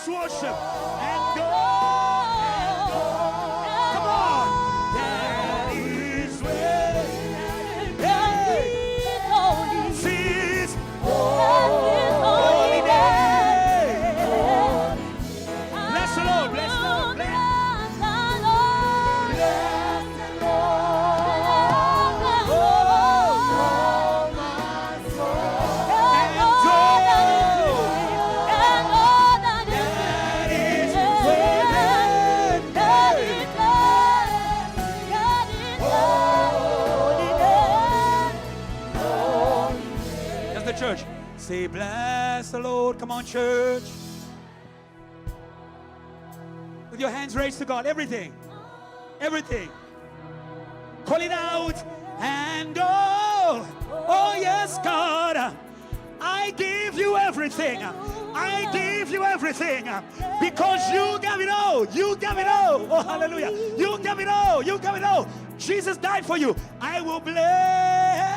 Let's worship and go. Come on. That is where sees holy day. Bless the Lord. Bless the Lord. Bless church. Say, bless the Lord. Come on, church. With your hands raised to God. Everything. Everything. Call it out and go. Oh, yes, God. I give you everything. I give you everything. Because you gave it all. You gave it all. Oh, hallelujah. You gave it all. You gave it all. Jesus died for you. I will bless.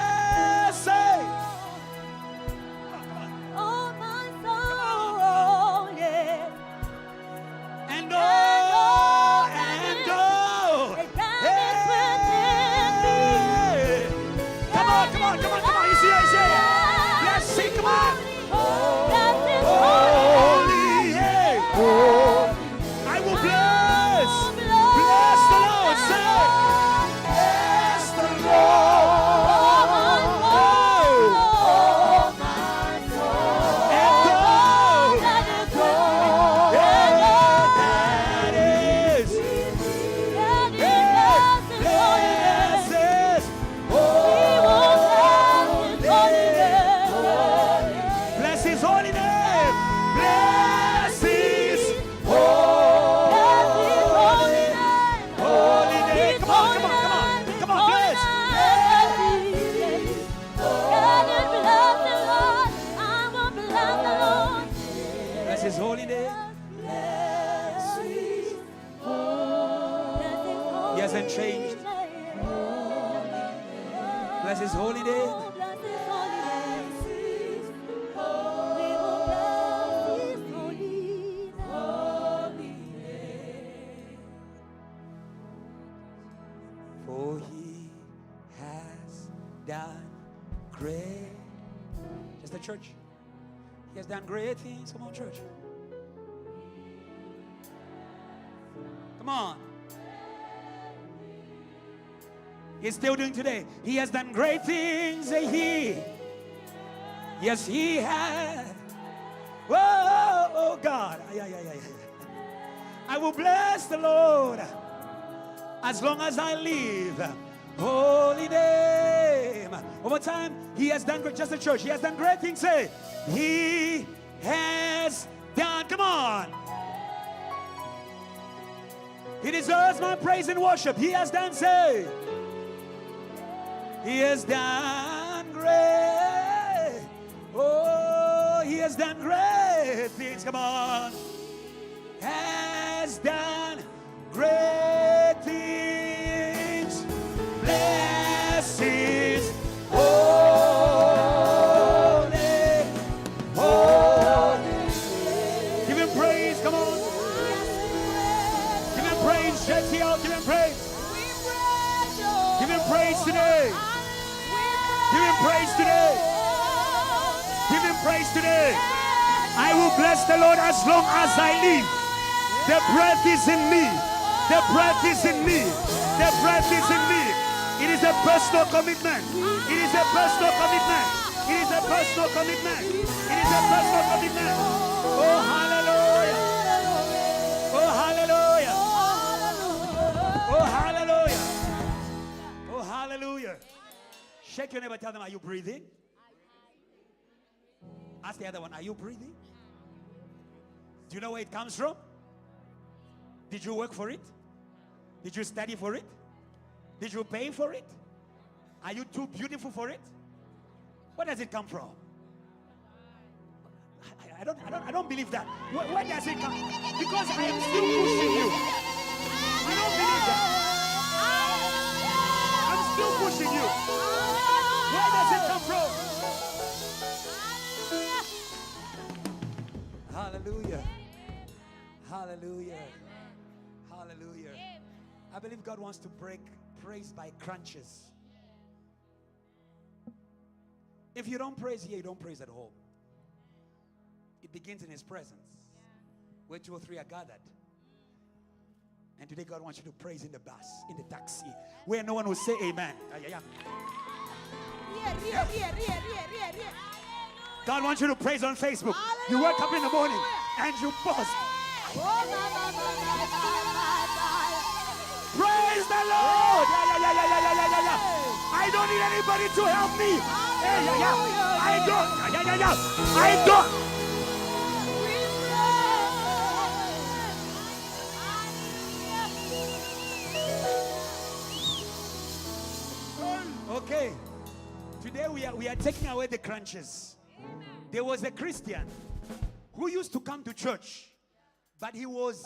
His holy name. For he has done great. Just the church. He has done great things. Come on, church. Come on. He's still doing today. He has done great things. Yes, he has. Whoa, oh God. I will bless the Lord as long as I live. Holy name. One more time. He has done great. Just the church. He has done great things. Say, he has done. Come on. He deserves my praise and worship. He has done. Say, he has done great. Oh, he has done great things. Come on. Has done great things. Bless his holy, holy. Give him praise. Come on. Give him praise. Shake it out. Give him praise. Give him praise today. Give him praise today. Give him praise today. I will bless the Lord as long as I live. The breath is in me. The breath is in me. The breath is in me. It is a personal commitment. It is a personal commitment. It is a personal commitment. It is a personal commitment. Oh, hallelujah. Oh, hallelujah. Oh, hallelujah. Oh, hallelujah. Shake your neighbor, tell them, are you breathing? Ask the other one, are you breathing? Do you know where it comes from? Did you work for it? Did you study for it? Did you pay for it? Are you too beautiful for it? Where does it come from? I don't believe that. Where does it come? Because I am still pushing you. I don't believe that. I'm still pushing you. Where does it come from? Hallelujah. Hallelujah. Hallelujah. I believe God wants to break praise by crunches. If you don't praise here, you don't praise at home. It begins in His presence, where 2 or 3 are gathered. And today God wants you to praise in the bus, in the taxi, where no one will say amen. God wants you to praise on Facebook. You wake up in the morning and you pause. Praise the Lord. I don't need anybody to help me. I don't. Okay, today we are taking away the crunches. There was a Christian who used to come to church, but he was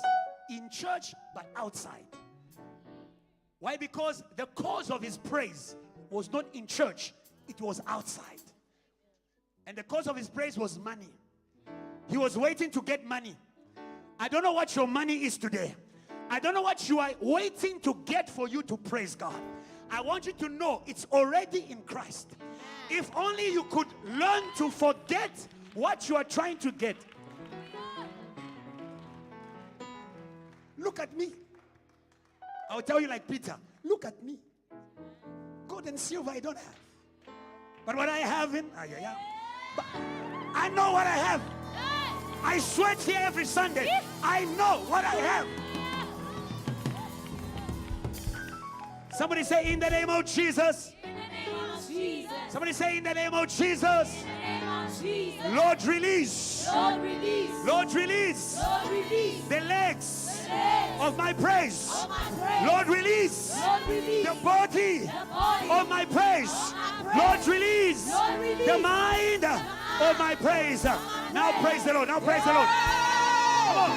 in church but outside. Why? Because the cause of his praise was not in church, it was outside. And the cause of his praise was money. He was waiting to get money. I don't know what your money is today. I don't know what you are waiting to get for you to praise God. I want you to know it's already in Christ. If only you could learn to forget what you are trying to get. Look at me. I'll tell you like Peter. Look at me. Gold and silver I don't have. But what I have in, but I know what I have. I sweat here every Sunday. I know what I have. Somebody say, in the name of Jesus. In the name of Jesus. Somebody say, in the name of Jesus. In the name of Jesus. Lord, release. Lord, release. Lord, release. Lord, release. The legs of my praise. Of my praise. Lord, release. Lord, release. The body of my praise. Lord, release. Lord, release. The mind of my praise. Now praise the Lord. Now praise the Lord. Come on.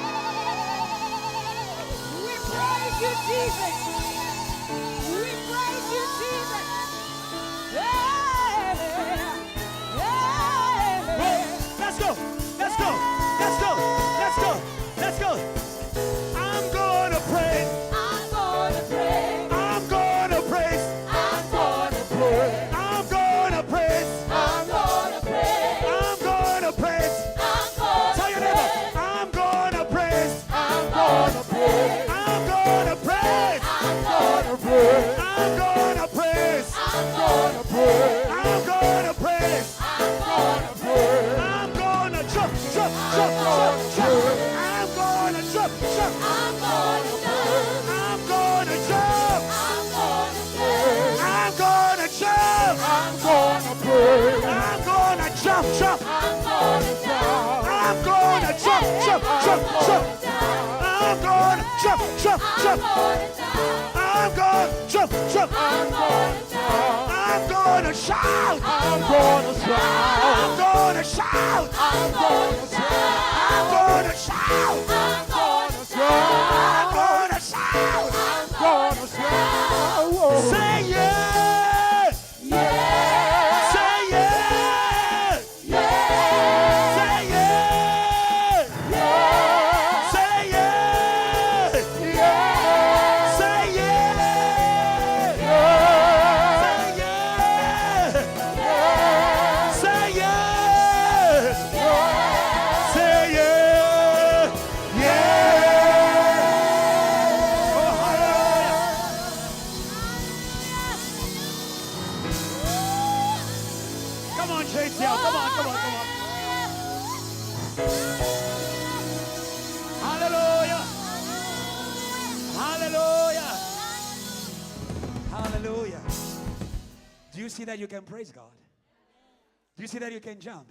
We praise you, Jesus. We praise you, Jesus. Yeah. Let's go. Let's go. Let's go. Let's go. Let's go. I'm gonna praise. I'm gonna praise. I'm gonna praise. I'm gonna praise. I'm gonna praise. I'm gonna praise. I'm gonna praise. I'm gonna Tell your neighbor, I'm gonna praise. I'm gonna praise. I'm gonna praise. I'm gonna praise. I'm gonna praise. I'm gonna praise. I'm gonna praise. I'm gonna praise. I'm gonna jump, jump, jump, jump, jump. I'm gonna jump, jump. I'm gonna dance. I'm gonna jump. I'm gonna dance. I'm gonna jump. I'm gonna praise. I'm gonna jump, jump. I'm gonna dance. I'm gonna jump, jump, jump, jump. I'm gonna jump, jump, jump. I'm gonna jump, jump. I'm gonna shout. I'm gonna shout. I'm gonna shout. I'm gonna I'm gonna shout. I'm gonna I'm gonna shout. I'm gonna shout. Say yeah. Yeah. Say yeah. Yeah. Say yeah. Yeah. Say yeah. Yeah. Say yeah. Yeah. Say yeah. Say yeah. Yeah. Oh, hallelujah. Come on, JTL. Come on, come on, come on. Hallelujah. Hallelujah. Hallelujah. Do you see that you can praise God? Do you see that you can jump?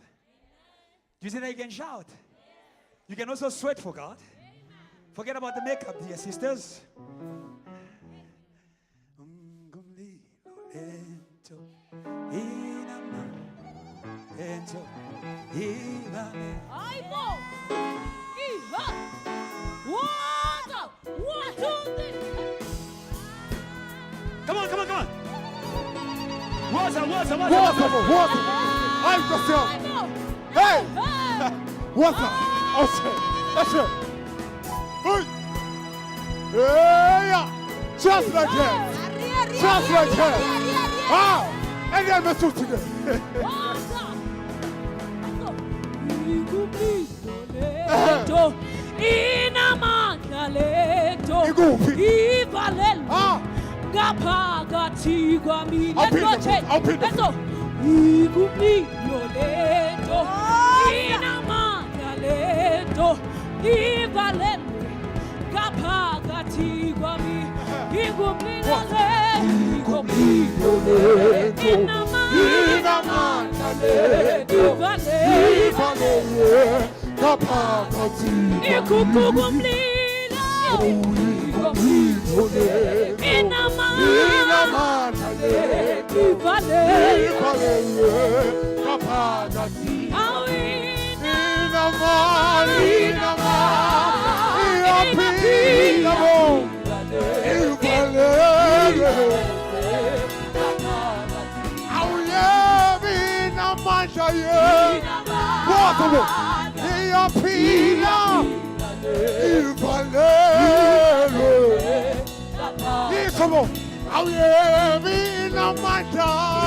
Do you see that you can shout? You can also sweat for God. Forget about the makeup, dear sisters. Come on, come on, come on. Water. Hype yourself. Hey! Water. Okay. That's it. Yeah. Just like that. Just like that. Ah. And then let's do it together. Come on. Oh yeah, me no matter.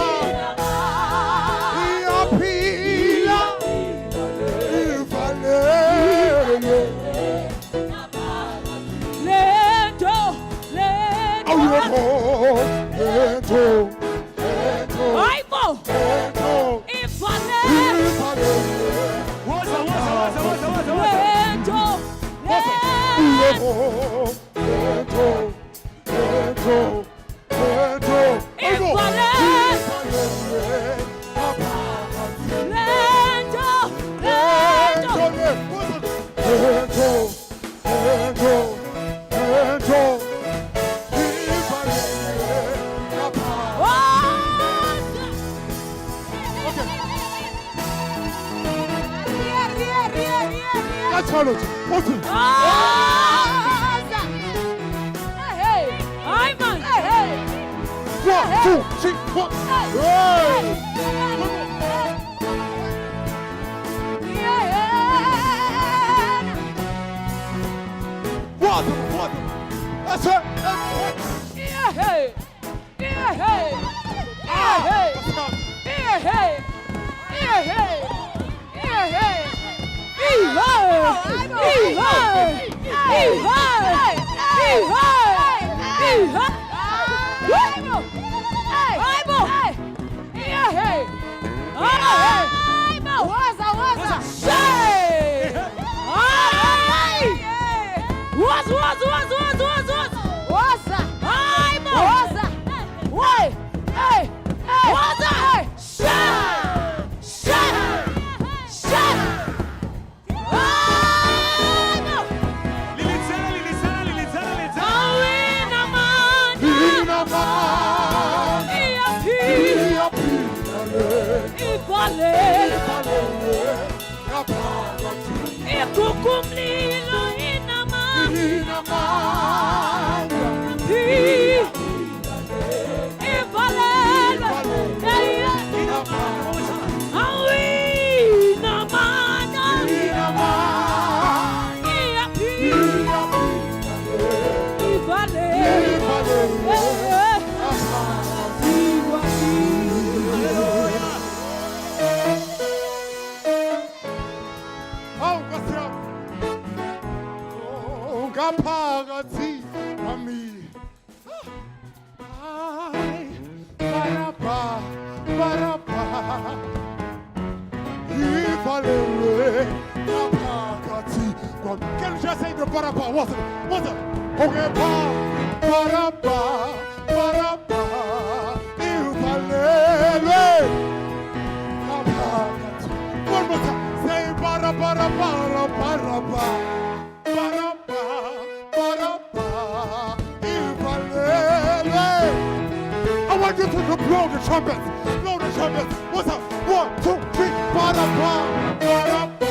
Can you just say the barapa? What's it? Okay, barapa, barapa, one more time. Say barapa, barapa, barapa, barapa, barapa, I want you to blow the trumpets. Blow the trumpets. What's up? 1, 2, 3, barapa, barapa.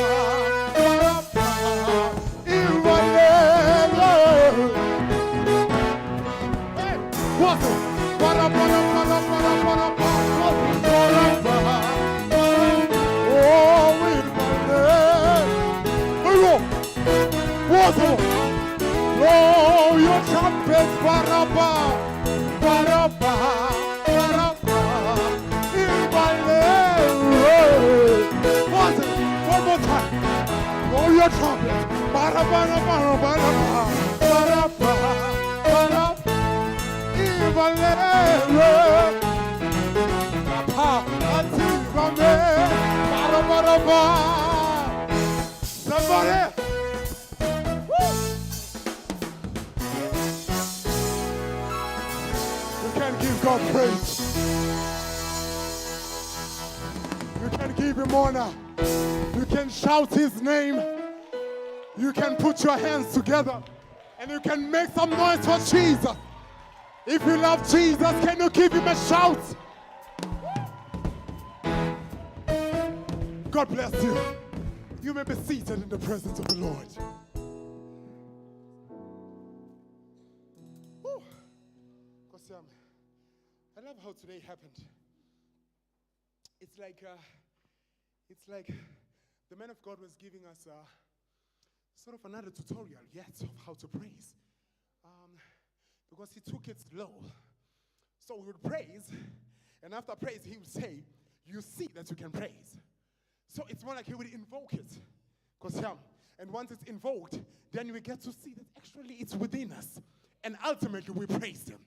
Somebody! You can give God praise. You can give him honor. You can shout his name. You can put your hands together. And you can make some noise for Jesus. If you love Jesus, can you give him a shout? God bless you. You may be seated in the presence of the Lord. Because I love how today happened. It's like the man of God was giving us sort of another tutorial yet of how to praise. Because he took it slow. So we would praise, and after praise, he would say, you see that you can praise. So it's more like he would invoke it. And once it's invoked, then we get to see that actually it's within us. And ultimately we praise him.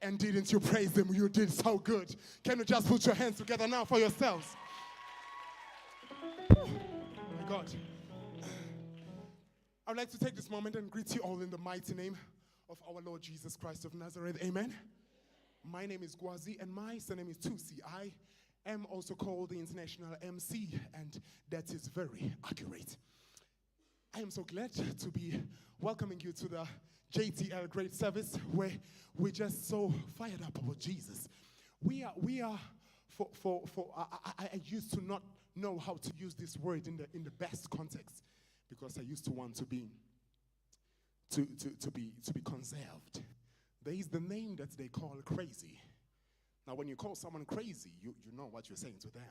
And didn't you praise him? You did so good. Can you just put your hands together now for yourselves? Oh my God. I would like to take this moment and greet you all in the mighty name of our Lord Jesus Christ of Nazareth. Amen. My name is Gwazi and my surname is Tusi. I am also called the International MC, and that is very accurate. I am so glad to be welcoming you to the JTL Great Service, where we're just so fired up about Jesus. I used to not know how to use this word in the best context, because I used to want to be conserved. There is the name that they call crazy. Now, when you call someone crazy, you know what you're saying to them.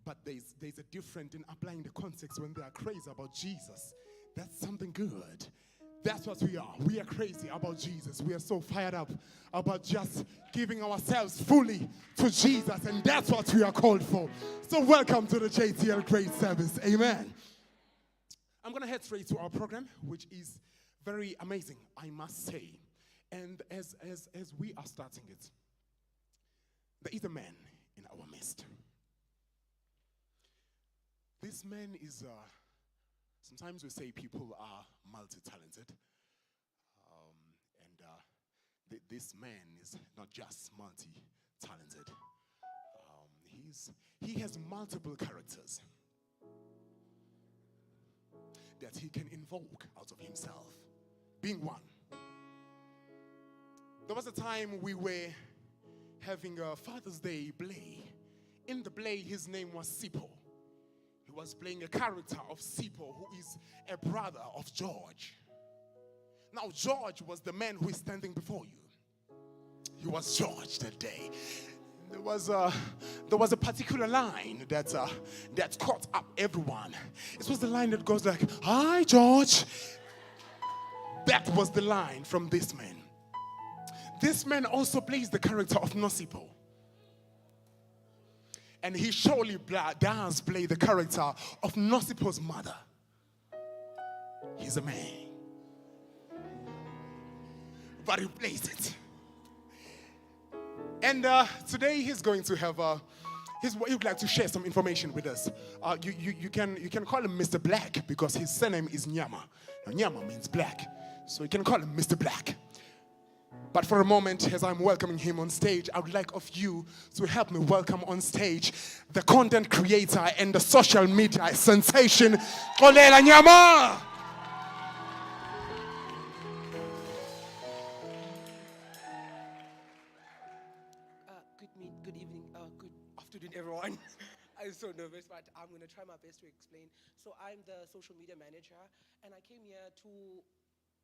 But there's a difference in applying the context when they are crazy about Jesus. That's something good. That's what we are. We are crazy about Jesus. We are so fired up about just giving ourselves fully to Jesus, and that's what we are called for. So welcome to the JTL Great Service. Amen. I'm going to head straight to our program, which is very amazing, I must say. And as we are starting it, there is a man in our midst. This man is, sometimes we say people are multi-talented. This man is not just multi-talented. He has multiple characters that he can invoke out of himself, being one. There was a time we were having a Father's Day play. In the play, his name was Sipho. He was playing a character of Sipho, who is a brother of George. Now, George was the man who is standing before you. He was George that day. There was a particular line that caught up everyone. It was the line that goes like, "Hi, George." That was the line from this man. This man also plays the character of Nosipo. And he surely does play the character of Nosipo's mother. He's a man. But he plays it. And today he's going to have, he would like to share some information with us. You can call him Mr. Black, because his surname is Nyama. Now, Nyama means black. So you can call him Mr. Black. But for a moment, as I'm welcoming him on stage, I would like of you to help me welcome on stage the content creator and the social media sensation, Kolela Nyama. Good evening, good afternoon, everyone. I'm so nervous, but I'm going to try my best to explain. So I'm the social media manager, and I came here to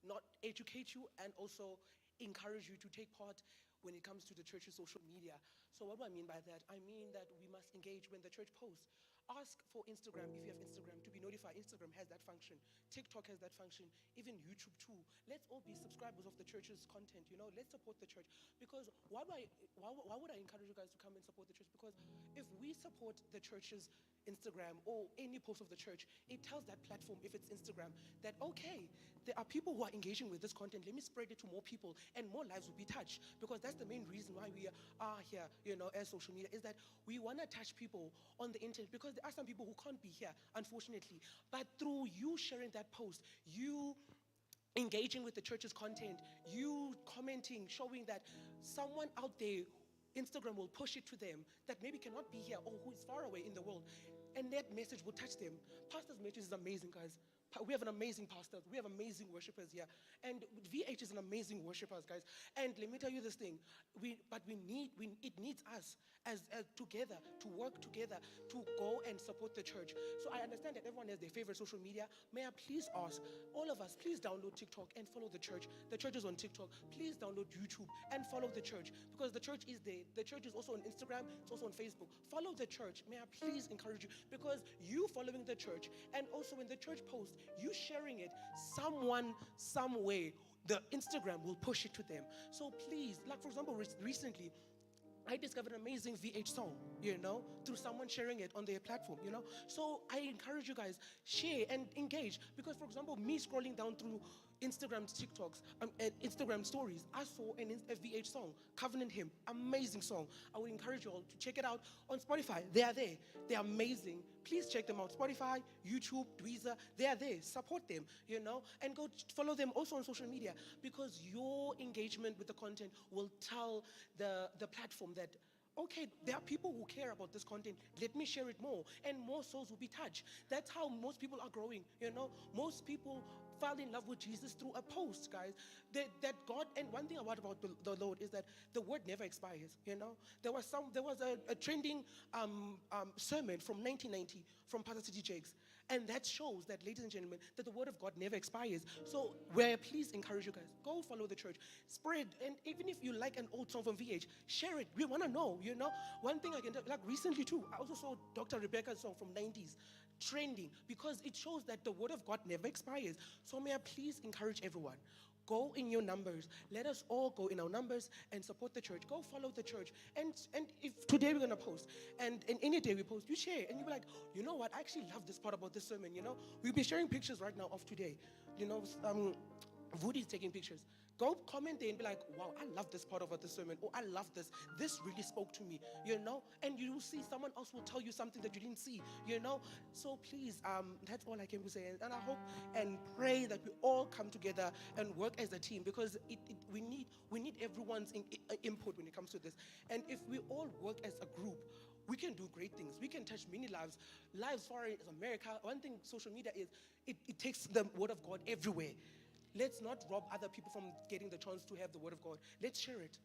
not educate you and also encourage you to take part when it comes to the church's social media. So what do I mean by that? I mean that we must engage when the church posts. Ask for Instagram if you have Instagram to be notified. Instagram has that function. TikTok has that function. Even YouTube too. Let's all be subscribers of the church's content. Let's support the church. Because why would I encourage you guys to come and support the church? Because if we support the church's Instagram or any post of the church, it tells that platform, if it's Instagram, that okay, there are people who are engaging with this content. Let me spread it to more people and more lives will be touched. Because that's the main reason why we are here, as social media, is that we want to touch people on the internet, because there are some people who can't be here, unfortunately. But through you sharing that post, you engaging with the church's content, you commenting, showing that someone out there, Instagram will push it to them that maybe cannot be here or who is far away in the world, and that message will touch them. Pastor's message is amazing, guys. We have an amazing pastor. We have amazing worshipers here. And VH is an amazing worshiper, guys. And let me tell you this thing. It needs us as together, to work together, to go and support the church. So I understand that everyone has their favorite social media. May I please ask, all of us, please download TikTok and follow the church. The church is on TikTok. Please download YouTube and follow the church, because the church is there. The church is also on Instagram. It's also on Facebook. Follow the church. May I please encourage you, because you following the church, and also when the church posts, you sharing it, someone, some way, the Instagram will push it to them. So please, like for example, recently, I discovered an amazing VH song, through someone sharing it on their platform, So I encourage you guys, share and engage. Because, for example, me scrolling down through Instagram TikToks, Instagram stories, I saw a VH song, Covenant Hymn, amazing song. I would encourage you all to check it out on Spotify. They are there. They're amazing. Please check them out. Spotify, YouTube, Deezer, they are there. Support them, and go follow them also on social media, because your engagement with the content will tell the platform that, okay, there are people who care about this content. Let me share it more, and more souls will be touched. That's how most people are growing, Most people fell in love with Jesus through a post, guys. That God, and one thing about the Lord is that the word never expires, There was a trending sermon from 1990 from Pastor C.D. Jakes. And that shows that, ladies and gentlemen, that the word of God never expires. So, please encourage you guys, go follow the church, spread, and even if you like an old song from VH, share it. We want to know, One thing I can tell, like recently too, I also saw Dr. Rebecca's song from 90s trending, because it shows that the word of God never expires. So may I please encourage everyone, go in your numbers. Let us all go in our numbers and support the church. Go follow the church. And if today we're going to post, and any day we post, you share. And you'll be like, you know what? I actually love this part about this sermon, We'll be sharing pictures right now of today. Woody's taking pictures. Go comment there and be like, wow, I love this part of this sermon. Oh, I love this. This really spoke to me, And you will see someone else will tell you something that you didn't see, So please, that's all I can say. And I hope and pray that we all come together and work as a team, because we need everyone's input when it comes to this. And if we all work as a group, we can do great things. We can touch many lives far as America. One thing social media is, it takes the word of God everywhere. Let's not rob other people from getting the chance to have the word of God. Let's share it,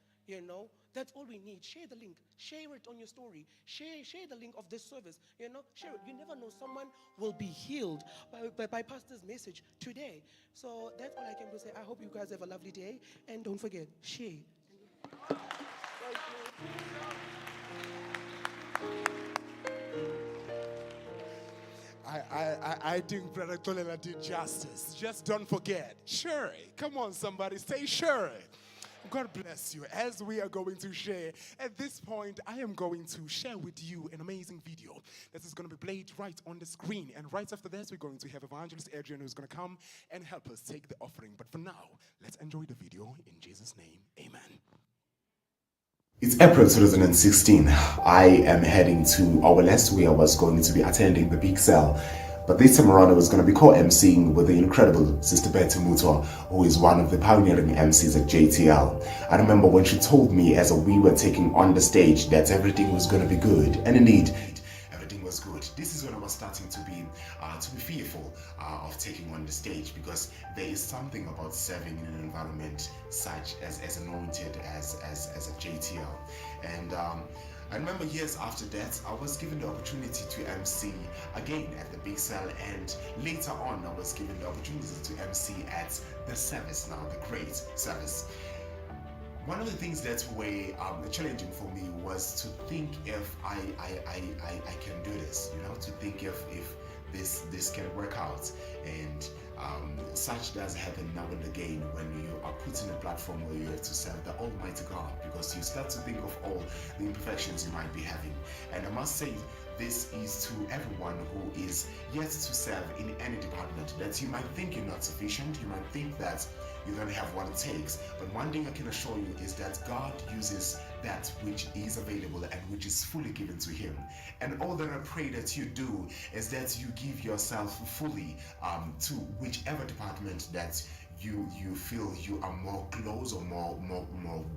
That's all we need. Share the link. Share it on your story. Share the link of this service, Share it. You never know, someone will be healed by Pastor's message today. So that's all I can say. I hope you guys have a lovely day. And don't forget, share. I think Brother Tolela did justice. Just don't forget, share it. Come on, somebody, say share it. God bless you. As we are going to share, at this point, I am going to share with you an amazing video that is going to be played right on the screen. And right after this, we're going to have Evangelist Adrian, who's going to come and help us take the offering. But for now, let's enjoy the video in Jesus' name. Amen. It's April 2016. I am heading to our last where I was going to be attending the Big Cell. But this time around I was going to be co-emceeing with the incredible Sister Betty Mutua, who is one of the pioneering MCs at JTL. I remember when she told me as we were taking on the stage that everything was going to be good. And indeed, everything was good. This is when I was starting to be fearful of taking on the stage, because there is something about serving in an environment such as anointed as a JTL. And I remember years after that, I was given the opportunity to MC again at the Big Cell, and later on I was given the opportunity to MC at the service now, the Great Service. One of the things that were challenging for me was to think if I can do this, to think if this can work out. And such does happen now and again when you are put in a platform where you have to serve the Almighty God, because you start to think of all the imperfections you might be having. And I must say, This is to everyone who is yet to serve in any department, that you might think you're not sufficient, you might think that you don't have what it takes, but one thing I can assure you is that God uses that which is available and which is fully given to Him. And all that I pray that you do is that you give yourself fully to whichever department that you feel you are more close or more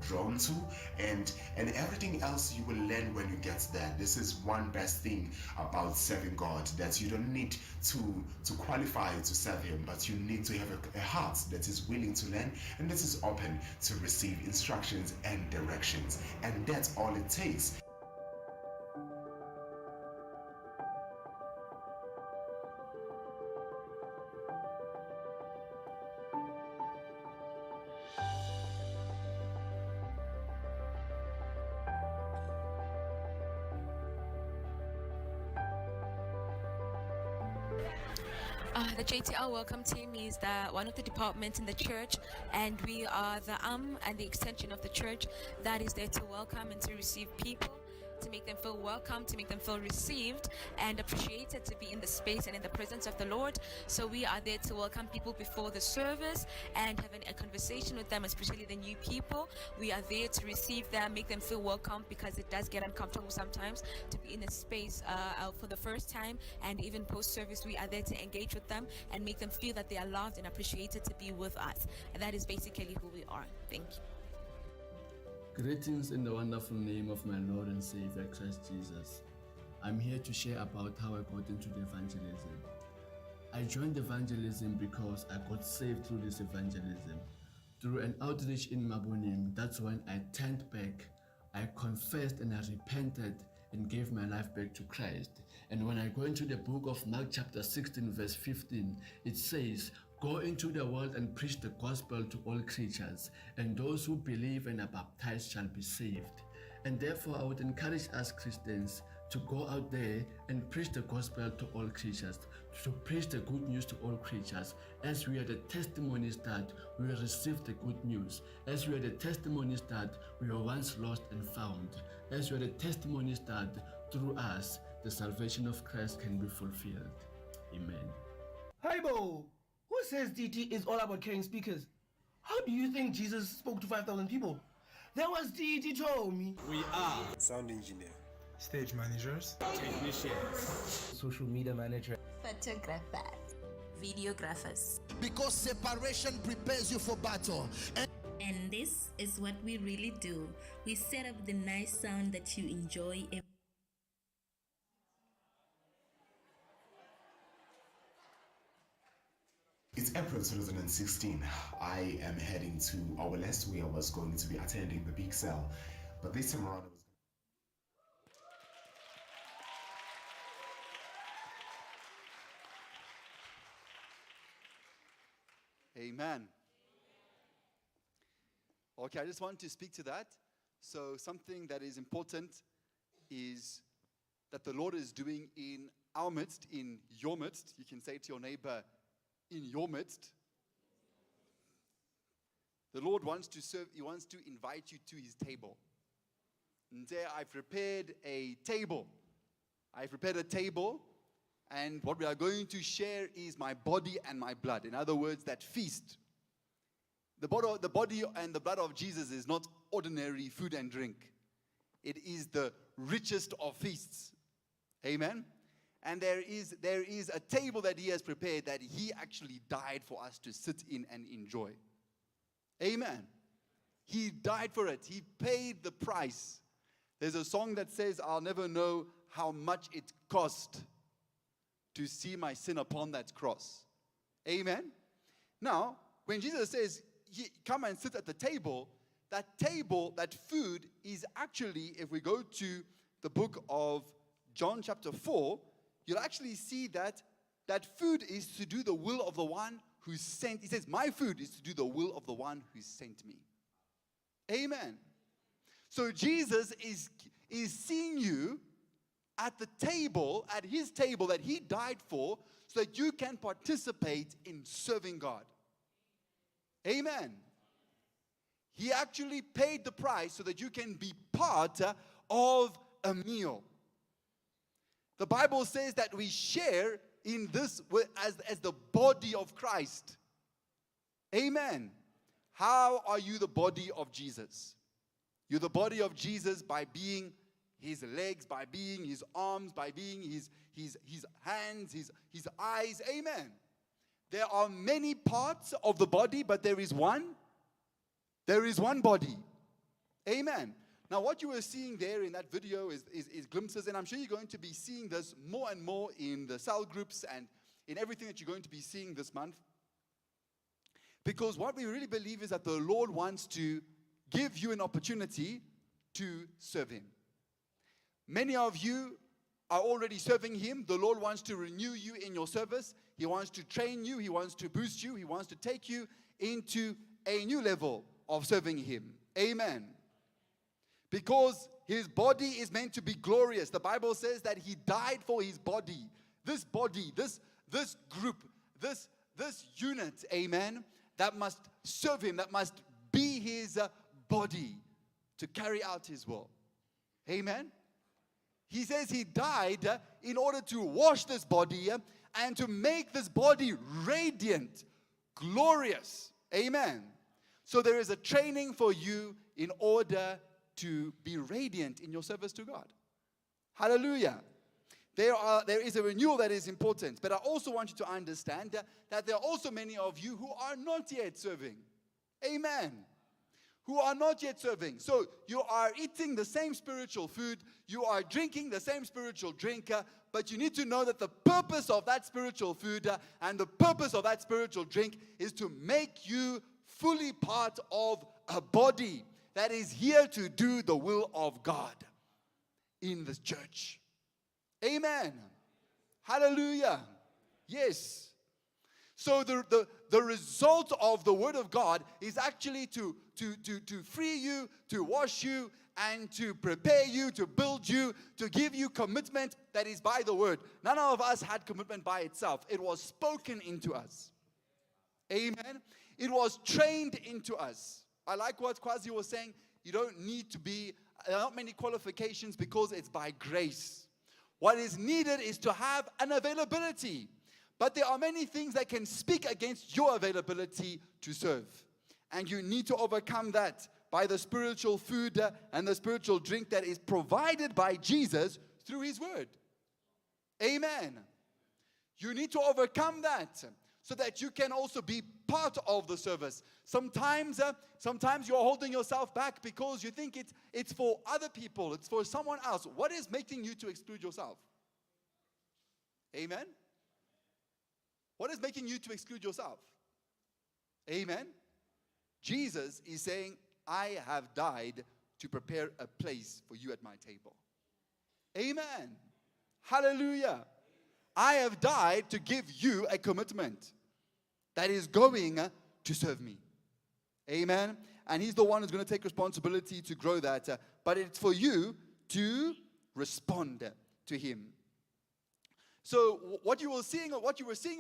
drawn to, and everything else you will learn when you get there. This is one best thing about serving God, that you don't need to qualify to serve Him, but you need to have a heart that is willing to learn and that is open to receive instructions and directions, and that's all it takes. The JTL Welcome Team is one of the departments in the church, and we are the arm and the extension of the church that is there to welcome and to receive people, to make them feel welcome, to make them feel received and appreciated, to be in the space and in the presence of the Lord. So we are there to welcome people before the service and having a conversation with them, especially the new people. We are there to receive them, make them feel welcome, because it does get uncomfortable sometimes to be in a space for the first time, and even post-service we are there to engage with them and make them feel that they are loved and appreciated to be with us. And that is basically who we are. Thank you. Greetings in the wonderful name of my Lord and Savior Christ Jesus. I'm here to share about how I got into the evangelism. I joined evangelism because I got saved through this evangelism. Through an outreach in Mabunim, that's when I turned back, I confessed and I repented and gave my life back to Christ. And when I go into the book of Mark chapter 16 verse 15, it says, "Go into the world and preach the gospel to all creatures, and those who believe and are baptized shall be saved." And therefore I would encourage us Christians to go out there and preach the gospel to all creatures, to preach the good news to all creatures, as we are the testimonies that we received the good news, as we are the testimonies that we were once lost and found, as we are the testimonies that through us the salvation of Christ can be fulfilled. Amen. Hi, Bo. Who says DT is all about carrying speakers? How do you think Jesus spoke to 5,000 people? That was DT told me. We are sound engineer, stage managers, technicians, social media manager, Photographers, videographers. Because separation prepares you for battle. And this is what we really do. We set up the nice sound that you enjoy. It's April 2016. I am heading to our last where I was going to be attending the big sale, but this time around Amen. Okay, I just want to speak to that. So something that is important is that the Lord is doing in our midst, in your midst. You can say to your neighbor, in your midst. The Lord wants to serve, He wants to invite you to His table. And there I've prepared a table. I've prepared a table, and what we are going to share is my body and my blood. In other words, that feast. The body and the blood of Jesus is not ordinary food and drink. It is the richest of feasts. Amen? And there is a table that He has prepared that He actually died for us to sit in and enjoy. Amen. He died for it. He paid the price. There's a song that says, "I'll never know how much it cost to see my sin upon that cross." Amen. Now, when Jesus says, "Come and sit at the table," that food is actually, if we go to the book of John chapter 4, you'll actually see that food is to do the will of the one who sent. He says, "My food is to do the will of the one who sent me." Amen. So Jesus is seeing you at the table, at His table that He died for, so that you can participate in serving God. Amen. He actually paid the price so that you can be part of a meal. The Bible says that we share in this as the body of Christ. Amen. How are you the body of Jesus? You're the body of Jesus by being his legs, by being his arms, by being his hands, his eyes. Amen. There are many parts of the body, but there is one. There is one body. Amen. Now, what you were seeing there in that video is glimpses, and I'm sure you're going to be seeing this more and more in the cell groups and in everything that you're going to be seeing this month. Because what we really believe is that the Lord wants to give you an opportunity to serve him. Many of you are already serving him. The Lord wants to renew you in your service. He wants to train you. He wants to boost you. He wants to take you into a new level of serving him. Amen. Because his body is meant to be glorious. The Bible says that he died for his body. This body, this group, this unit, amen, that must serve him, that must be his body to carry out his will. Amen. He says he died in order to wash this body and to make this body radiant, glorious. Amen. So there is a training for you in order to be radiant in your service to God. Hallelujah. There is a renewal that is important. But I also want you to understand that there are also many of you who are not yet serving. Amen. Who are not yet serving. So you are eating the same spiritual food. You are drinking the same spiritual drink. But you need to know that the purpose of that spiritual food and the purpose of that spiritual drink is to make you fully part of a body that is here to do the will of God in the church. Amen. Hallelujah. Yes. So the result of the word of God is actually to free you, to wash you, and to prepare you, to build you, to give you commitment that is by the word. None of us had commitment by itself. It was spoken into us. Amen. It was trained into us. I like what Kwazi was saying. You don't need to be, there are not many qualifications because it's by grace. What is needed is to have an availability. But there are many things that can speak against your availability to serve. And you need to overcome that by the spiritual food and the spiritual drink that is provided by Jesus through his word. Amen. You need to overcome that so that you can also be part of the service. Sometimes you're holding yourself back because you think it's for other people, it's for someone else. What is making you to exclude yourself? Amen? What is making you to exclude yourself? Amen? Jesus is saying, I have died to prepare a place for you at my table. Amen. Hallelujah. I have died to give you a commitment that is going to serve me. Amen. And he's the one who's going to take responsibility to grow that. But it's for you to respond to him. So what you were seeing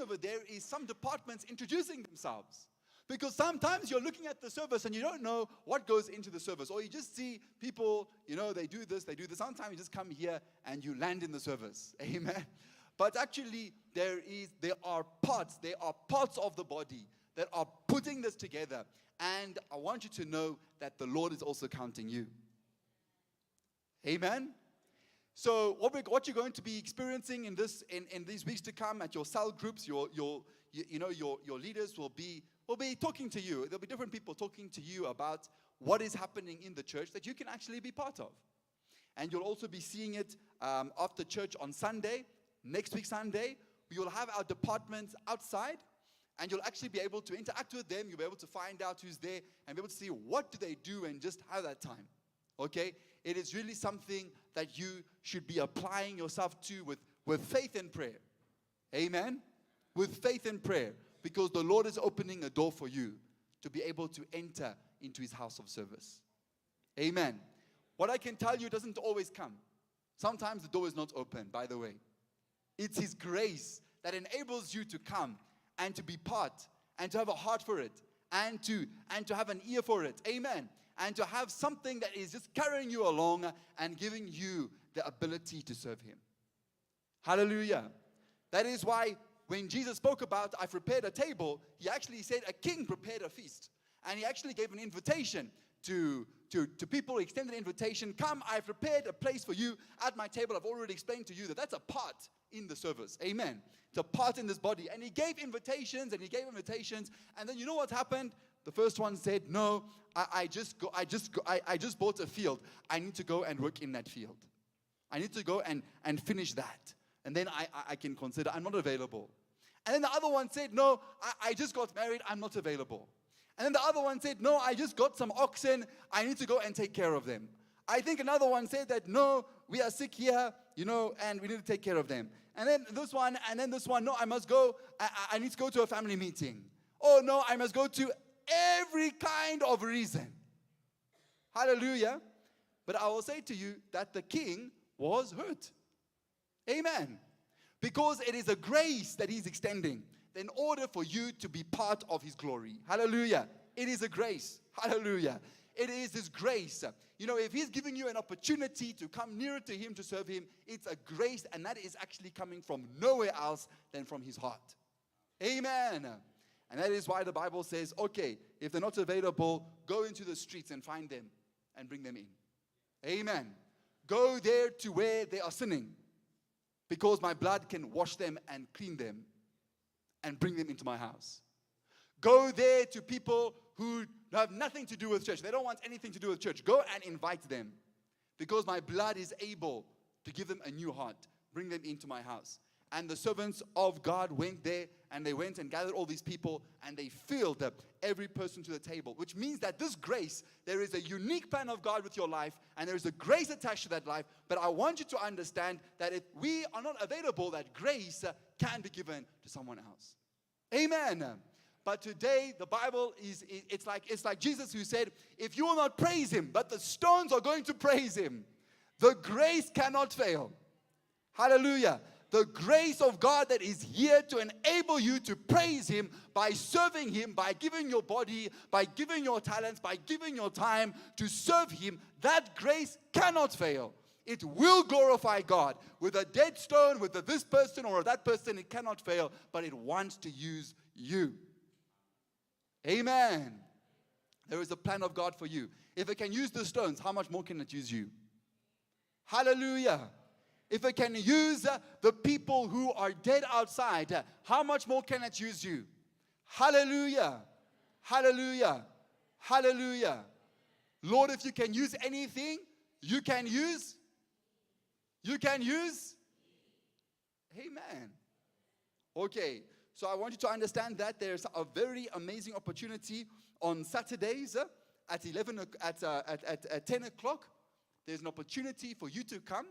over there is some departments introducing themselves. Because sometimes you're looking at the service and you don't know what goes into the service. Or you just see people, they do this, they do this. Sometimes you just come here and you land in the service. Amen. But actually, there are parts of the body that are putting this together. And I want you to know that the Lord is also counting you. Amen. So what you're going to be experiencing in these weeks to come at your cell groups, your leaders will be talking to you. There'll be different people talking to you about what is happening in the church that you can actually be part of. And you'll also be seeing it after church on Sunday. Next week Sunday, we will have our departments outside, and you'll actually be able to interact with them. You'll be able to find out who's there and be able to see what do they do and just have that time. Okay? It is really something that you should be applying yourself to with faith and prayer. Amen? With faith and prayer. Because the Lord is opening a door for you to be able to enter into his house of service. Amen. What I can tell you doesn't always come. Sometimes the door is not open, by the way. It's his grace that enables you to come and to be part and to have a heart for it and to have an ear for it. Amen. And to have something that is just carrying you along and giving you the ability to serve him. Hallelujah. That is why when Jesus spoke about, I've prepared a table, he actually said a king prepared a feast. And he actually gave an invitation to people, extended an invitation. Come, I've prepared a place for you at my table. I've already explained to you that that's a part in the service. Amen. It's a part in this body. And he gave invitations, and then you know what happened? The first one said, no, I just bought a field. I need to go and work in that field. I need to go and finish that. And then I can consider I'm not available. And then the other one said, no, I just got married. I'm not available. And then the other one said, no, I just got some oxen. I need to go and take care of them. I think another one said that, no, we are sick here, and we need to take care of them. And then this one, no, I must go. I need to go to a family meeting. Oh, no, I must go to every kind of reason. Hallelujah. But I will say to you that the king was hurt. Amen. Because it is a grace that he's extending in order for you to be part of his glory. Hallelujah. It is a grace. Hallelujah. It is his grace. If he's giving you an opportunity to come nearer to him, to serve him, it's a grace, and that is actually coming from nowhere else than from his heart. Amen. And that is why the Bible says, okay, if they're not available, go into the streets and find them and bring them in. Amen. Go there to where they are sinning, because my blood can wash them and clean them and bring them into my house. Go there to people who have nothing to do with church. They don't want anything to do with church. Go and invite them, because my blood is able to give them a new heart. Bring them into my house. And the servants of God went there, and they went and gathered all these people, and they filled up every person to the table, which means that this grace, there is a unique plan of God with your life, and there is a grace attached to that life. But I want you to understand that if we are not available, that grace can be given to someone else. Amen. But today, the Bible it's like Jesus who said, if you will not praise him, but the stones are going to praise him, the grace cannot fail. Hallelujah. The grace of God that is here to enable you to praise him by serving him, by giving your body, by giving your talents, by giving your time to serve him, that grace cannot fail. It will glorify God. With a dead stone, with this person or that person, it cannot fail, but it wants to use you. Amen. There is a plan of God for you. If it can use the stones, how much more can it use you? Hallelujah. If it can use the people who are dead outside, how much more can it use you? Hallelujah. Hallelujah. Hallelujah. Lord, if you can use anything, you can use. You can use. Amen. Okay, so I want you to understand that there's a very amazing opportunity on Saturdays at 10 o'clock. There's an opportunity for you to come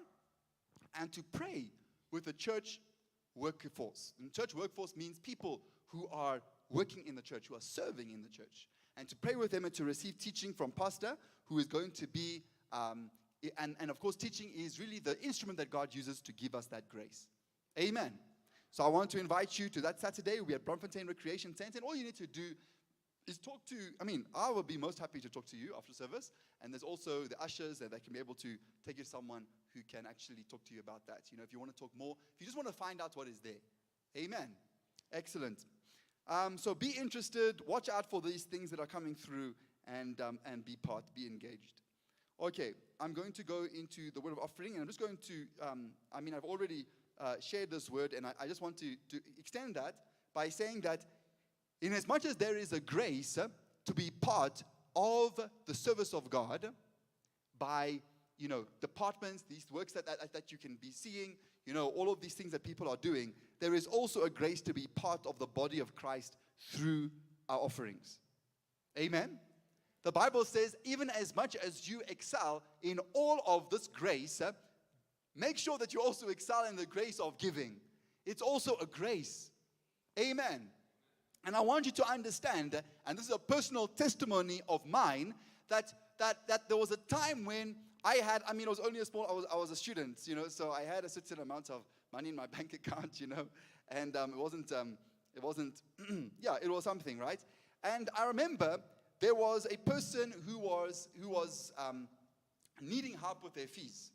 and to pray with the church workforce. And church workforce means people who are working in the church, who are serving in the church. And to pray with them and to receive teaching from pastor, who is going to be, and of course teaching is really the instrument that God uses to give us that grace. Amen. So I want to invite you to that Saturday. We're at Bloemfontein Recreation Center, and all you need to do is talk to, I will be most happy to talk to you after service. And there's also the ushers that can be able to take you to someone who can actually talk to you about that. If you want to talk more, if you just want to find out what is there. Amen. Excellent. So be interested, watch out for these things that are coming through, and be be engaged. Okay, I'm going to go into the word of offering, and I'm just going to, I've already shared this word, and I just want to extend that by saying that in as much as there is a grace to be part of the service of God by, departments, these works that you can be seeing, all of these things that people are doing, there is also a grace to be part of the body of Christ through our offerings. Amen? The Bible says, even as much as you excel in all of this grace, make sure that you also excel in the grace of giving. It's also a grace. Amen. And I want you to understand, and this is a personal testimony of mine, that there was a time when I had, it was only I was a student, so I had a certain amount of money in my bank account, and it wasn't, it was something, right? And I remember there was a person who was needing help with their fees.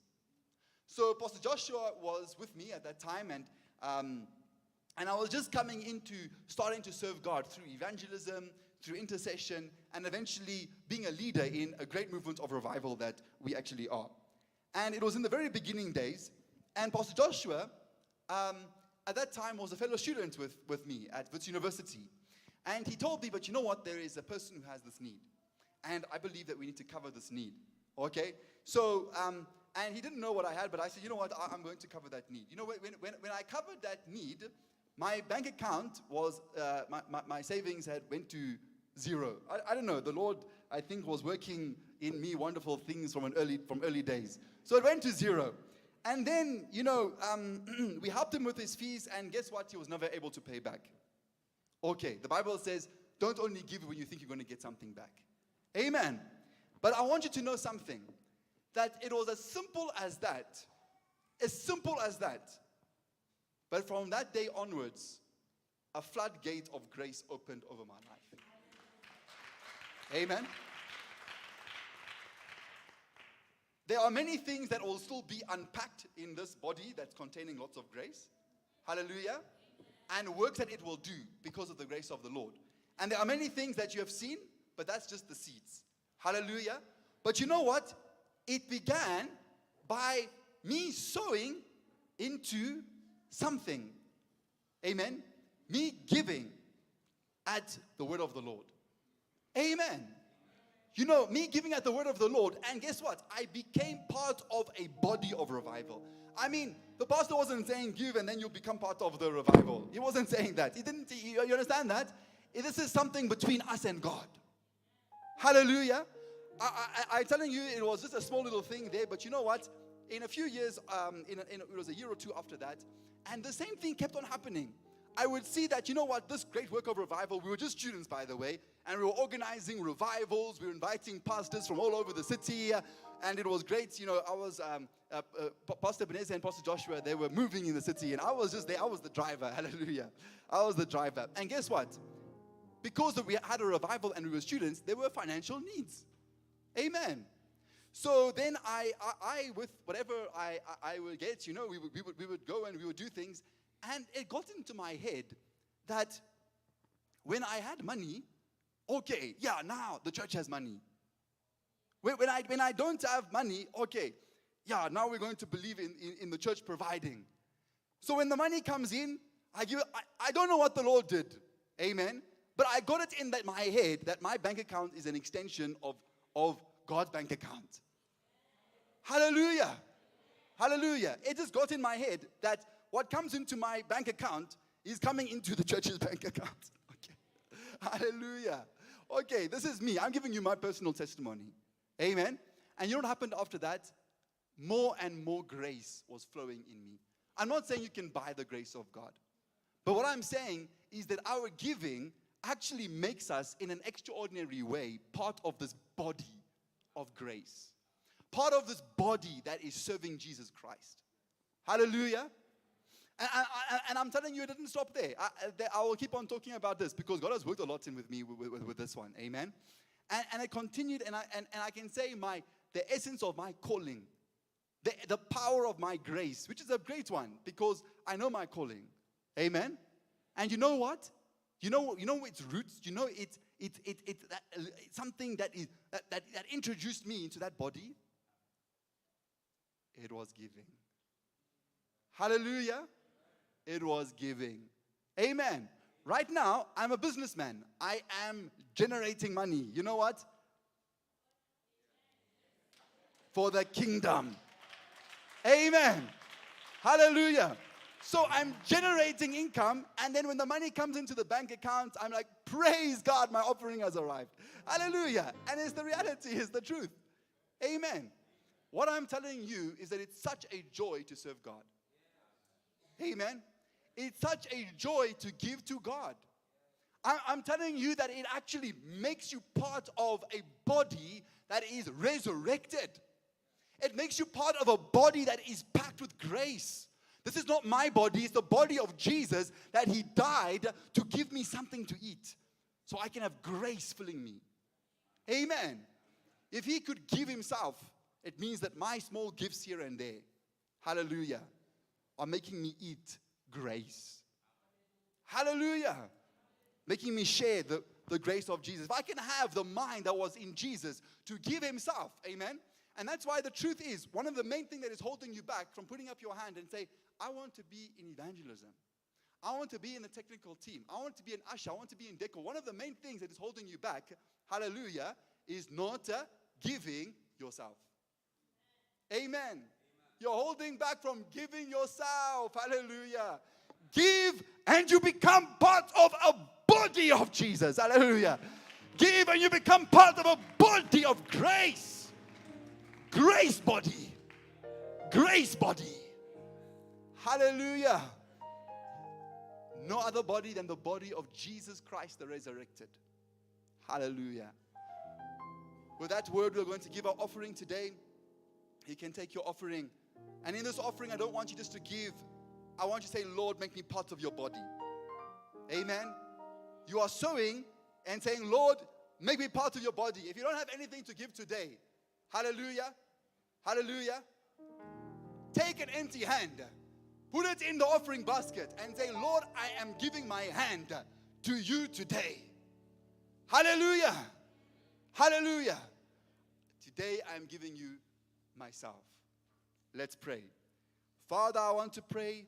So Pastor Joshua was with me at that time, and I was just coming into starting to serve God through evangelism, through intercession, and eventually being a leader in a great movement of revival that we actually are. And it was in the very beginning days, and Pastor Joshua, at that time, was a fellow student with me at Wits University. And he told me, but you know what, there is a person who has this need. And I believe that we need to cover this need. Okay? So, and he didn't know what I had, but I said, you know what, I'm going to cover that need. You know, when I covered that need, my bank account was, my savings went to zero. I don't know, the Lord, I think, was working in me wonderful things from early days. So it went to zero. And then, you know, we helped him with his fees, and guess what? He was never able to pay back. Okay, the Bible says, don't only give when you think you're going to get something back. Amen. But I want you to know something, that it was as simple as that. As simple as that. But from that day onwards, a floodgate of grace opened over my life. Amen. There are many things that will still be unpacked in this body that's containing lots of grace. Hallelujah. And works that it will do because of the grace of the Lord. And there are many things that you have seen, but that's just the seeds. Hallelujah. But you know what? It began by me sowing into something. Amen. Me giving at the word of the Lord. Amen. You know, me giving at the word of the Lord, and guess what? I became part of a body of revival. I mean, the pastor wasn't saying give and then you'll become part of the revival. He wasn't saying that. He didn't. You understand that? This is something between us and God. Hallelujah. I'm telling you, it was just a small little thing there, but you know what? In a few years, it was a year or two after that, and the same thing kept on happening. I would see that, you know what, this great work of revival, we were just students, by the way, and we were organizing revivals, we were inviting pastors from all over the city, and it was great. You know, I was, Pastor Ebenezer and Pastor Joshua, they were moving in the city, and I was just there, I was the driver, hallelujah. I was the driver. And guess what? Because we had a revival and we were students, there were financial needs. Amen. So then I with whatever I would get, you know, we would go and we would do things. And it got into my head that when I had money, okay, yeah, now the church has money. When I don't have money, okay, yeah, now we're going to believe in the church providing. So when the money comes in, I don't know what the Lord did. Amen. But I got it in my head that my bank account is an extension of God's bank account. Hallelujah. Hallelujah. It just got in my head that what comes into my bank account is coming into the church's bank account. Okay. Hallelujah. Okay, this is me. I'm giving you my personal testimony. Amen. And you know what happened after that? More and more grace was flowing in me. I'm not saying you can buy the grace of God. But what I'm saying is that our giving actually makes us, in an extraordinary way, part of this body of grace. Part of this body that is serving Jesus Christ. Hallelujah. And I'm telling you, it didn't stop there. I will keep on talking about this because God has worked a lot with me with this one. Amen. And it continued, and I can say the essence of my calling, the power of my grace, which is a great one because I know my calling. Amen. And you know what? You know its roots. You know it's something that introduced me into that body. It was giving. Hallelujah. It was giving. Amen. Right now, I'm a businessman. I am generating money. You know what? For the kingdom. Amen. Hallelujah. So I'm generating income, and then when the money comes into the bank account, I'm like, praise God, my offering has arrived. Hallelujah. And it's the reality, it's the truth. Amen. What I'm telling you is that it's such a joy to serve God. Amen. It's such a joy to give to God. I'm telling you that it actually makes you part of a body that is resurrected. It makes you part of a body that is packed with grace. This is not my body, it's the body of Jesus that He died to give me something to eat so I can have grace filling me. Amen. If He could give Himself, it means that my small gifts here and there hallelujah, are making me eat grace. Hallelujah. Making me share the grace of Jesus. If I can have the mind that was in Jesus to give himself, amen. And that's why the truth is, one of the main things that is holding you back from putting up your hand and say, I want to be in evangelism. I want to be in the technical team. I want to be an usher. I want to be in decor. One of the main things that is holding you back, hallelujah, is not giving yourself. Amen. You're holding back from giving yourself. Hallelujah. Give and you become part of a body of Jesus. Hallelujah. Give and you become part of a body of grace. Grace body. Grace body. Hallelujah. No other body than the body of Jesus Christ the resurrected. Hallelujah. With that word, we're going to give our offering today. You can take your offering. And in this offering, I don't want you just to give. I want you to say, Lord, make me part of your body. Amen. You are sowing and saying, Lord, make me part of your body. If you don't have anything to give today, hallelujah, hallelujah, take an empty hand. Put it in the offering basket and say, Lord, I am giving my hand to you today. Hallelujah. Hallelujah. Today I am giving you myself. Let's pray. Father, I want to pray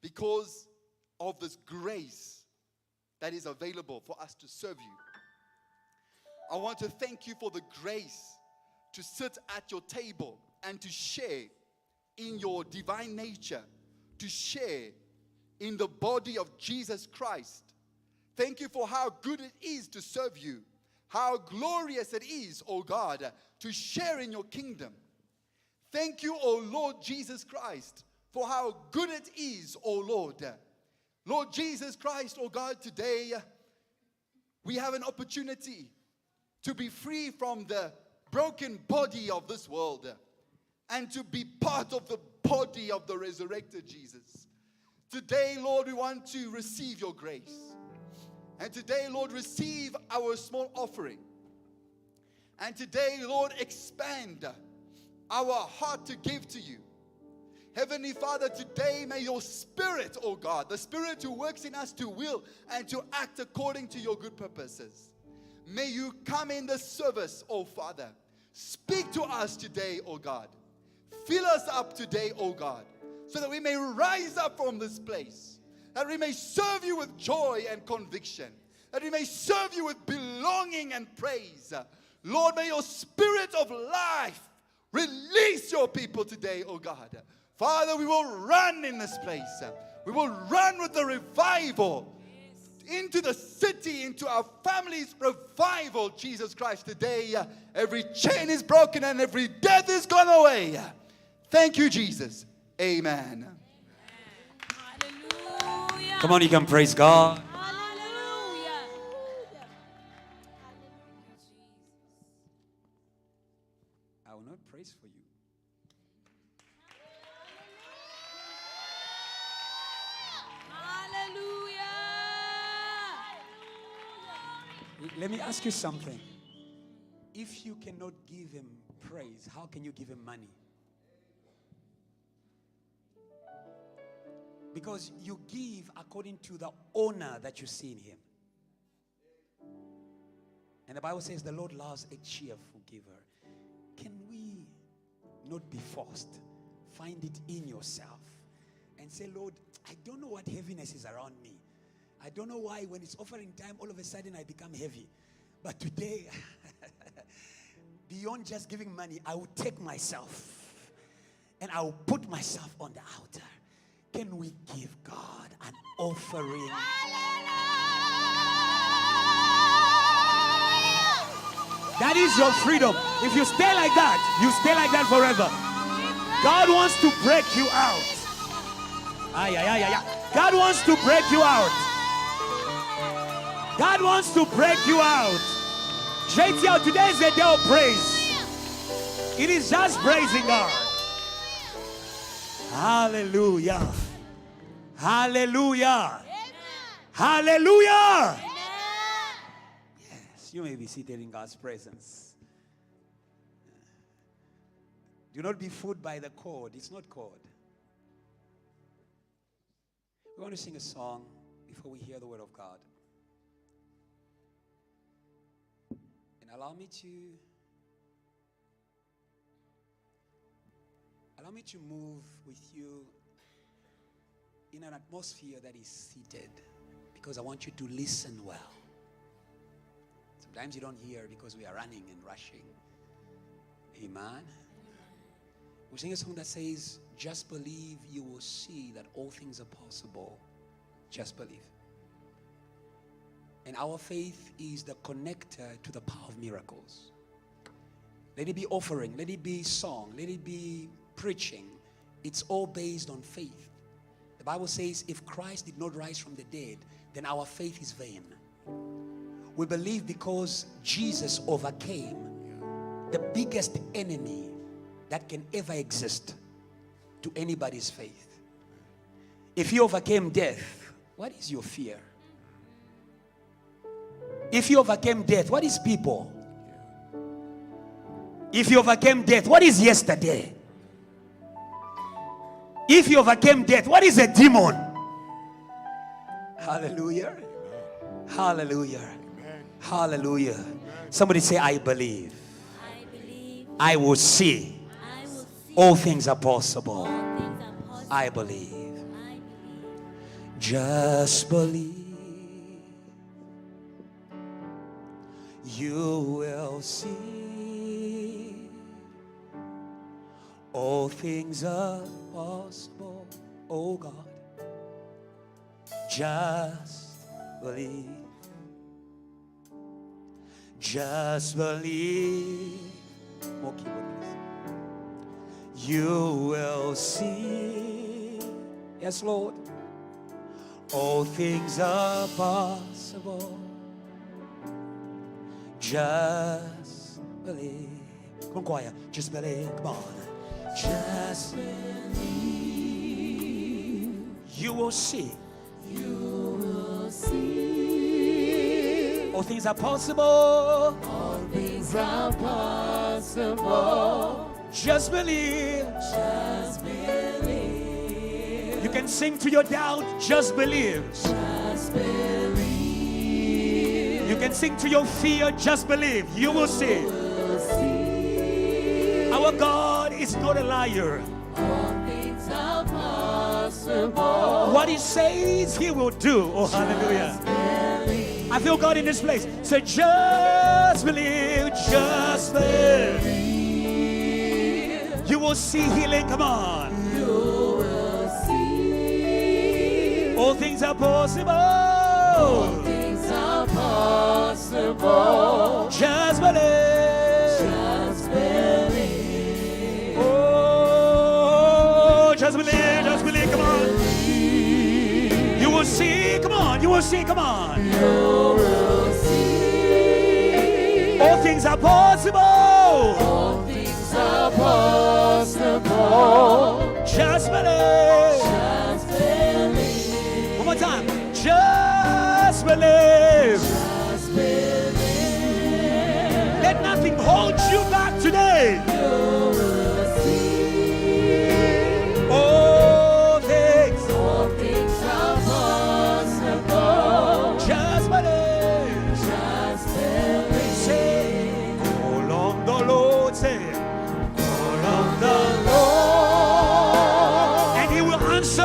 because of this grace that is available for us to serve you. I want to thank you for the grace to sit at your table and to share in your divine nature, to share in the body of Jesus Christ. Thank you for how good it is to serve you, how glorious it is, oh God, to share in your kingdom. Thank you, oh Lord Jesus Christ, for how good it is, oh Lord. Lord Jesus Christ, oh God, today we have an opportunity to be free from the broken body of this world and to be part of the body of the resurrected Jesus. Today, Lord, we want to receive your grace. And today, Lord, receive our small offering. And today, Lord, expand our heart to give to you. Heavenly Father, today may your Spirit, oh God, the Spirit who works in us to will and to act according to your good purposes, may you come in the service, oh Father. Speak to us today, oh God. Fill us up today, oh God, so that we may rise up from this place, that we may serve you with joy and conviction, that we may serve you with belonging and praise. Lord, may your Spirit of life release your people today, oh God. Father, we will run in this place. We will run with the revival into the city, into our families' revival, Jesus Christ. Today, every chain is broken and every death is gone away. Thank you, Jesus. Amen. Hallelujah. Come on, you can praise God. Hallelujah. I will not praise for you. Hallelujah. Let me ask you something. If you cannot give him praise, how can you give him money? Because you give according to the honor that you see in him. And the Bible says the Lord loves a cheerful giver. Can we not be forced? Find it in yourself and say, Lord, I don't know what heaviness is around me. I don't know why when it's offering time, all of a sudden I become heavy. But today, beyond just giving money, I will take myself and I will put myself on the altar. Can we give God an offering? That is your freedom. If you stay like that, you stay like that forever. God wants to break you out. God wants to break you out. God wants to break you out. JTL, today is a day of praise. It is just praising God. Hallelujah. Hallelujah. Hallelujah. Yes, you may be seated in God's presence. Do not be fooled by the chord. It's not chord. We want to sing a song before we hear the word of God. And allow me to move with you in an atmosphere that is seated, because I want you to listen well. Sometimes you don't hear because we are running and rushing. Amen. We sing a song that says, just believe, you will see that all things are possible. Just believe. And our faith is the connector to the power of miracles. Let it be offering, let it be song, let it be preaching. It's all based on faith. The Bible says if Christ did not rise from the dead, then our faith is vain. We believe because Jesus overcame the biggest enemy that can ever exist to anybody's faith. If he overcame death, what is your fear? If he overcame death, what is people? If he overcame death, what is yesterday? If he overcame death, what is a demon? Hallelujah. Hallelujah. Hallelujah. Somebody say, I believe. I will see. All things are possible. I believe. Just believe. You will see. All things are possible. Oh God. Just believe. Just believe. More keyboard, please. You will see. Yes, Lord. All things are possible. Just believe. Come on, choir. Just believe. Come on. Just believe. You will see. You will see. All things are possible. All things are possible. Just believe. Just believe. You can sing to your doubt. Just believe. Just believe. You can sing to your fear. Just believe. You will see. You will see. Our God is not a liar. All things are possible. What he says he will do. Oh, hallelujah. I feel God in this place. So just believe, just believe. You will see healing. Come on. You will see. All things are possible. All things are possible. Just believe. Just believe. Oh, just believe, just believe. Come on. You will see. Come on. You will see. Come on. You will see. All things are possible. All things are possible. Just believe. Just believe. One more time. Just believe. Just believe. Let nothing hold you back today. You will see. All things. All things are possible. Just believe. Just believe. Say, call on the Lord. Say, call on the Lord. And he will answer.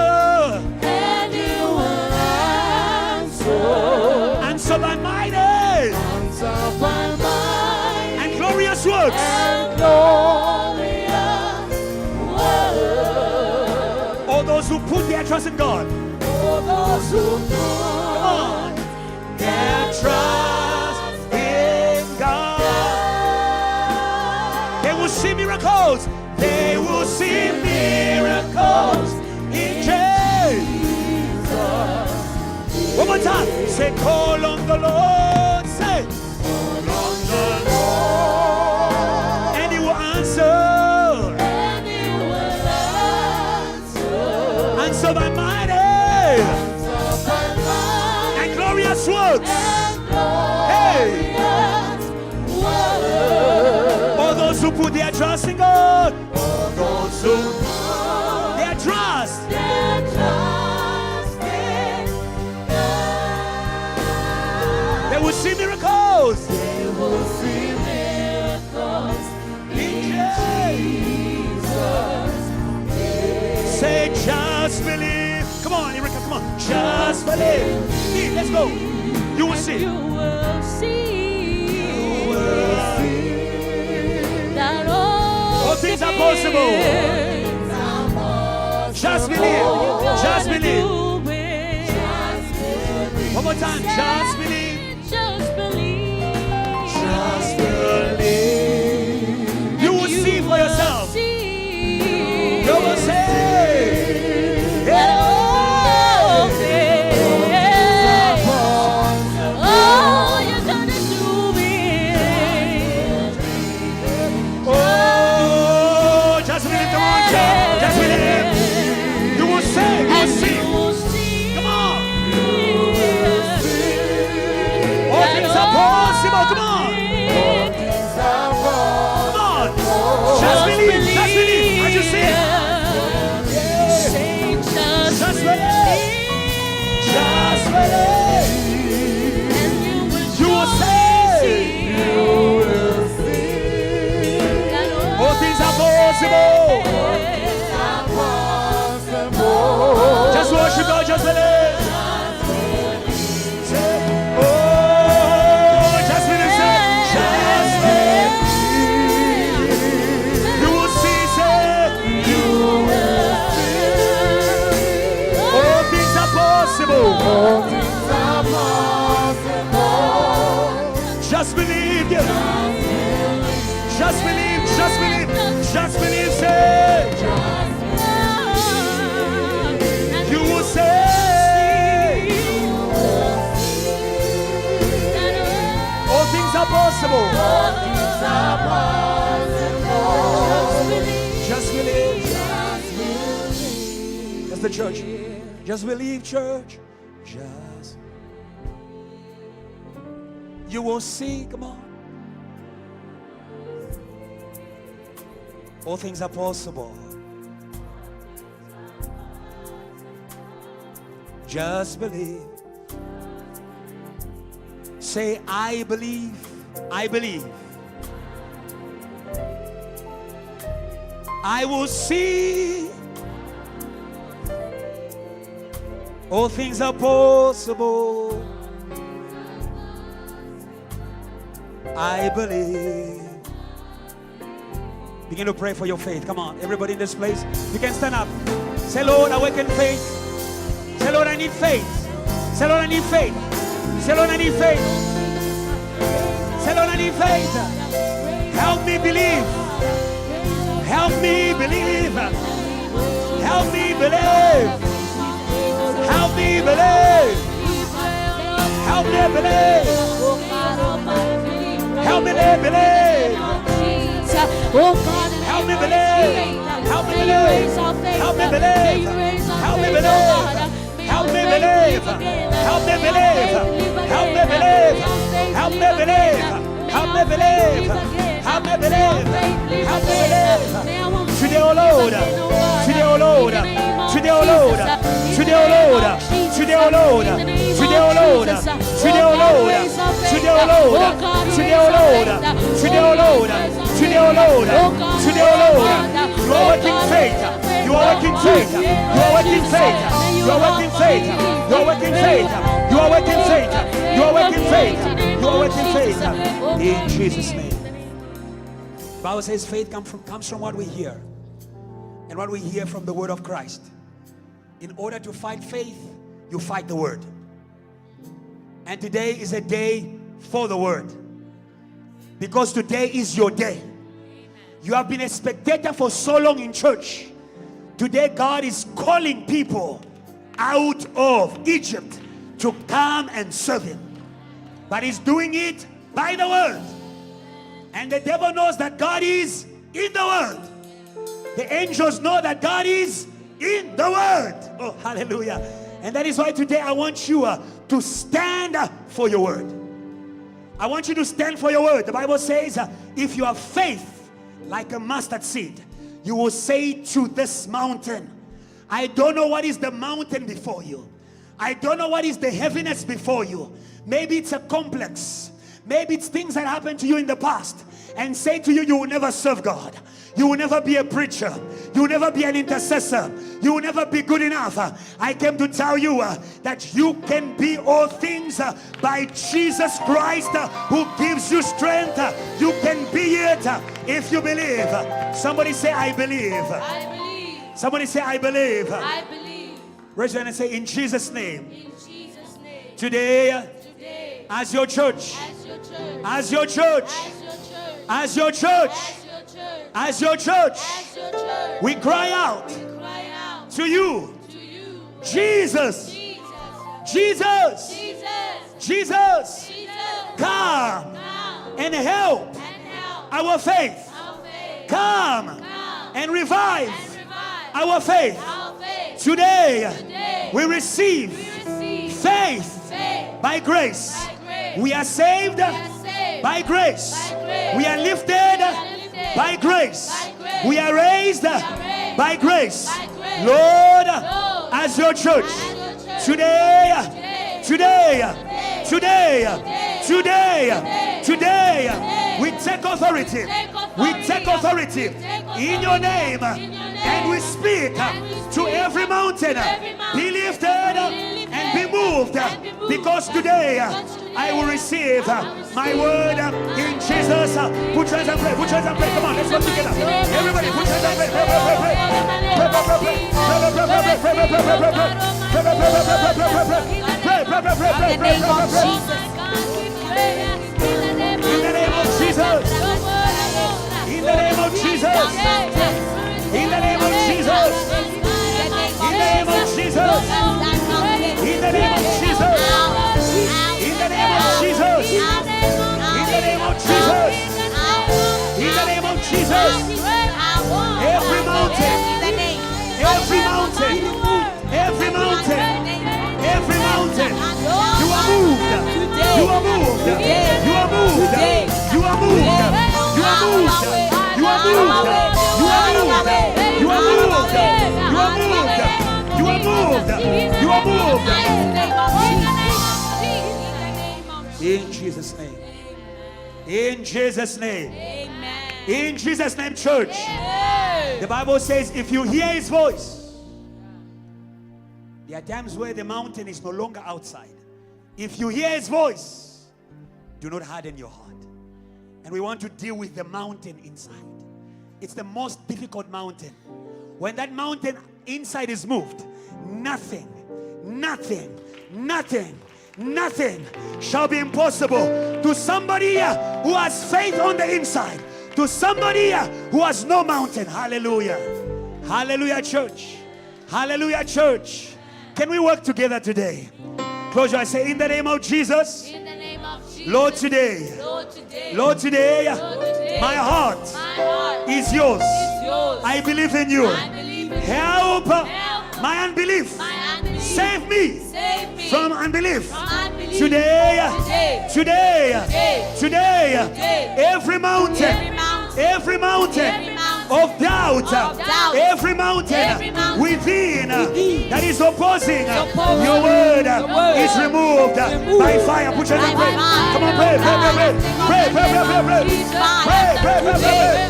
And he will answer. Answer by mighty. Answer by mighty. And glorious works. And glorious works. All those who put their trust in God. All those who put their trust in God. They will see miracles. They will see miracles in Jesus. One more time. Say, call on the Lord. Say, call on the Lord. And he will answer. And he will answer. Answer by mighty. Answer by mighty. And glorious works. And glorious works. All those who put their trust in God. So their trust. They will see miracles. They will see miracles in Jesus. Say just believe. Come on, Erica, come on. Just believe. Here, let's go. You will see. You will see. You will see that all things are possible. Just believe. Just believe. One more time. Just believe. Just believe. Just believe. You will see for yourself. You will see. Yeah. Just worship God, just believe. Oh, just believe, say, just believe. You will see, say, you will see. All things are possible. All things are possible. Just believe, yeah. Just believe, just believe, just believe, say. You will say. All things are possible. All things are possible. Just believe. Just believe. That's the church. Just believe, church. Just. You will see. Come on. All things are possible. Just believe. Say, I believe. I believe. I will see. All things are possible. I believe. Begin to pray for your faith. Come on, everybody in this place. You can stand up. Say, Lord, awaken faith. Say, Lord, I need faith. Say, Lord, I need faith. Say, Lord, I need faith. Say, Lord, I need faith. Help me believe. Help me believe. Help me believe. Help me believe. Help me believe. Help me believe. Oh God, help me believe. Help me believe. Help me believe. Help me believe. Help me believe. Help me believe. Help me believe. Help me believe. Help me believe. Help me believe. Help me believe. Today, oh Lord. Today, oh Lord. Today, oh Lord. Today, oh Lord. Today, oh Lord. Today, oh Lord. Today, oh Lord. Today, oh Lord. Today, oh Lord. Today, oh Lord. Today, oh Lord. Today, oh Lord. You are working faith. You are working faith. You are working faith. You are working faith. You are working faith. You are working faith. You are working faith. You are working faith. In Jesus' name. The Bible says faith comes from what we hear. And what we hear from the word of Christ. In order to fight faith, you fight the word. And today is a day for the word. Because today is your day. You have been a spectator for so long in church. Today God is calling people out of Egypt to come and serve him. But he's doing it by the word. And the devil knows that God is in the word. The angels know that God is in the word. Oh, hallelujah. And that is why today I want you to stand for your word. I want you to stand for your word. The Bible says if you have faith like a mustard seed, you will say to this mountain, I don't know what is the mountain before you. I don't know what is the heaviness before you. Maybe it's a complex. Maybe it's things that happened to you in the past. And say to you, you will never serve God. You will never be a preacher. You will never be an intercessor. You will never be good enough. I came to tell you that you can be all things by Jesus Christ who gives you strength. You can be it if you believe. Somebody say, I believe. I believe. Somebody say, I believe. I believe. Raise your hand and say, in Jesus' name. In Jesus' name. Today, as your church, As your church. as your church, As your church. as your church, As your church. we cry out Cry out to you, to you. Jesus, Jesus. Jesus, Jesus. Jesus, Jesus. come Come and help and help our faith. our faith. Come Come and revive and revive our faith. our faith. Today, Today we receive we receive faith faith by grace. by grace. We are saved We are saved by grace. by grace. We are lifted lifted by grace. by grace. We are raised raised by grace. by grace. Lord, Lord, as your church, as your church, today, today, today, we take authority. We take authority in your name, and we speak to every mountain, be lifted and be moved, because today I will receive my word in Jesus. Put your hands and pray. Put your hands and pray. Come on, let's go together. Everybody, put your hands and pray. Pray, pray, pray, pray. Pray, pray, pray, pray. In the name of Jesus. In the name of Jesus. In the name of Jesus. In the name of Jesus. In the name of Jesus. In the name of Jesus. In the name of Jesus. In the name of Jesus. Every mountain. Every mountain. Every mountain. Every mountain. You are moved. You are moved. You are moved. You are moved. You are moved. You are moved. You are moved. You are moved. You are moved. You are moved. In Jesus' name. In Jesus' name. In Jesus' name, church. The Bible says if you hear his voice, there are times where the mountain is no longer outside. If you hear his voice, do not harden your heart. And we want to deal with the mountain inside. It's the most difficult mountain. When that mountain inside is moved, nothing shall be impossible to somebody who has faith on the inside, to somebody who has no mountain. Hallelujah. Hallelujah, church. Hallelujah, church. Can we work together today? Close your eyes. Say, in the name of Jesus. In the name of Jesus. Lord, today. Lord, today, my heart is yours. I believe in you. Help my unbelief. Save me from unbelief. Today, every mountain of doubt, every mountain within that is opposing your word is removed by fire. Put your hands up, pray. Come on, pray, pray, pray, pray, pray, pray, pray, pray,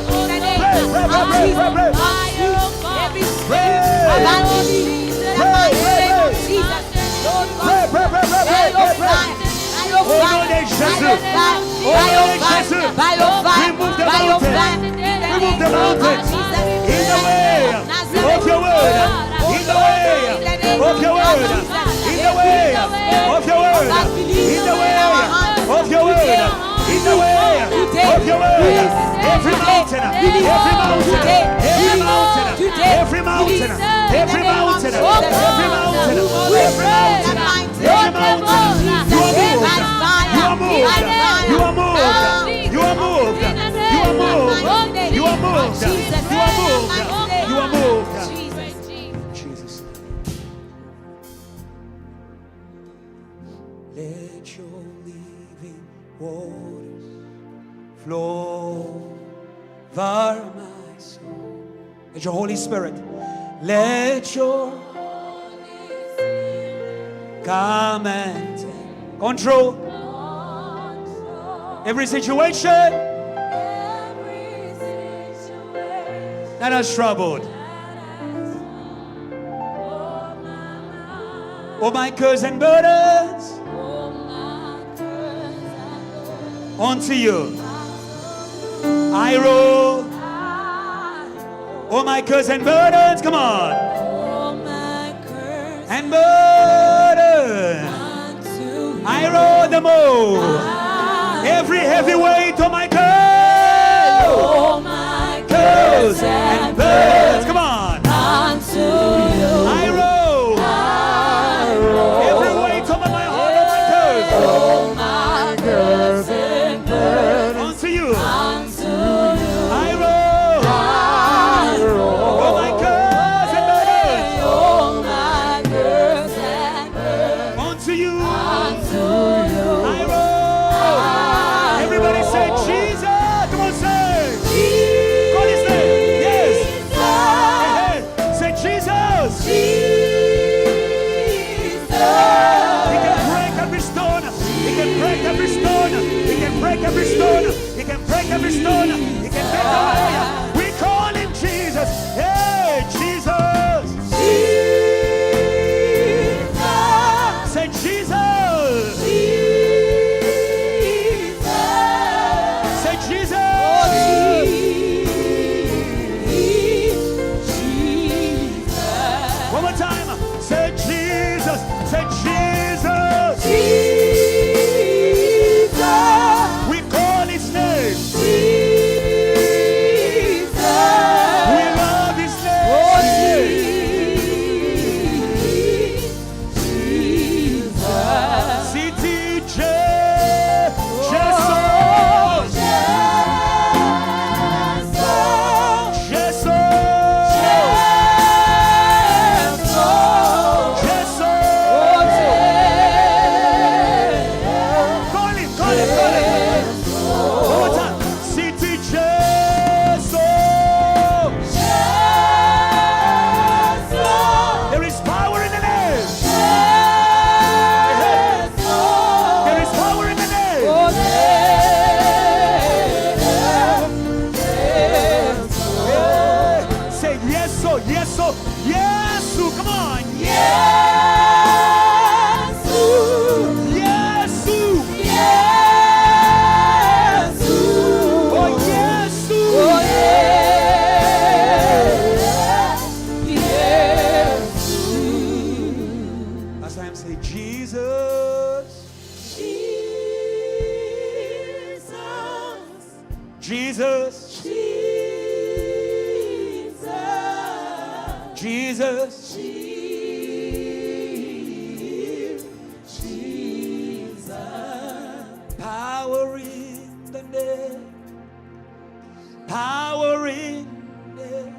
remove the mountain in the way of your word, in the way of your word, in the way of your word, in the way of your word, in the way of your word. Every mountain, every mountain, every mountain, every mountain, every mountain, every mountain, every mountain, every mountain, you are moved, you are moved, you are moved, you are moved, you are moved, you are moved, you are moved, you are moved. Jesus. Let your living waters flow over my soul. Let your Holy Spirit, let your come and take control. Every situation that has troubled. All my cares and burdens unto you. I roll all my cares and burdens. Come on. And burdens. I roll them all. Every heavy weight on my cares. All my cares and burdens. Come on. Unto you. I roll. Every weight on my heart, on my cares. All my cares and burdens unto you. Unto you. I roll. All my cares and burdens. All my cares and burdens unto you. Unto you. I roll. Everybody say Jesus. Come on, say. Call his name. Yes. Hey, say Jesus. He can break every stone. He can break every stone. He can break every stone. He can break every stone. He can make a way. We call him Jesus. Hey, Jesus. Say Jesus. Say Jesus. One more time. Say Jesus. Say Jesus. We call his name. We love his name. CTJ. There is power in the name. There is power in the name. Say yes, so yes, so yes, so come on. Yes, yes, oh yes, last time say Jesus. Jesus. Jesus. Power in the name. Power in the name.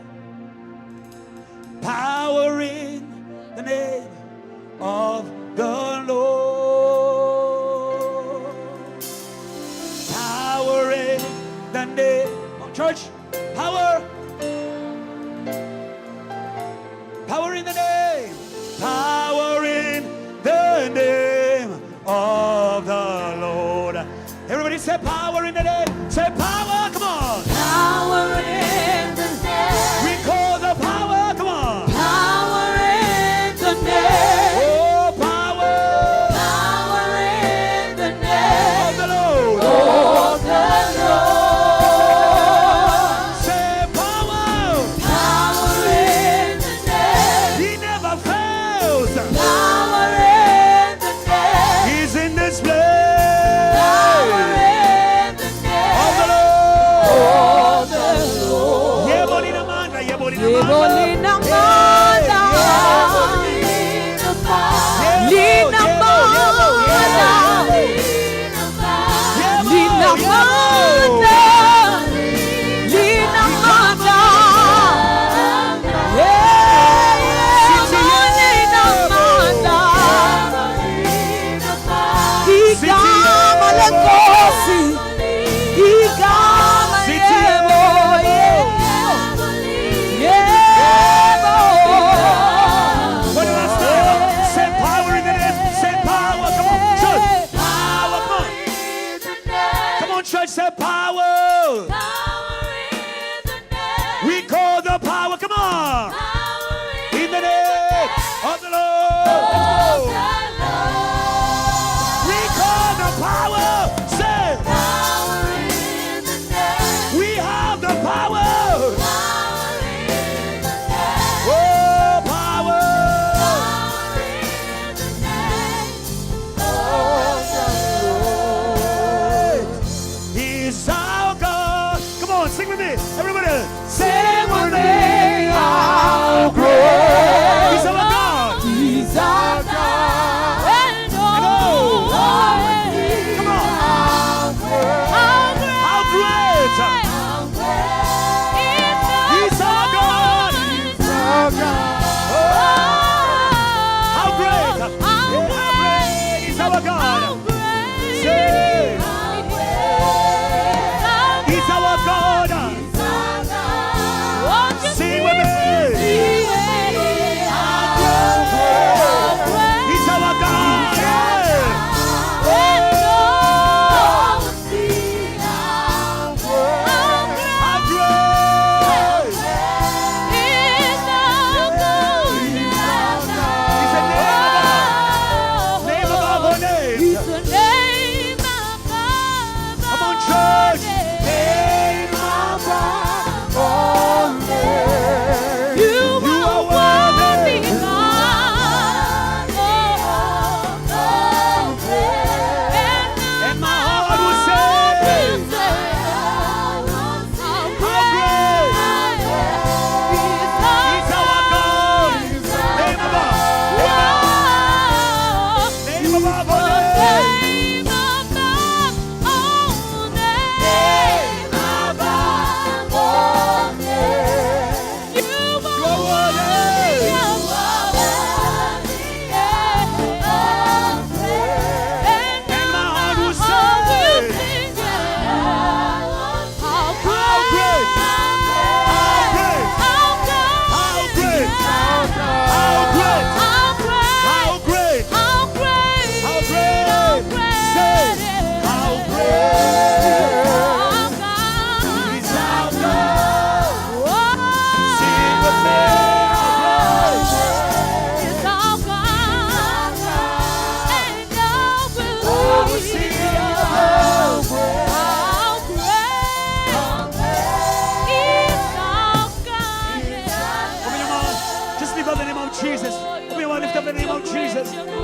Power in the name of the Lord. Power in the name. Church, power. Power in the name. Power in the name of the Lord. Everybody say power in the name. Say power, come on. Power in the name. We call the power, come on. Power in the name. Oh, power. Power in the name of the Lord. Of the Lord. Say power. Power in the name. He never fails. Power in the name. He's in this place. Power in the name of the Lord. Of the Lord. Yebolina manda, yebolina manda. Yebolina manda. Lina manda. Lina manda. Lina manda. Lina manda. Igama lenkosi. Igama yebo. Yeah. We call the power. Come on. In the name of the Lord. We call the power. Say. We have the power. Oh, power. He's our God. Come on, sing with me. Everybody. Sing with me. How great. He's our God. He's our God. And oh, come on. How great. He's our God. He's our God. How great. How great. He's our God. Say. He's our God. Sing with me. He's our God. How great. He's the name above all names. Come on, church. Name above all names. You are worthy. And my heart will say, how great. He's our God. Name above. Name above all names.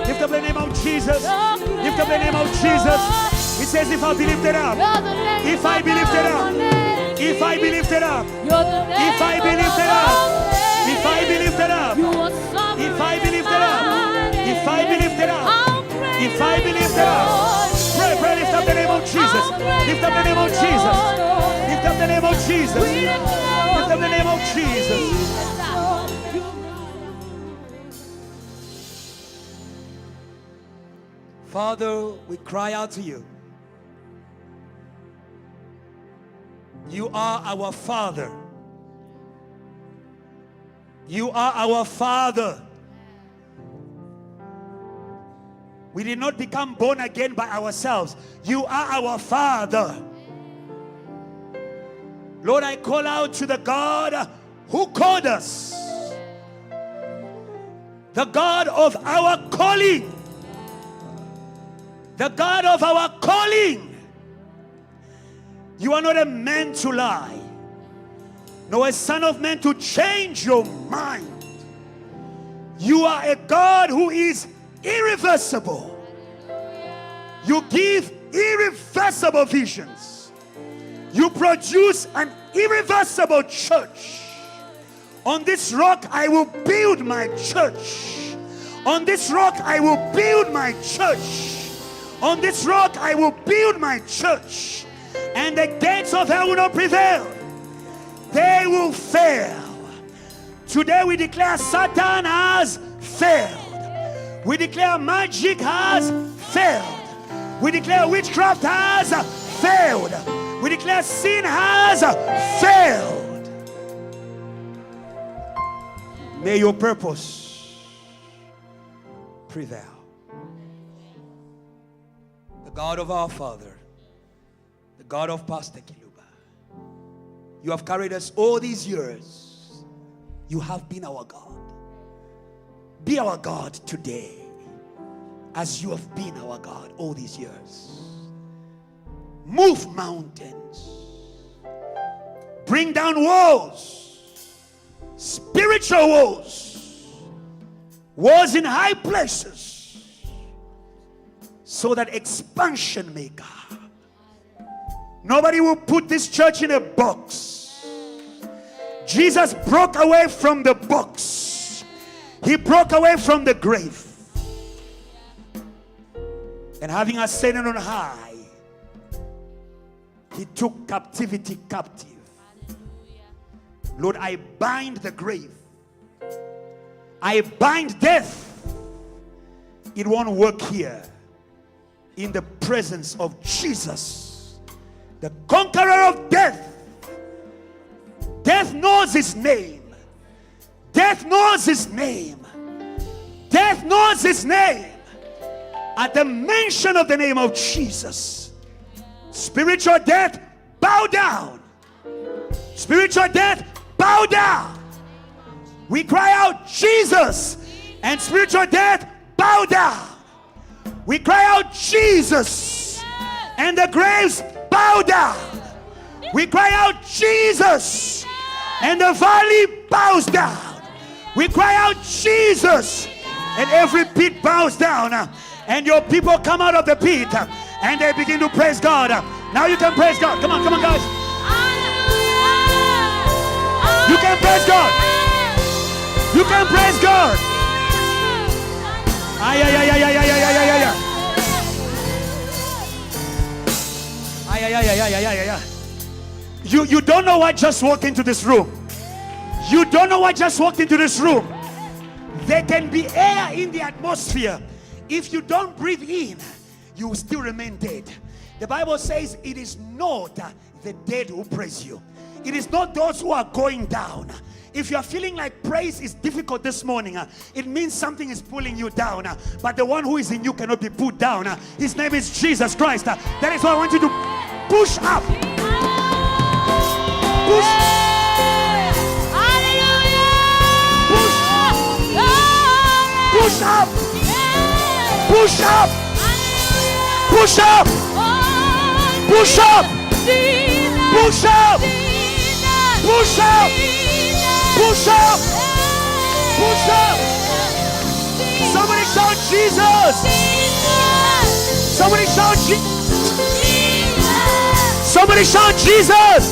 Lift up the name of Jesus. Lift up the name of Jesus. He says, if I be lifted up, if I be lifted up, if I be lifted up, if I be lifted up, if I be lifted up, if I be lifted up, if I be lifted up, if I be lifted up. Pray, pray, lift up the name of Jesus. Lift up the name of Jesus. Lift up the name of Jesus. Lift up the name of Jesus. Father, we cry out to you. You are our Father. You are our Father. We did not become born again by ourselves. You are our Father. Lord, I call out to the God who called us, the God of our calling, the God of our calling. You are not a man to lie, nor a son of man to change your mind. You are a God who is irreversible. You give irreversible visions. You produce an irreversible church. On this rock I will build my church. On this rock I will build my church. On this rock I will build my church, and the gates of hell will not prevail. They will fail. Today we declare Satan has failed. We declare magic has failed. We declare witchcraft has failed. We declare sin has failed. May your purpose prevail. The God of our Father, the God of Pastor Kiluba, You have carried us all these years. You have been our God. Be our God today, as you have been our God all these years. Move mountains. Bring down walls. Spiritual walls. Walls in high places. So that expansion may come. Nobody will put this church in a box. Jesus broke away from the box. He broke away from the grave. And having ascended on high, he took captivity captive. Lord, I bind the grave. I bind death. It won't work here. In the presence of Jesus, the conqueror of death. Death knows his name. Death knows his name. Death knows his name. At the mention of the name of Jesus, spiritual death, bow down. Spiritual death, bow down. We cry out, Jesus. And spiritual death, bow down. We cry out, Jesus. And the graves, bow down. We cry out, Jesus. And the valley bows down. We cry out, Jesus. And every pit bows down. And your people come out of the pit. And they begin to praise God. Now you can praise God. Come on, guys. You can praise God. You can praise God. You don't know what just walked into this room. You don't know what just walked into this room. There can be air in the atmosphere. If you don't breathe in, you will still remain dead. The Bible says it is not the dead who praise you. It is not those who are going down. If you are feeling like praise is difficult this morning, it means something is pulling you down. But the one who is in you cannot be put down. His name is Jesus Christ. That is why I want you to push up. Push. Push up. Push up. Push up. Push up. Push up. Push up. Push up. Push up. Somebody shout Jesus. Somebody shout Jesus. Somebody shout Jesus.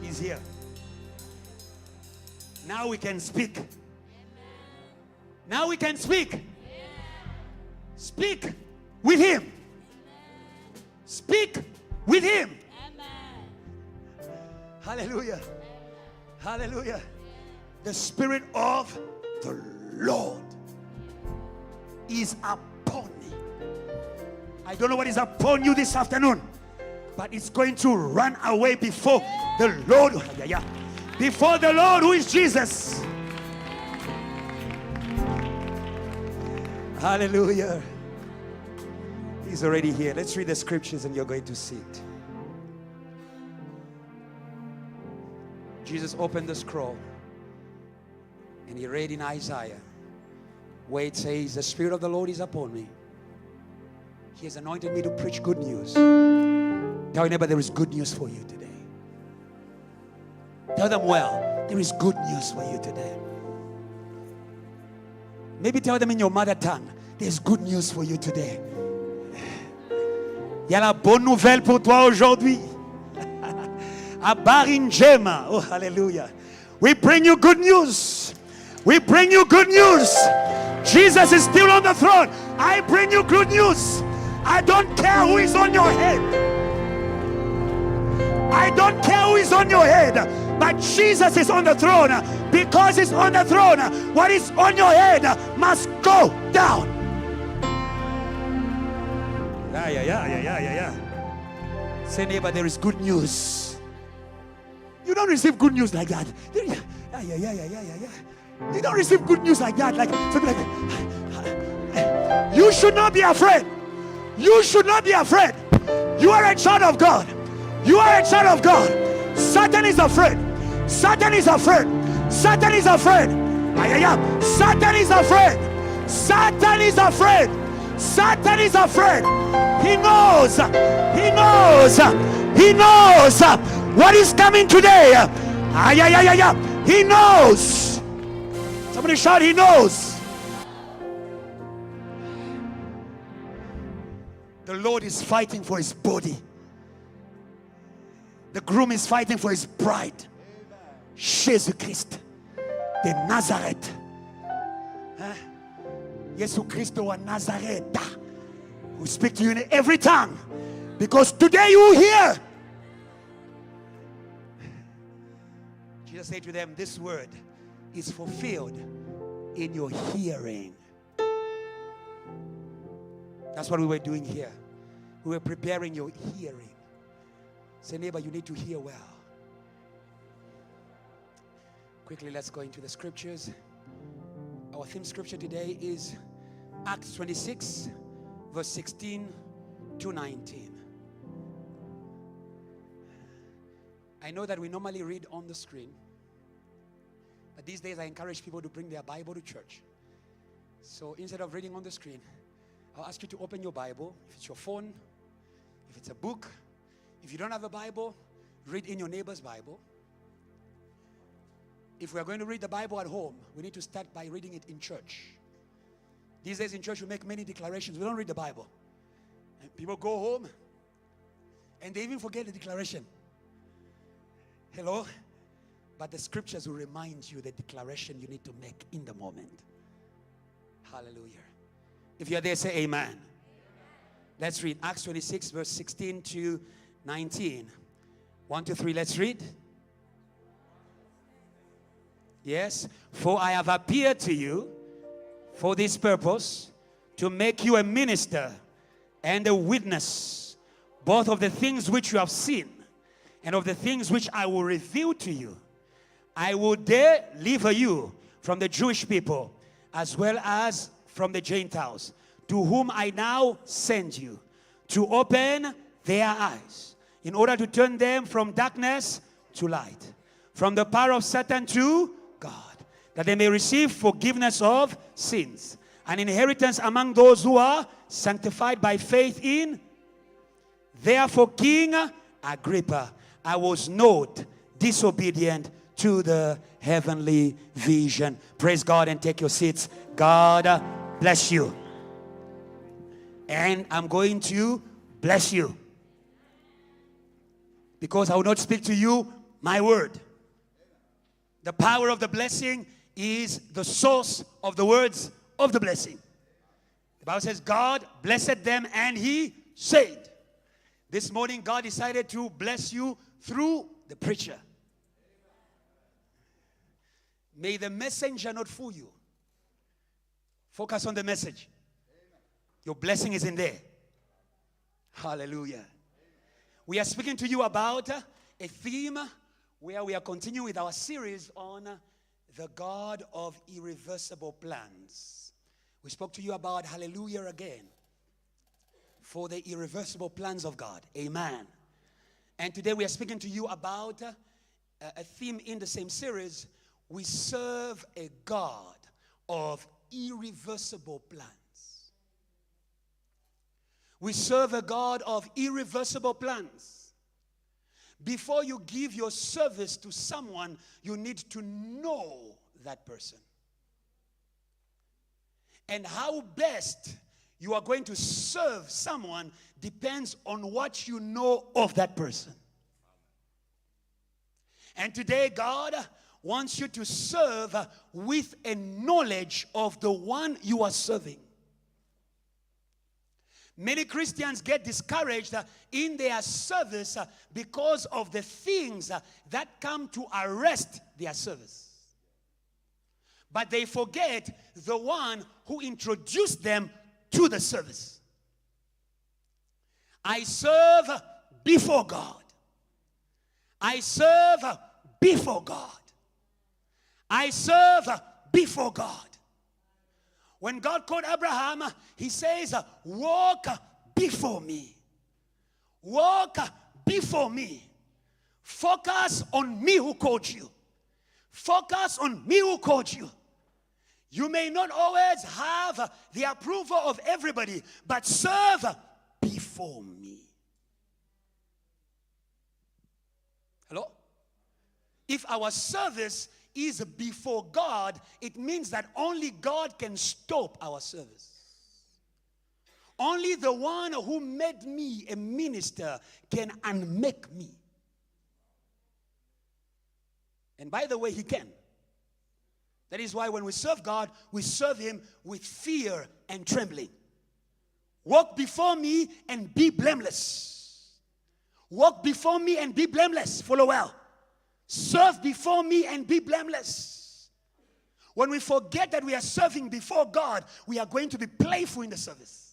He's here. Now we can speak. Now we can speak. Speak with him. Speak with him. Hallelujah. Hallelujah. The Spirit of the Lord is upon me. I don't know what is upon you this afternoon, but it's going to run away before the Lord. Before the Lord, who is Jesus. Hallelujah. He's already here. Let's read the scriptures and you're going to see it. Jesus opened the scroll and he read in Isaiah where it says, the Spirit of the Lord is upon me. He has anointed me to preach good news. Tell your neighbor, there is good news for you today. Tell them, well, there is good news for you today. Maybe tell them in your mother tongue, there's good news for you today. Il y a la bonne nouvelle pour toi aujourd'hui. Abarinjema. Oh, hallelujah. We bring you good news. We bring you good news. Jesus is still on the throne. I bring you good news. I don't care who is on your head. I don't care who is on your head. But Jesus is on the throne. Because he's on the throne, what is on your head must go down. Yeah. Say, neighbor, there is good news. You don't receive good news like that. Yeah. You don't receive good news like that. Like something like, you should not be afraid. You should not be afraid. You are a child of God. You are a child of God. Satan is afraid. Satan is afraid. Satan is afraid. Satan is afraid. Satan is afraid. Satan is afraid. He knows. He knows. He knows what is coming today. He knows. Somebody shout, he knows. The Lord is fighting for his body. The groom is fighting for his bride. Jesus Christ de Nazareth. Jesus Christ wa Nazareth. We speak to you in every tongue, because today you hear. Jesus said to them, this word is fulfilled in your hearing. That's what we were doing here. We were preparing your hearing. Say, neighbor, you need to hear well. Quickly, let's go into the scriptures. Our theme scripture today is Acts 26, verse 16 to 19. I know that we normally read on the screen, but these days I encourage people to bring their Bible to church. So instead of reading on the screen, I'll ask you to open your Bible. If it's your phone, if it's a book, if you don't have a Bible, read in your neighbor's Bible. If we are going to read the Bible at home, we need to start by reading it in church. These days in church, we make many declarations. We don't read the Bible. And people go home and they even forget the declaration. Hello? But the scriptures will remind you the declaration you need to make in the moment. Hallelujah. If you're there, say amen. Amen. Let's read Acts 26, verse 16 to 19. 1, 2, 3, let's read. Yes. For I have appeared to you for this purpose, to make you a minister and a witness, both of the things which you have seen and of the things which I will reveal to you. I will deliver you from the Jewish people as well as from the Gentiles, to whom I now send you, to open their eyes, in order to turn them from darkness to light, from the power of Satan to God, that they may receive forgiveness of sins, an inheritance among those who are sanctified by faith in. Therefore, King Agrippa, I was not disobedient to the heavenly vision. Praise God and take your seats. God bless you. And I'm going to bless you, because I will not speak to you my word. The power of the blessing is the source of the words of the blessing. The Bible says God blessed them and he said. This morning God decided to bless you through the preacher. May the messenger not fool you. Focus on the message. Your blessing is in there. Hallelujah. We are speaking to you about a theme where we are continuing with our series on the God of irreversible plans. We spoke to you about hallelujah again for the irreversible plans of God. Amen. And today we are speaking to you about a theme in the same series. We serve a God of irreversible plans. We serve a God of irreversible plans. Before you give your service to someone, you need to know that person. And how best you are going to serve someone depends on what you know of that person. And today, God wants you to serve with a knowledge of the one you are serving. Many Christians get discouraged in their service because of the things that come to arrest their service. But they forget the one who introduced them to the service. I serve before God. I serve before God. I serve before God. When God called Abraham, he says, walk before me. Walk before me. Focus on me who called you. Focus on me who called you. You may not always have the approval of everybody, but serve before me. Hello? If our service is before God, it means that only God can stop our service. Only the one who made me a minister can unmake me. And by the way, he can. That is why when we serve God, we serve him with fear and trembling. Walk before me and be blameless. Walk before me and be blameless. Follow well. Serve before me and be blameless. When we forget that we are serving before God, we are going to be playful in the service.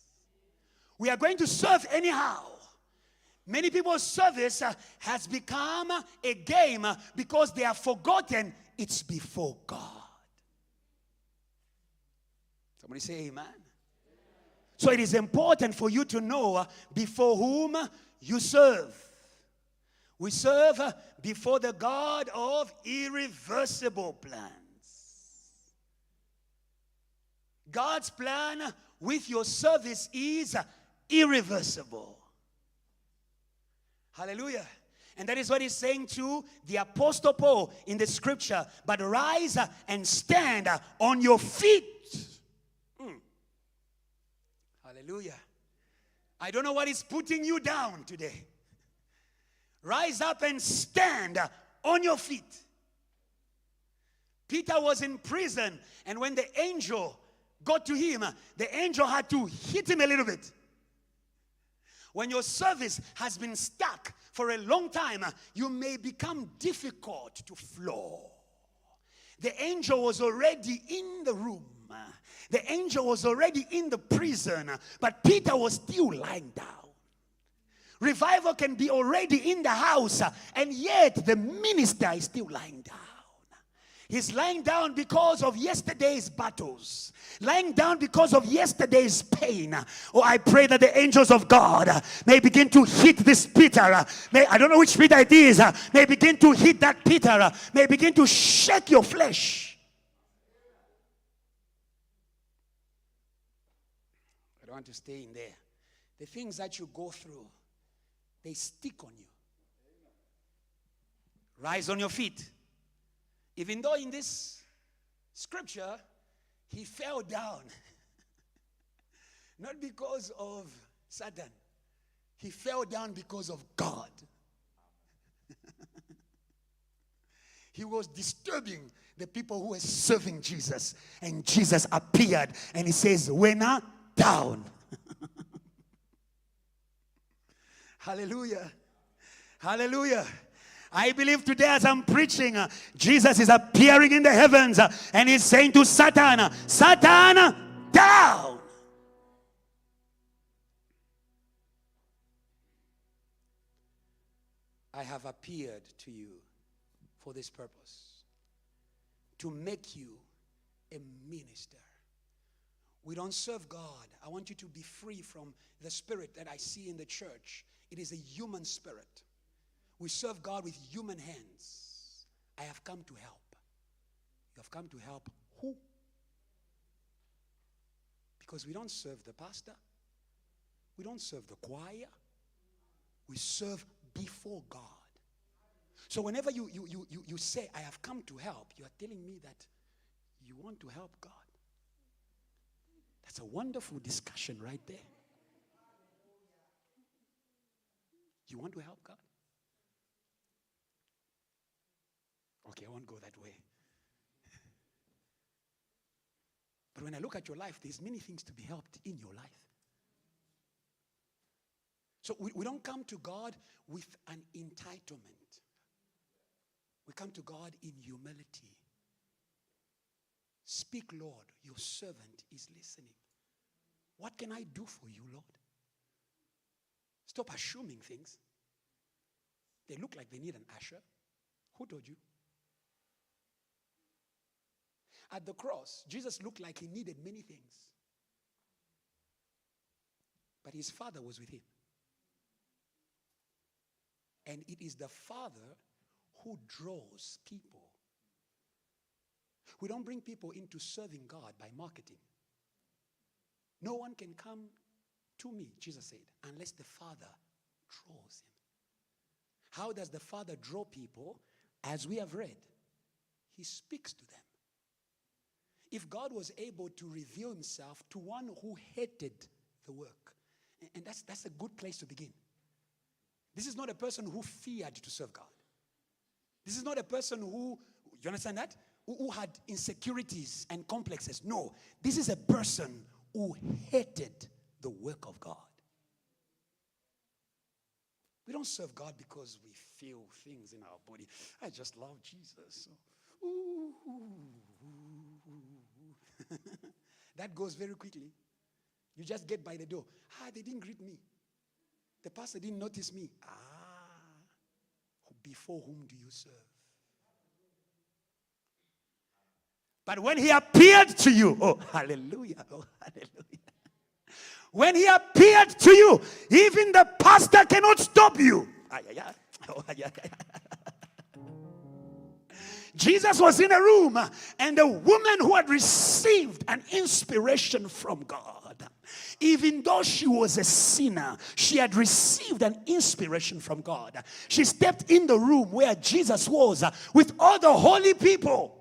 We are going to serve anyhow. Many people's service has become a game because they have forgotten it's before God. Somebody say amen. So it is important for you to know before whom you serve. We serve before the God of irreversible plans. God's plan with your service is irreversible. Hallelujah. And that is what he's saying to the Apostle Paul in the scripture. But rise and stand on your feet. Hallelujah. I don't know what is putting you down today. Rise up and stand on your feet. Peter was in prison, and when the angel got to him, the angel had to hit him a little bit. When your service has been stuck for a long time, you may become difficult to flow. The angel was already in the room. The angel was already in the prison, but Peter was still lying down. Revival can be already in the house, and yet the minister is still lying down. He's lying down because of yesterday's battles. Lying down because of yesterday's pain. Oh, I pray that the angels of God may begin to hit this Peter. I don't know which Peter it is. May begin to hit that Peter. May begin to shake your flesh. I don't want to stay in there. The things that you go through, they stick on you. Rise on your feet. Even though in this scripture, he fell down. Not because of Satan. He fell down because of God. He was disturbing the people who were serving Jesus. And Jesus appeared and he says, "We're not down." Hallelujah. Hallelujah. I believe today as I'm preaching, Jesus is appearing in the heavens and he's saying to Satan, "Satan, down." I have appeared to you for this purpose, to make you a minister. We don't serve God. I want you to be free from the spirit that I see in the church. It is a human spirit. We serve God with human hands. I have come to help. You have come to help who? Because we don't serve the pastor. We don't serve the choir. We serve before God. So whenever you say, "I have come to help," you are telling me that you want to help God. That's a wonderful discussion right there. You want to help God? Okay, I won't go that way. But when I look at your life, there's many things to be helped in your life. So we don't come to God with an entitlement. We come to God in humility. Speak, Lord, your servant is listening. What can I do for you, Lord? Stop assuming things. They look like they need an usher. Who told you? At the cross, Jesus looked like he needed many things. But his Father was with him. And it is the Father who draws people. We don't bring people into serving God by marketing. No one can come to me, Jesus said, unless the Father draws him. How does the Father draw people? As we have read, he speaks to them. If God was able to reveal himself to one who hated the work, and that's a good place to begin. This is not a person who feared to serve God. This is not a person who, you understand that? Who had insecurities and complexes. No, this is a person who hated the work of God. We don't serve God because we feel things in our body. I just love Jesus. Ooh. That goes very quickly. You just get by the door. They didn't greet me. The pastor didn't notice me. Before whom do you serve? But when he appeared to you, oh hallelujah, oh hallelujah. When he appeared to you, even the pastor cannot stop you. Jesus was in a room, and a woman who had received an inspiration from God, even though she was a sinner, she had received an inspiration from God. She stepped in the room where Jesus was with all the holy people.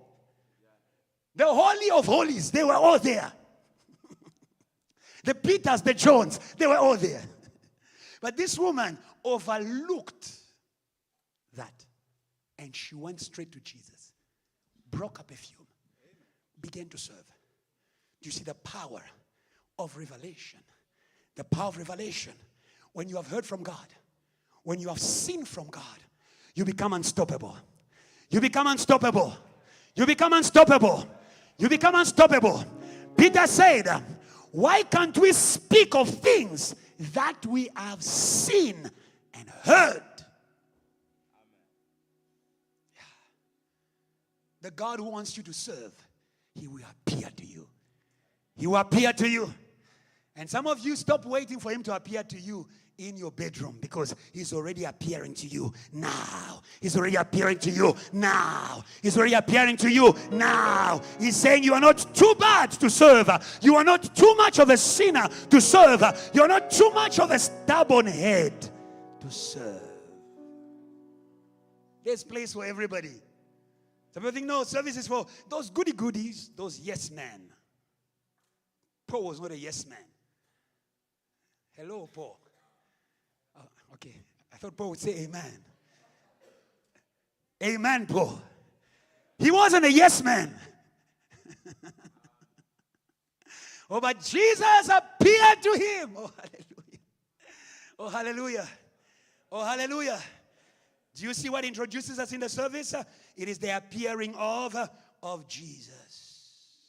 The Holy of Holies, they were all there. The Peters, the Johns, they were all there. But this woman overlooked that. And she went straight to Jesus. Broke up a perfume. Began to serve. Do you see the power of revelation? The power of revelation. When you have heard from God, when you have seen from God, you become unstoppable. You become unstoppable. You become unstoppable. You become unstoppable. Peter said, why can't we speak of things that we have seen and heard? Yeah. The God who wants you to serve, he will appear to you. He will appear to you. And some of you stop waiting for him to appear to you in your bedroom, because he's already appearing to you now. He's already appearing to you now. He's already appearing to you now. He's saying you are not too bad to serve. You are not too much of a sinner to serve. You are not too much of a stubborn head to serve. There's place for everybody. Some people think, no, service is for those goodies, those yes men. Paul was not a yes man. Hello, Paul. Okay, I thought Paul would say amen. Amen, Paul. He wasn't a yes man. Oh, but Jesus appeared to him. Oh, hallelujah. Oh, hallelujah. Oh, hallelujah. Do you see what introduces us in the service? It is the appearing of Jesus.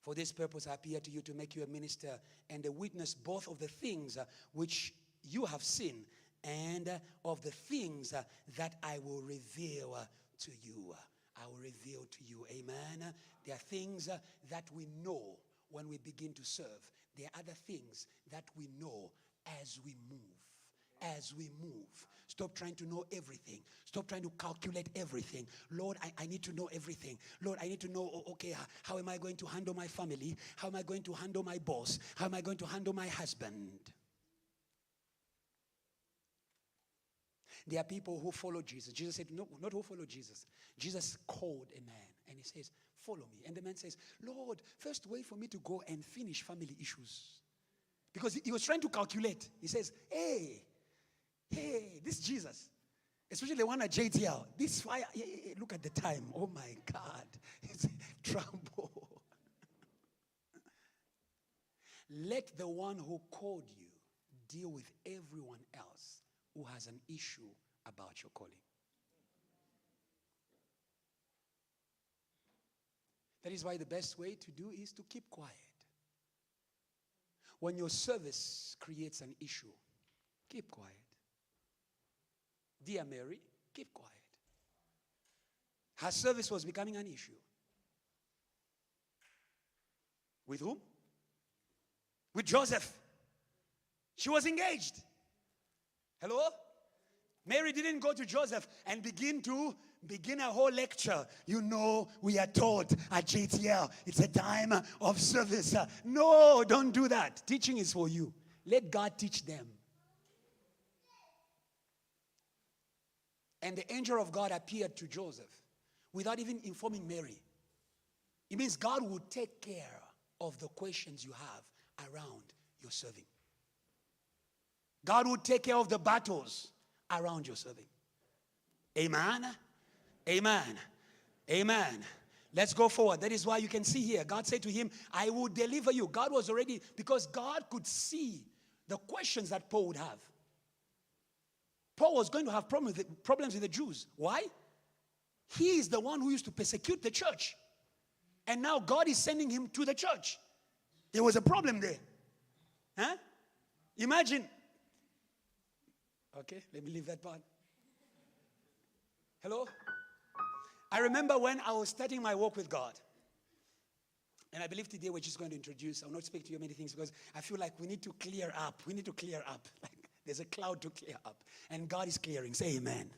For this purpose I appear to you, to make you a minister and a witness both of the things which you have seen and of the things that I will reveal to you. I will reveal to you. Amen. There are things that we know when we begin to serve. There are other things that we know as we move. As we move. Stop trying to know everything. Stop trying to calculate everything. Lord, I need to know everything. Lord, I need to know, okay, how am I going to handle my family? How am I going to handle my boss? How am I going to handle my husband? There are people who follow Jesus. Jesus said, no, not who follow Jesus. Jesus called a man and he says, follow me. And the man says, Lord, first wait for me to go and finish family issues. Because he was trying to calculate. He says, hey, this Jesus, especially the one at JTL, this fire, look at the time. Oh my God, it's trouble. Let the one who called you deal with everyone else who has an issue about your calling. That is why the best way to do is to keep quiet. When your service creates an issue, keep quiet. Dear Mary, keep quiet. Her service was becoming an issue. With whom? With Joseph. She was engaged. Hello? Mary didn't go to Joseph and begin a whole lecture. You know, we are taught at JTL, it's a time of service. No, don't do that. Teaching is for you. Let God teach them. And the angel of God appeared to Joseph without even informing Mary. It means God will take care of the questions you have around your serving. God will take care of the battles around your serving. Amen. Amen. Amen. Let's go forward. That is why you can see here, God said to him, I will deliver you. God was already, because God could see the questions that Paul would have. Paul was going to have problems with the Jews. Why? He is the one who used to persecute the church. And now God is sending him to the church. There was a problem there. Huh? Imagine. Okay, let me leave that part. Hello? I remember when I was starting my walk with God. And I believe today we're just going to introduce, I'll not speak to you many things because I feel like we need to clear up. We need to clear up. Like there's a cloud to clear up. And God is clearing. Say amen.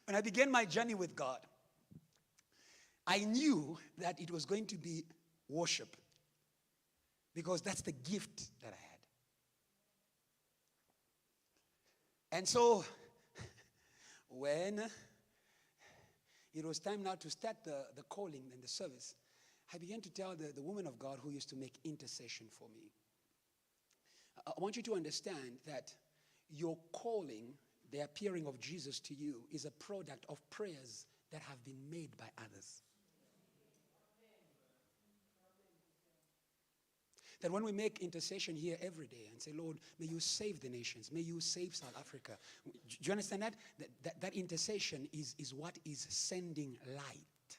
When I began my journey with God, I knew that it was going to be worship. Because that's the gift that I had. And so, when it was time now to start the calling and the service, I began to tell the woman of God who used to make intercession for me. I want you to understand that your calling, the appearing of Jesus to you, is a product of prayers that have been made by others. That when we make intercession here every day and say, Lord, may you save the nations, may you save South Africa. Do you understand that? That intercession is what is sending light.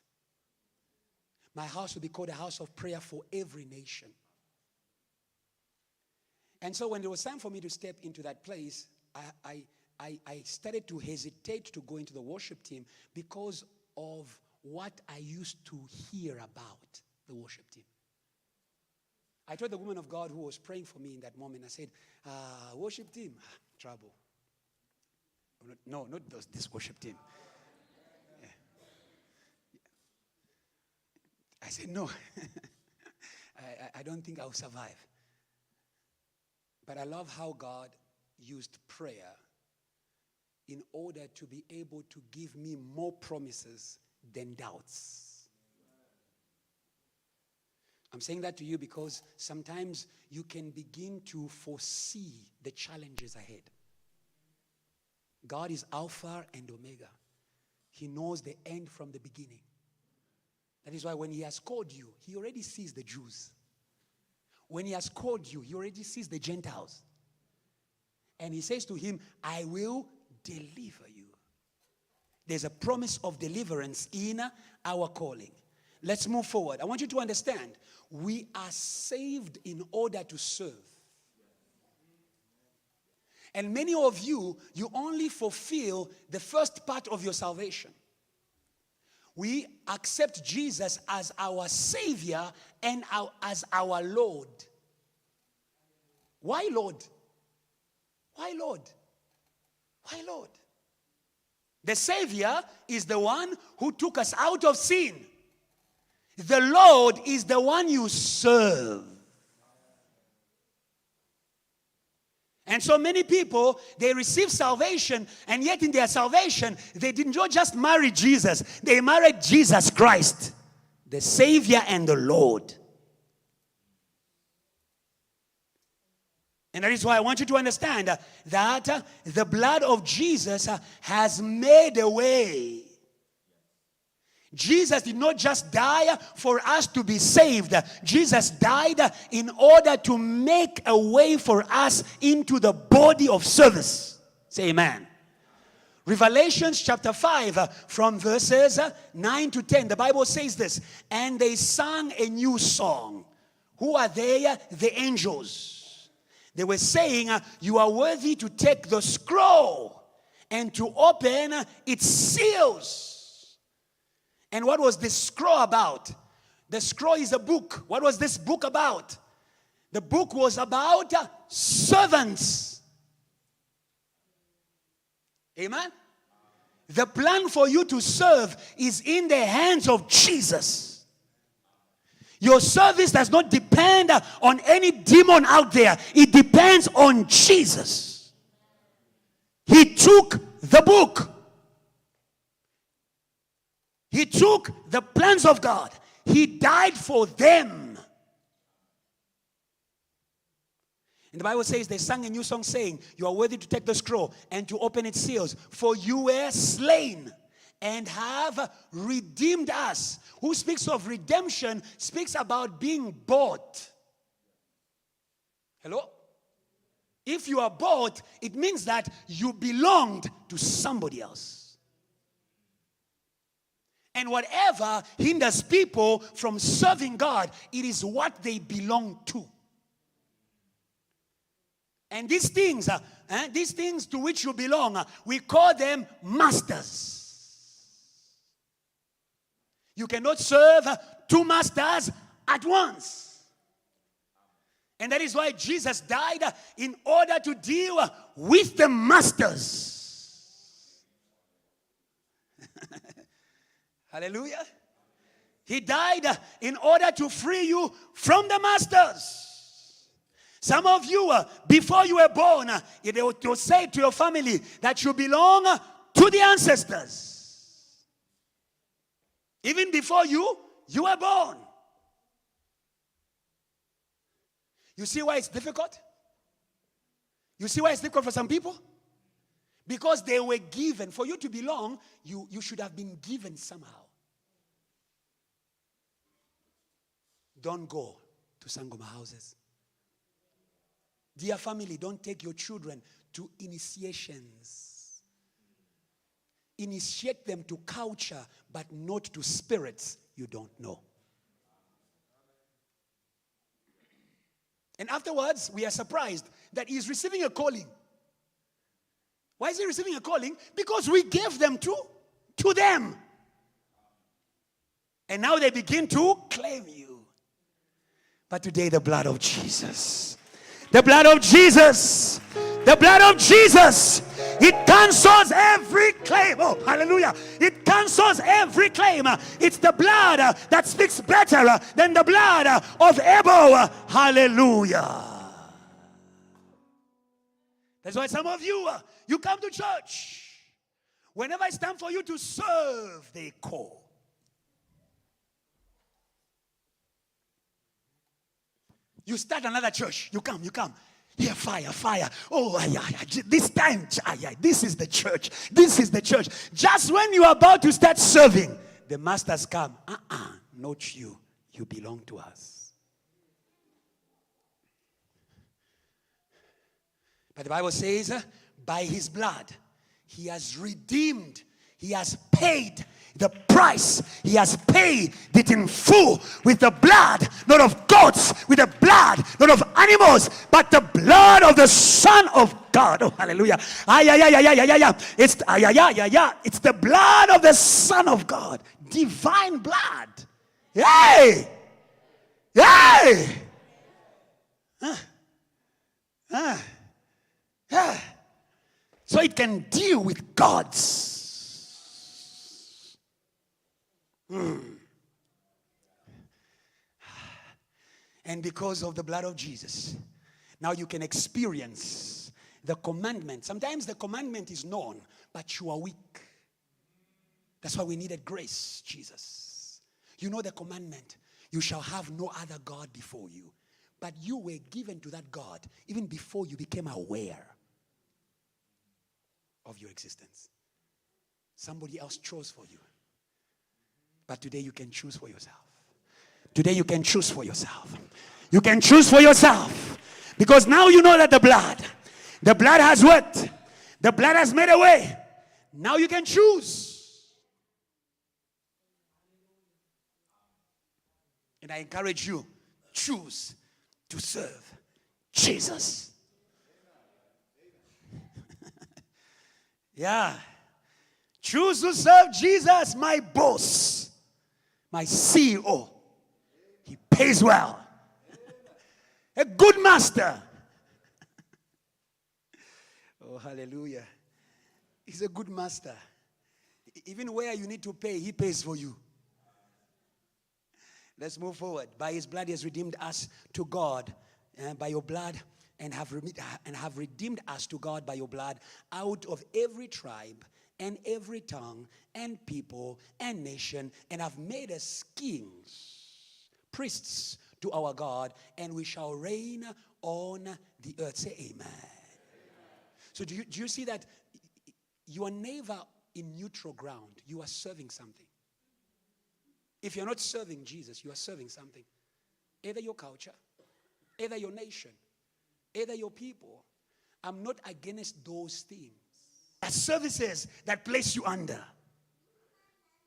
My house will be called a house of prayer for every nation. And so when it was time for me to step into that place, I started to hesitate to go into the worship team because of what I used to hear about the worship team. I told the woman of God who was praying for me in that moment, I said, worship team, trouble. No, not this worship team. Yeah. I said, no, I don't think I'll survive. But I love how God used prayer in order to be able to give me more promises than doubts. I'm saying that to you because sometimes you can begin to foresee the challenges ahead. God is Alpha and Omega. He knows the end from the beginning. That is why when he has called you, he already sees the Jews. When he has called you, he already sees the Gentiles. And he says to him, I will deliver you. There's a promise of deliverance in our calling. Let's move forward. I want you to understand, we are saved in order to serve. And many of you only fulfill the first part of your salvation. We accept Jesus as our Savior and as our Lord. Why Lord? Why Lord? Why Lord? The Savior is the one who took us out of sin. The Lord is the one you serve. And so many people, they receive salvation, and yet in their salvation, they did not just marry Jesus. They married Jesus Christ, the Savior and the Lord. And that is why I want you to understand that the blood of Jesus has made a way. Jesus did not just die for us to be saved. Jesus died in order to make a way for us into the body of service. Say amen. Revelation chapter 5 from verses 9 to 10. The Bible says this. And they sang a new song. Who are they? The angels. They were saying, you are worthy to take the scroll and to open its seals. And what was this scroll about? The scroll is a book. What was this book about? The book was about servants. Amen? The plan for you to serve is in the hands of Jesus. Your service does not depend on any demon out there. It depends on Jesus. He took the book. He took the plans of God. He died for them. And the Bible says they sang a new song saying, you are worthy to take the scroll and to open its seals. For you were slain and have redeemed us. Who speaks of redemption speaks about being bought. Hello? If you are bought, it means that you belonged to somebody else. And whatever hinders people from serving God, it is what they belong to. And these things to which you belong, we call them masters. You cannot serve two masters at once. And that is why Jesus died in order to deal with the masters. Hallelujah. He died in order to free you from the masters. Some of you, before you were born, they will say to your family that you belong to the ancestors. Even before you were born. You see why it's difficult? You see why it's difficult for some people? Because they were given. For you to belong, you should have been given somehow. Don't go to Sangoma houses. Dear family, don't take your children to initiations. Initiate them to culture, but not to spirits you don't know. And afterwards, we are surprised that he is receiving a calling. Why is he receiving a calling? Because we gave them to them. And now they begin to claim you. But today, the blood of Jesus. The blood of Jesus. The blood of Jesus. It cancels every claim. Oh, hallelujah. It cancels every claim. It's the blood that speaks better than the blood of Abel. Hallelujah. That's why some of you, you come to church. Whenever it's time for you to serve, they call. You start another church. You come. Here, fire. Oh, this time, this is the church. This is the church. Just when you are about to start serving, the masters come. Not you. You belong to us. But the Bible says, by his blood, he has redeemed. He has paid the price. He has paid it in full with the blood, not of goats, with the blood, not of animals, but the blood of the Son of God. Oh, hallelujah. It's the blood of the Son of God. Divine blood. Hey! So it can deal with gods. And because of the blood of Jesus, now you can experience the commandment. Sometimes the commandment is known, but you are weak. That's why we needed grace, Jesus. You know the commandment. You shall have no other God before you. But you were given to that God even before you became aware of your existence. Somebody else chose for you. But today you can choose for yourself. Today you can choose for yourself. You can choose for yourself. Because now you know that the blood has worked. The blood has made a way. Now you can choose. And I encourage you, choose to serve Jesus. Yeah. Choose to serve Jesus, my boss, my CEO. He pays well. A good master. Oh, hallelujah. He's a good master. Even where you need to pay, he pays for you. Let's move forward. By his blood he has redeemed us to God. By your blood and have redeemed us to God by your blood out of every tribe and every tongue and people and nation, and have made us kings, priests to our God, and we shall reign on the earth. Say amen. So do you see that you are never in neutral ground? You are serving something. If you're not serving Jesus, you are serving something. Either your culture, either your nation, either your people. I'm not against those things. There are services that place you under.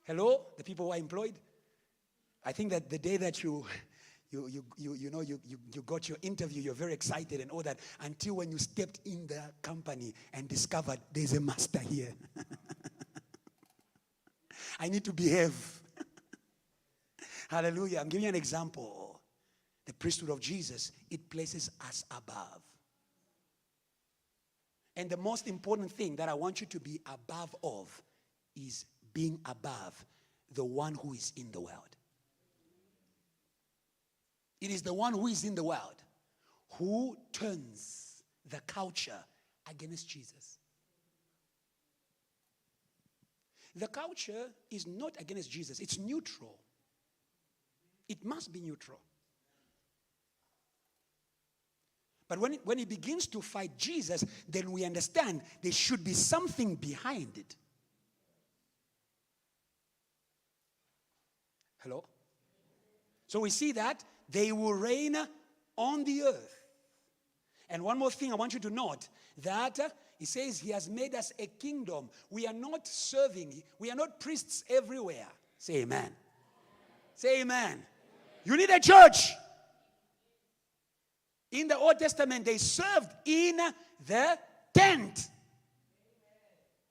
Hello, the people who are employed. I think that the day that you got your interview, you're very excited and all that, until when you stepped in the company and discovered there's a master here. I need to behave. Hallelujah. I'm giving you an example. The priesthood of Jesus, it places us above. And the most important thing that I want you to be above of is being above the one who is in the world. It is the one who is in the world who turns the culture against Jesus. The culture is not against Jesus. It's neutral. It must be neutral. But when it begins to fight Jesus, then we understand there should be something behind it. Hello? So we see that they will reign on the earth. And one more thing I want you to note, that he says he has made us a kingdom. We are not serving. We are not priests everywhere. Say amen. Say amen. You need a church. In the Old Testament, they served in the tent.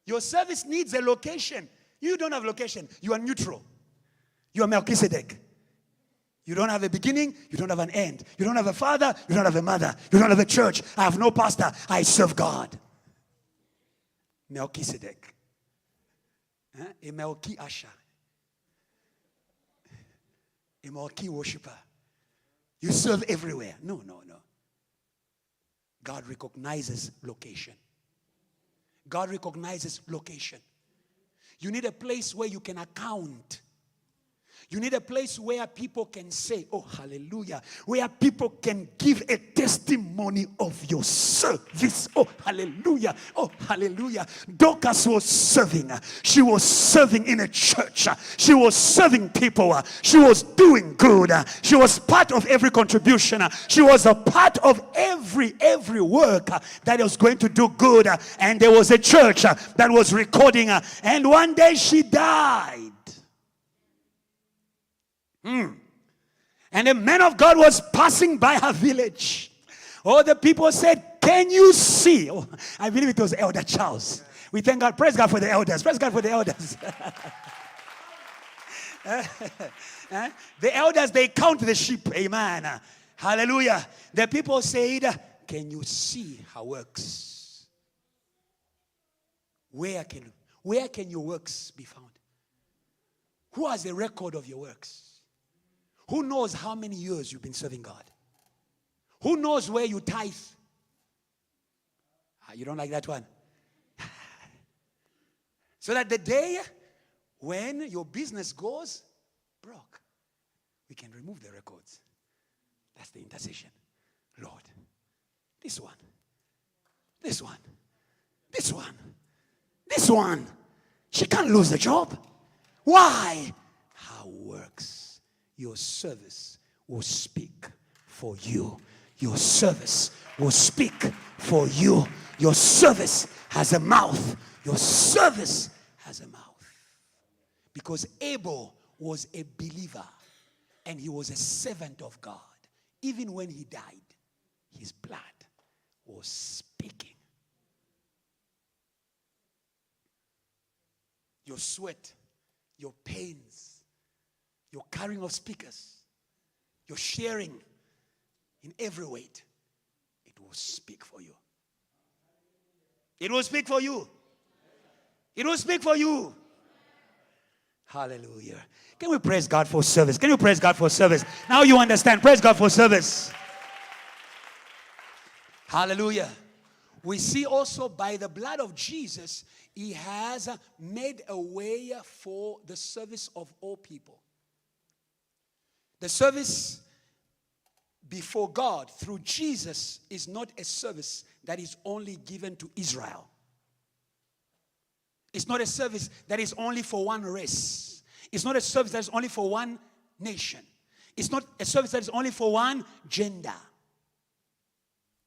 Your service needs a location. You don't have location. You are neutral. You are Melchizedek. You don't have a beginning. You don't have an end. You don't have a father. You don't have a mother. You don't have a church. I have no pastor. I serve God. Melchizedek. A Melchi Asher. A Melchi worshiper. You serve everywhere. No. God recognizes location. God recognizes location. You need a place where you can account. You need a place where people can say, oh, hallelujah. Where people can give a testimony of your service. Oh, hallelujah. Oh, hallelujah. Dorcas was serving. She was serving in a church. She was serving people. She was doing good. She was part of every contribution. She was a part of every work that was going to do good. And there was a church that was recording. And one day she died. And a man of God was passing by her village. All the people said, can you see? Oh, I believe it was Elder Charles. We thank God. Praise God for the elders. Praise God for the elders. The elders, they count the sheep. Amen. Hallelujah. The people said, can you see her works? Where can your works be found? Who has a record of your works? Who knows how many years you've been serving God? Who knows where you tithe? You don't like that one? So that the day when your business goes broke, we can remove the records. That's the intercession. Lord, this one, this one, this one, this one, she can't lose the job. Why? Her works. Your service will speak for you. Your service will speak for you. Your service has a mouth. Your service has a mouth. Because Abel was a believer and he was a servant of God. Even when he died, his blood was speaking. Your sweat, your pains, your carrying of speakers, your sharing in every weight, it will speak for you. It will speak for you. It will speak for you. Hallelujah. Can we praise God for service? Can you praise God for service? Now you understand. Praise God for service. Hallelujah. We see also by the blood of Jesus, he has made a way for the service of all people. The service before God through Jesus is not a service that is only given to Israel. It's not a service that is only for one race. It's not a service that is only for one nation. It's not a service that is only for one gender.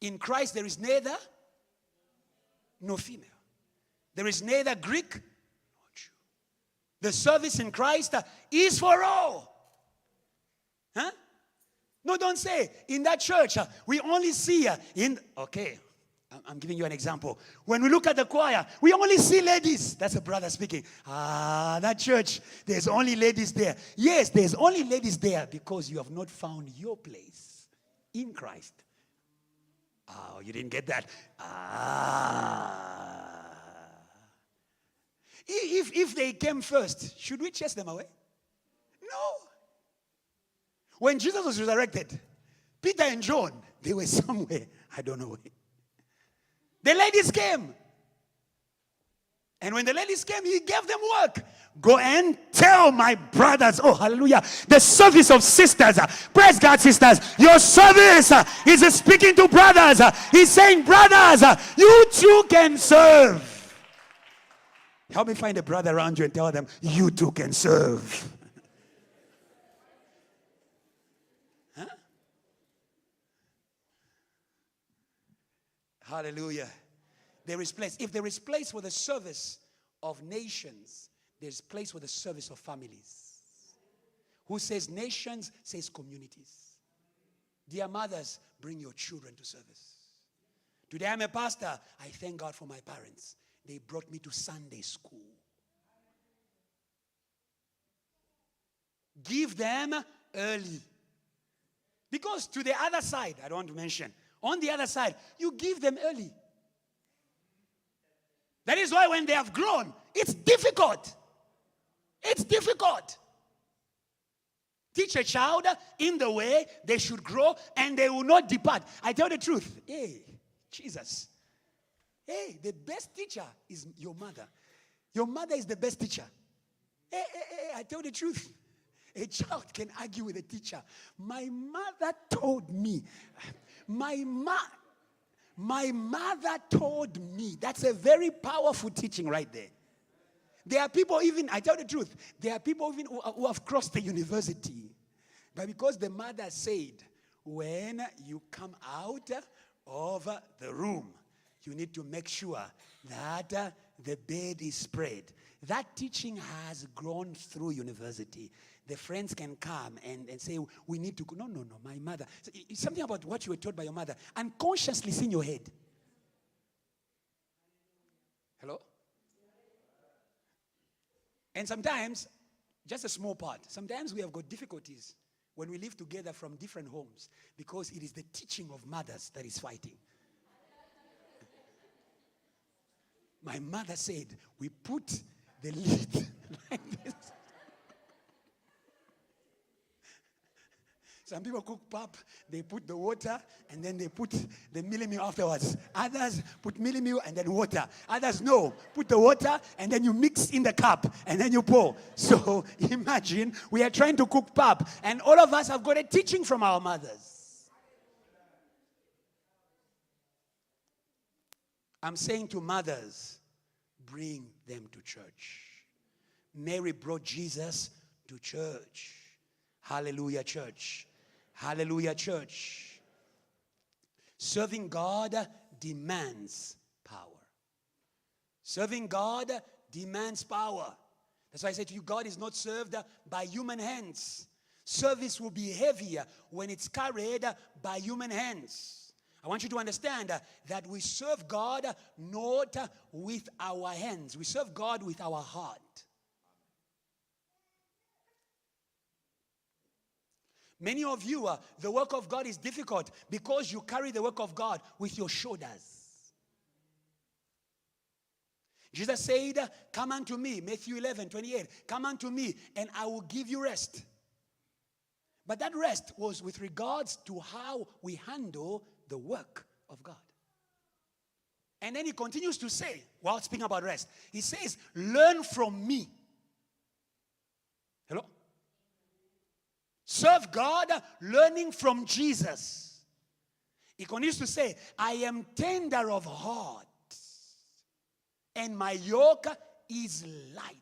In Christ, there is neither nor female. There is neither Greek nor Jew. The service in Christ is for all. Huh? No, don't say, in that church, we only see okay, I'm giving you an example. When we look at the choir, we only see ladies. That's a brother speaking. That church, there's only ladies there. Yes, there's only ladies there because you have not found your place in Christ. Oh, you didn't get that. If they came first, should we chase them away? No. When Jesus was resurrected, Peter and John, they were somewhere. I don't know where. The ladies came. And when the ladies came, he gave them work. Go and tell my brothers, oh hallelujah, the service of sisters. Praise God, sisters. Your service is speaking to brothers. He's saying, brothers, you too can serve. Help me find a brother around you and tell them, you too can serve. Huh? Hallelujah. There is place. If there is place for the service of nations, there's place for the service of families. Who says nations, says communities. Dear mothers, bring your children to service. Today I'm a pastor. I thank God for my parents. They brought me to Sunday school. Give them early. Because to the other side, I don't want to mention, on the other side, you give them early. That is why when they have grown, it's difficult. It's difficult. Teach a child in the way they should grow and they will not depart. I tell the truth. Hey, Jesus. Hey, the best teacher is your mother. Your mother is the best teacher. Hey, I tell the truth. A child can argue with a teacher. My mother told me. My mother told me. That's a very powerful teaching right there. There are people even, I tell the truth, there are people even who have crossed the university. But because the mother said, when you come out of the room, you need to make sure that the bed is spread. That teaching has grown through university. The friends can come and say, we need to go. No, my mother. It's something about what you were taught by your mother. Unconsciously it's in your head. Hello? And sometimes, just a small part, sometimes we have got difficulties when we live together from different homes because it is the teaching of mothers that is fighting. My mother said, we put the lid like this. Some people cook pap, they put the water, and then they put the mealie meal afterwards. Others put mealie meal and then water. Others, no, put the water, and then you mix in the cup, and then you pour. So imagine we are trying to cook pap, and all of us have got a teaching from our mothers. I'm saying to mothers, bring them to church. Mary brought Jesus to church. Hallelujah, church. Hallelujah, church. Serving God demands power. Serving God demands power. That's why I say to you, God is not served by human hands. Service will be heavier when it's carried by human hands. I want you to understand that we serve God not with our hands. We serve God with our heart. Many of you, the work of God is difficult because you carry the work of God with your shoulders. Jesus said, come unto me, Matthew 11:28. Come unto me, and I will give you rest. But that rest was with regards to how we handle the work of God. And then he continues to say, while speaking about rest, he says, learn from me. Hello? Serve God, learning from Jesus. He continues to say, I am tender of heart, and my yoke is light.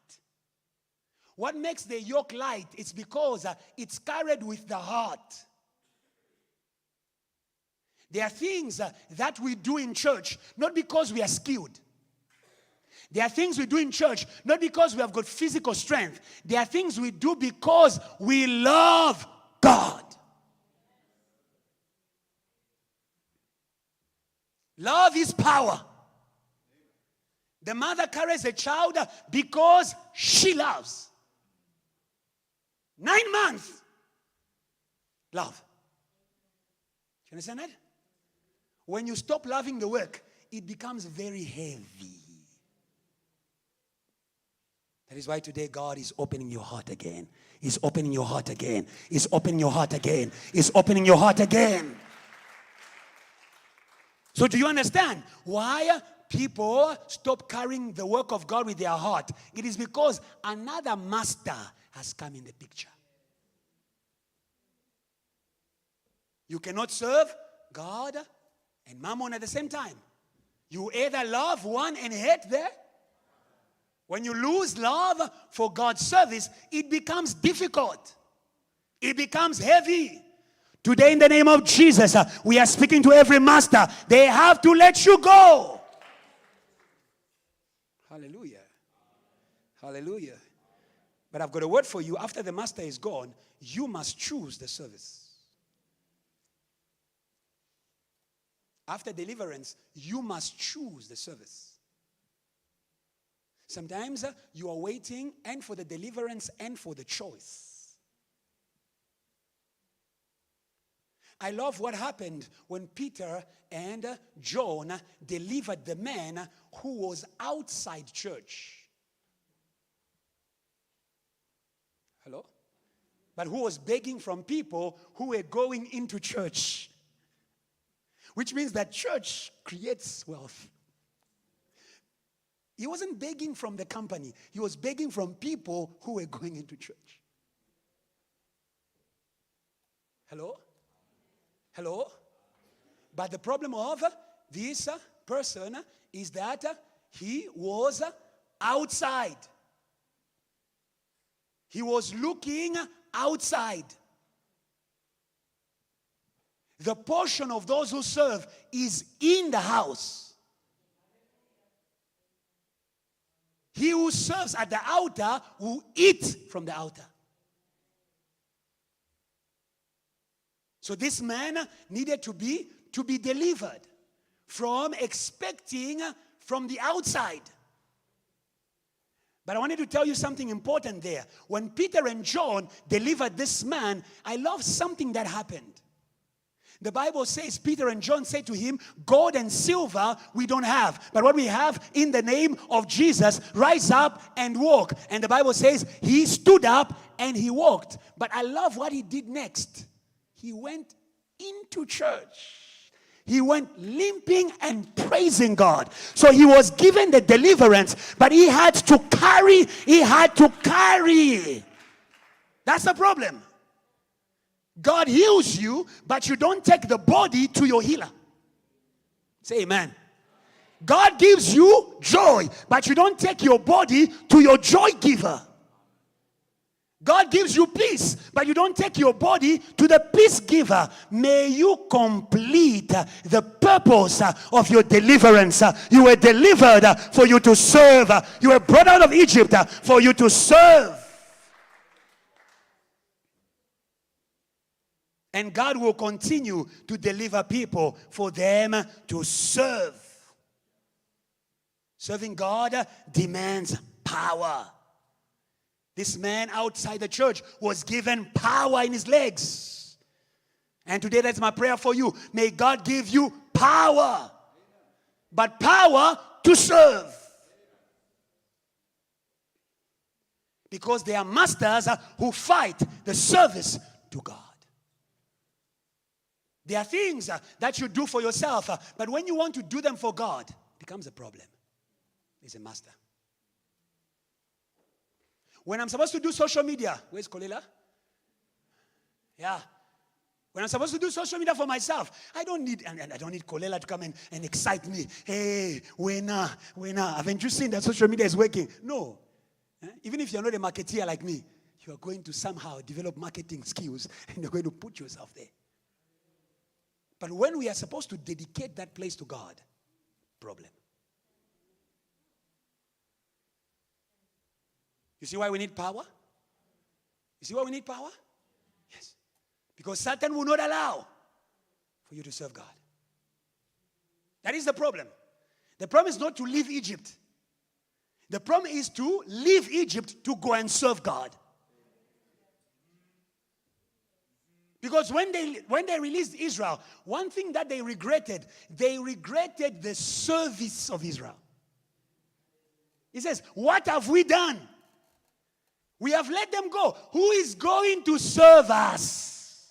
What makes the yoke light? It's because it's carried with the heart. There are things that we do in church, not because we are skilled. There are things we do in church, not because we have got physical strength. There are things we do because we love God. Love is power. The mother carries a child because she loves. 9 months. Love. You understand that? When you stop loving the work, it becomes very heavy. That is why today God is opening your heart again. He's opening your heart again. He's opening your heart again. He's opening your heart again. So do you understand why people stop carrying the work of God with their heart? It is because another master has come in the picture. You cannot serve God and Mammon at the same time. You either love one and hate the. When you lose love for God's service, it becomes difficult. It becomes heavy. Today, in the name of Jesus, we are speaking to every master. They have to let you go. Hallelujah. Hallelujah. But I've got a word for you. After the master is gone, you must choose the service. After deliverance, you must choose the service. Sometimes you are waiting and for the deliverance and for the choice. I love what happened when Peter and John delivered the man who was outside church. Hello? But who was begging from people who were going into church. Which means that church creates wealth. He wasn't begging from the company. He was begging from people who were going into church. Hello? Hello? But the problem of this person is that he was outside. He was looking outside. The portion of those who serve is in the house. He who serves at the altar will eat from the altar. So this man needed to be delivered from expecting from the outside. But I wanted to tell you something important there. When Peter and John delivered this man, I love something that happened. The Bible says Peter and John said to him, gold and silver we don't have, but what we have, in the name of Jesus, rise up and walk. And the Bible says he stood up and he walked. But I love what he did next. He went into church. He went limping and praising God. So he was given the deliverance, but he had to carry. That's the problem. God heals you, but you don't take the body to your healer. Say amen. God gives you joy, but you don't take your body to your joy giver. God gives you peace, but you don't take your body to the peace giver. May you complete the purpose of your deliverance. You were delivered for you to serve. You were brought out of Egypt for you to serve. And God will continue to deliver people for them to serve. Serving God demands power. This man outside the church was given power in his legs. And today that's my prayer for you. May God give you power. But power to serve. Because they are masters who fight the service to God. There are things that you do for yourself, but when you want to do them for God, it becomes a problem. He's a master. When I'm supposed to do social media, where's Kolela? Yeah. When I'm supposed to do social media for myself, I don't need Kolela to come and excite me. Hey, winner. Haven't you seen that social media is working? No. Even if you're not a marketeer like me, you are going to somehow develop marketing skills and you're going to put yourself there. But when we are supposed to dedicate that place to God, problem. You see why we need power? You see why we need power? Yes. Because Satan will not allow for you to serve God. That is the problem. The problem is not to leave Egypt. The problem is to leave Egypt to go and serve God. Because when they released Israel, one thing that they regretted the service of Israel. He says, what have we done? We have let them go. Who is going to serve us?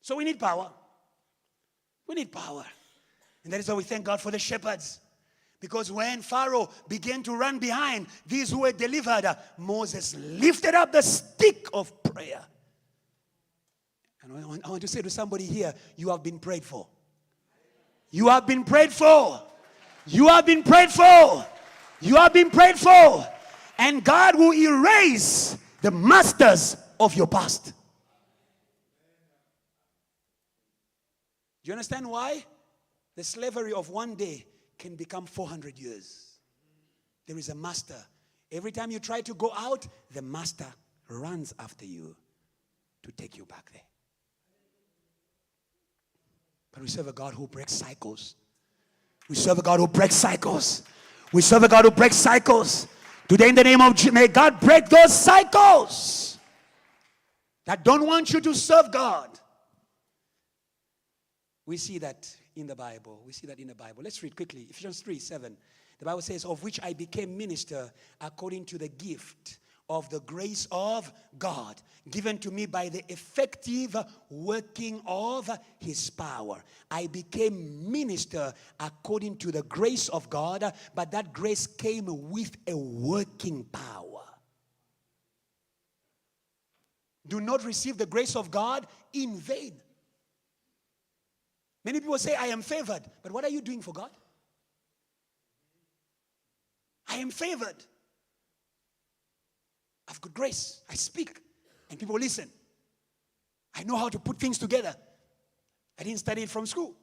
So we need power. We need power. And that is why we thank God for the shepherds. Because when Pharaoh began to run behind these who were delivered, Moses lifted up the stick of prayer. And I want to say to somebody here, you have been prayed for. You have been prayed for. You have been prayed for. You have been prayed for. And God will erase the masters of your past. Do you understand why? The slavery of one day can become 400 years. There is a master. Every time you try to go out, the master runs after you to take you back there. But we serve a God who breaks cycles. We serve a God who breaks cycles. We serve a God who breaks cycles. Today in the name of Jesus, may God break those cycles that don't want you to serve God. We see that in the Bible. We see that in the Bible. Let's read quickly. Ephesians 3:7. The Bible says, of which I became minister according to the gift of the grace of God given to me by the effective working of his power. I became minister according to the grace of God, but that grace came with a working power. Do not receive the grace of God in vain. Many people say, I am favored. But what are you doing for God? I am favored. I've got grace. I speak. And people listen. I know how to put things together. I didn't study it from school.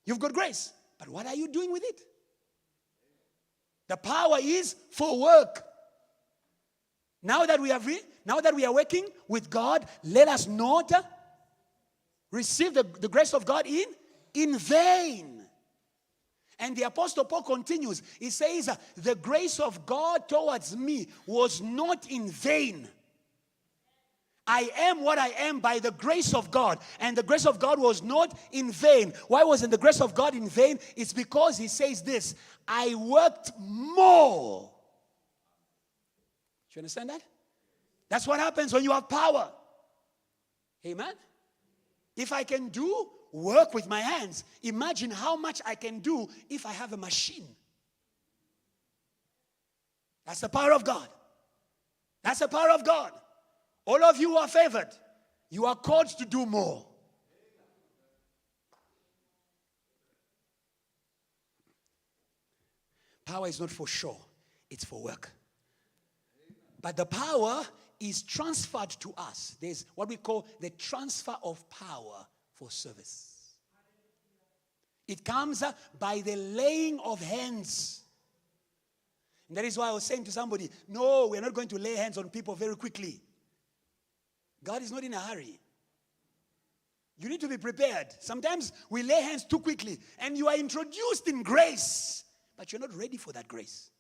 You've got grace. But what are you doing with it? The power is for work. Now that we are working with God, let us not receive the grace of God in vain. And the Apostle Paul continues. He says, the grace of God towards me was not in vain. I am what I am by the grace of God. And the grace of God was not in vain. Why wasn't the grace of God in vain? It's because he says this, I worked more. Do you understand that? That's what happens when you have power. Amen? If I can do work with my hands, imagine how much I can do if I have a machine. That's the power of God. That's the power of God. All of you are favored. You are called to do more. Power is not for show, it's for work. But the power is transferred to us. There's what we call the transfer of power for service. It comes by the laying of hands. And that is why I was saying to somebody, no, we're not going to lay hands on people very quickly. God is not in a hurry. You need to be prepared. Sometimes we lay hands too quickly and you are introduced in grace, but you're not ready for that grace.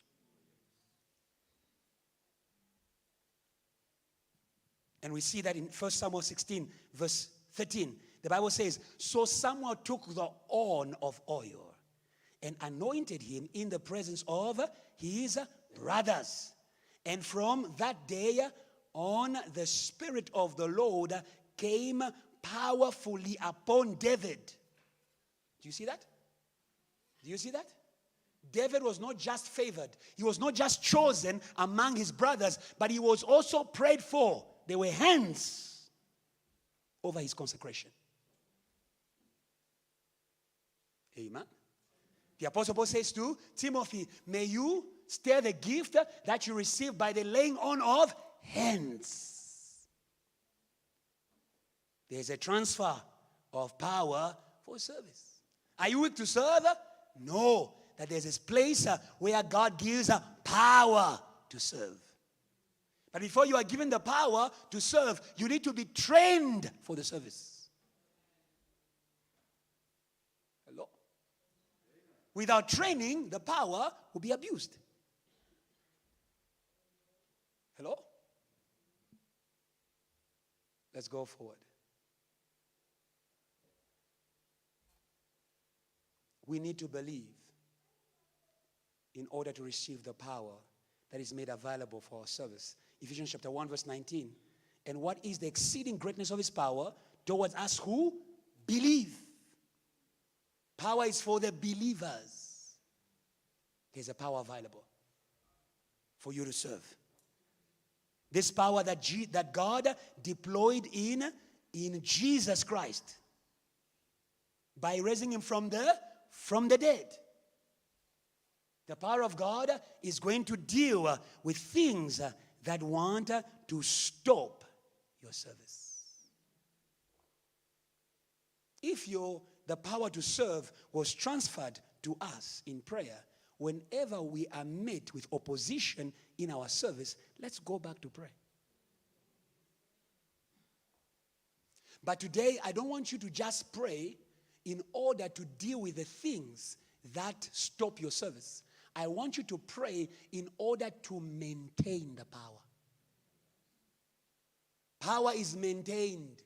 And we see that in 1 Samuel 16, verse 13. The Bible says, so Samuel took the horn of oil and anointed him in the presence of his brothers. And from that day on, the Spirit of the Lord came powerfully upon David. Do you see that? Do you see that? David was not just favored. He was not just chosen among his brothers, but he was also prayed for. There were hands over his consecration. Amen. The Apostle Paul says to Timothy, may you stir the gift that you receive by the laying on of hands. There's a transfer of power for service. Are you weak to serve? No. That there's this place where God gives power to serve. But before you are given the power to serve, you need to be trained for the service. Hello? Without training, the power will be abused. Hello? Let's go forward. We need to believe in order to receive the power that is made available for our service. Ephesians chapter 1 verse 19. And what is the exceeding greatness of his power towards us who believe? Power is for the believers. There's a power available for you to serve. This power that God deployed in Jesus Christ by raising him from the dead. The power of God is going to deal with things that want to stop your service. If the power to serve was transferred to us in prayer, whenever we are met with opposition in our service, let's go back to pray. But today, I don't want you to just pray in order to deal with the things that stop your service. I want you to pray in order to maintain the power. Power is maintained.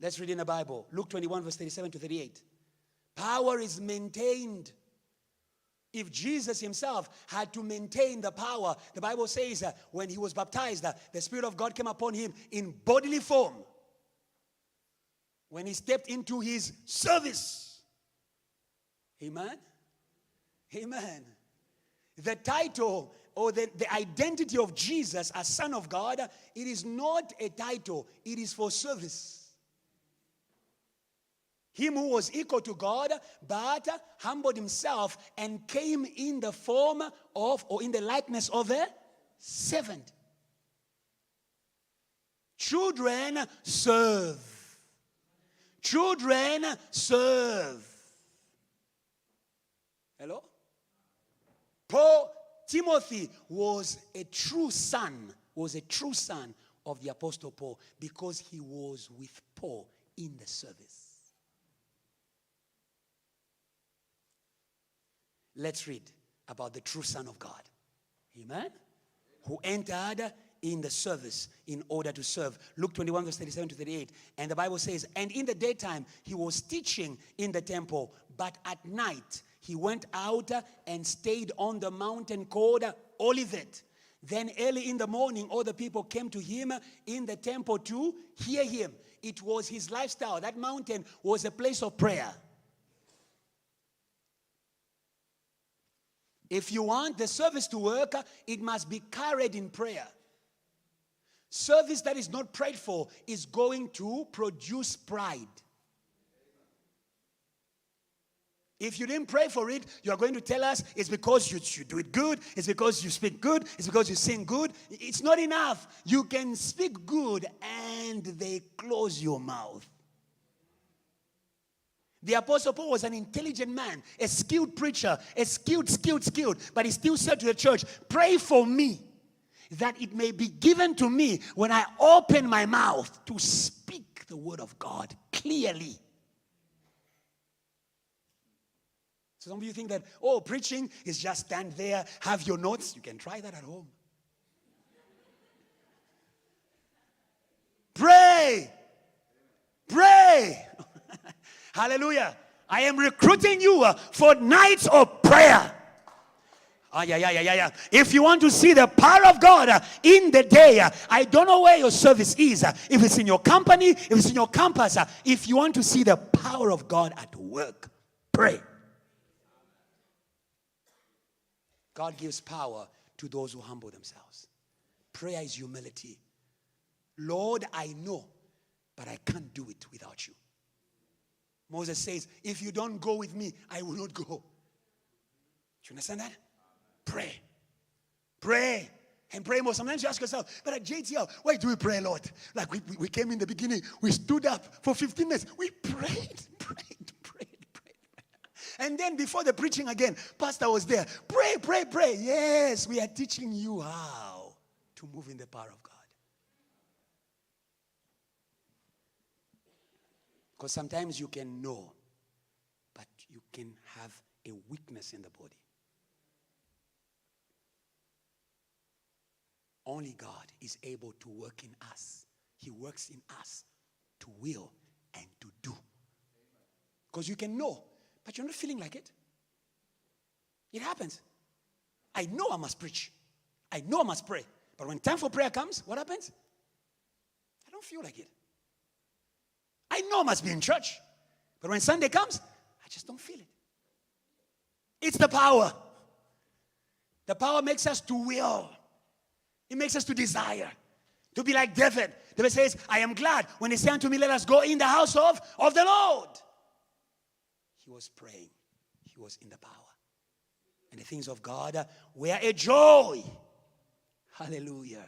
Let's read in the Bible. Luke 21 verse 37 to 38. Power is maintained. If Jesus himself had to maintain the power, the Bible says when he was baptized, the Spirit of God came upon him in bodily form. When he stepped into his service. Amen? Amen. The title or the identity of Jesus as Son of God, it is not a title, it is for service. Him who was equal to God, but humbled himself and came in the form of, or in the likeness of a servant. Children serve. Children serve. Hello? Timothy was a true son of the Apostle Paul because he was with Paul in the service. Let's read about the true Son of God. Amen? Who entered in the service in order to serve. Luke 21 verse 37 to 38. And the Bible says, and in the daytime he was teaching in the temple, but at night he went out and stayed on the mountain called Olivet. Then early in the morning, all the people came to him in the temple to hear him. It was his lifestyle. That mountain was a place of prayer. If you want the service to work, it must be carried in prayer. Service that is not prayed for is going to produce pride. If you didn't pray for it, you are going to tell us it's because you do it good, it's because you speak good, it's because you sing good. It's not enough. You can speak good and they close your mouth. The Apostle Paul was an intelligent man, a skilled preacher, a skilled, but he still said to the church, pray for me that it may be given to me when I open my mouth to speak the word of God clearly. So some of you think that, preaching is just stand there, have your notes. You can try that at home. Pray. Pray. Hallelujah. I am recruiting you for nights of prayer. Yeah. If you want to see the power of God in the day, I don't know where your service is. If it's in your company, if it's in your campus, if you want to see the power of God at work, pray. God gives power to those who humble themselves. Prayer is humility. Lord, I know, but I can't do it without you. Moses says, if you don't go with me, I will not go. Do you understand that? Pray. Pray. And pray more. Sometimes you ask yourself, but at JTL, why do we pray, Lord? Like we came in the beginning, we stood up for 15 minutes. We prayed. And then before the preaching again, Pastor was there. Pray. Yes, we are teaching you how to move in the power of God. Because sometimes you can know, but you can have a weakness in the body. Only God is able to work in us. He works in us to will and to do. Because you can know, but you're not feeling like it. It happens. I know I must preach. I know I must pray. But when time for prayer comes, what happens? I don't feel like it. I know I must be in church. But when Sunday comes, I just don't feel it. It's the power. The power makes us to will. It makes us to desire, to be like David. David says, I am glad when they say unto me, let us go in the house of the Lord. He was praying. He was in the power. And the things of God were a joy. Hallelujah.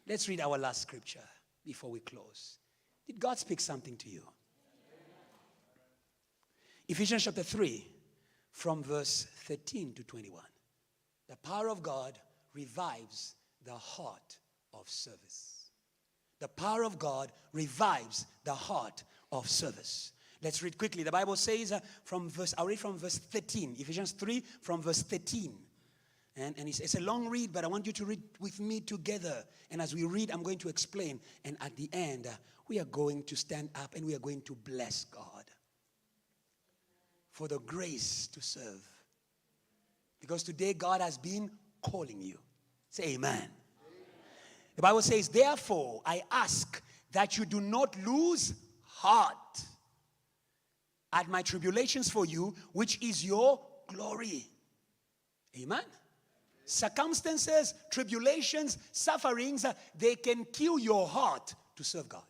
Let's read our last scripture before we close. Did God speak something to you? Ephesians chapter 3, from verse 13 to 21. The power of God revives the heart of service. The power of God revives the heart of service. Let's read quickly. The Bible says I'll read from verse 13. Ephesians 3 from verse 13. And it's a long read, but I want you to read with me together. And as we read, I'm going to explain. And at the end, we are going to stand up and we are going to bless God for the grace to serve. Because today God has been calling you. Say amen. The Bible says, therefore, I ask that you do not lose heart at my tribulations for you, which is your glory. Amen. Circumstances, tribulations, sufferings, they can kill your heart to serve God.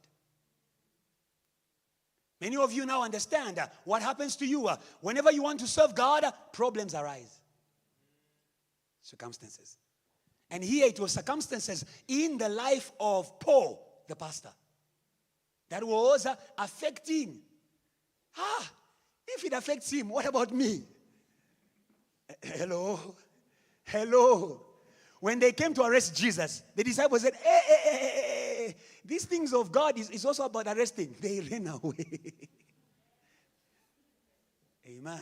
Many of you now understand what happens to you. Whenever you want to serve God, problems arise. Circumstances. And here it was circumstances in the life of Paul, the pastor, that was affecting. If it affects him, what about me? Hello? When they came to arrest Jesus, the disciples said, hey. These things of God is also about arresting. They ran away. Amen.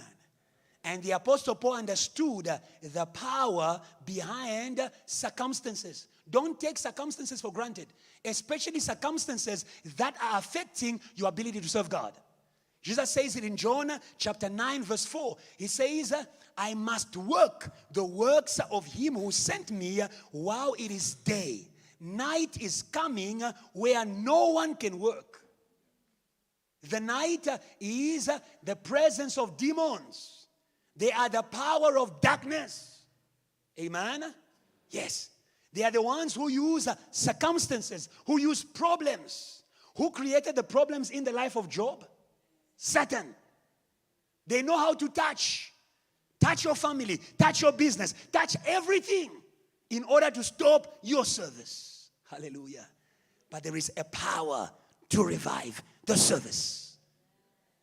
And the Apostle Paul understood the power behind circumstances. Don't take circumstances for granted, especially circumstances that are affecting your ability to serve God. Jesus says it in John chapter 9 verse 4. He says, I must work the works of him who sent me while it is day. Night is coming where no one can work. The night is the presence of demons. They are the power of darkness. Amen? Yes. They are the ones who use circumstances, who use problems. Who created the problems in the life of Job? Satan. They know how to touch your family, touch your business, touch everything in order to stop your service. Hallelujah. But there is a power to revive the service.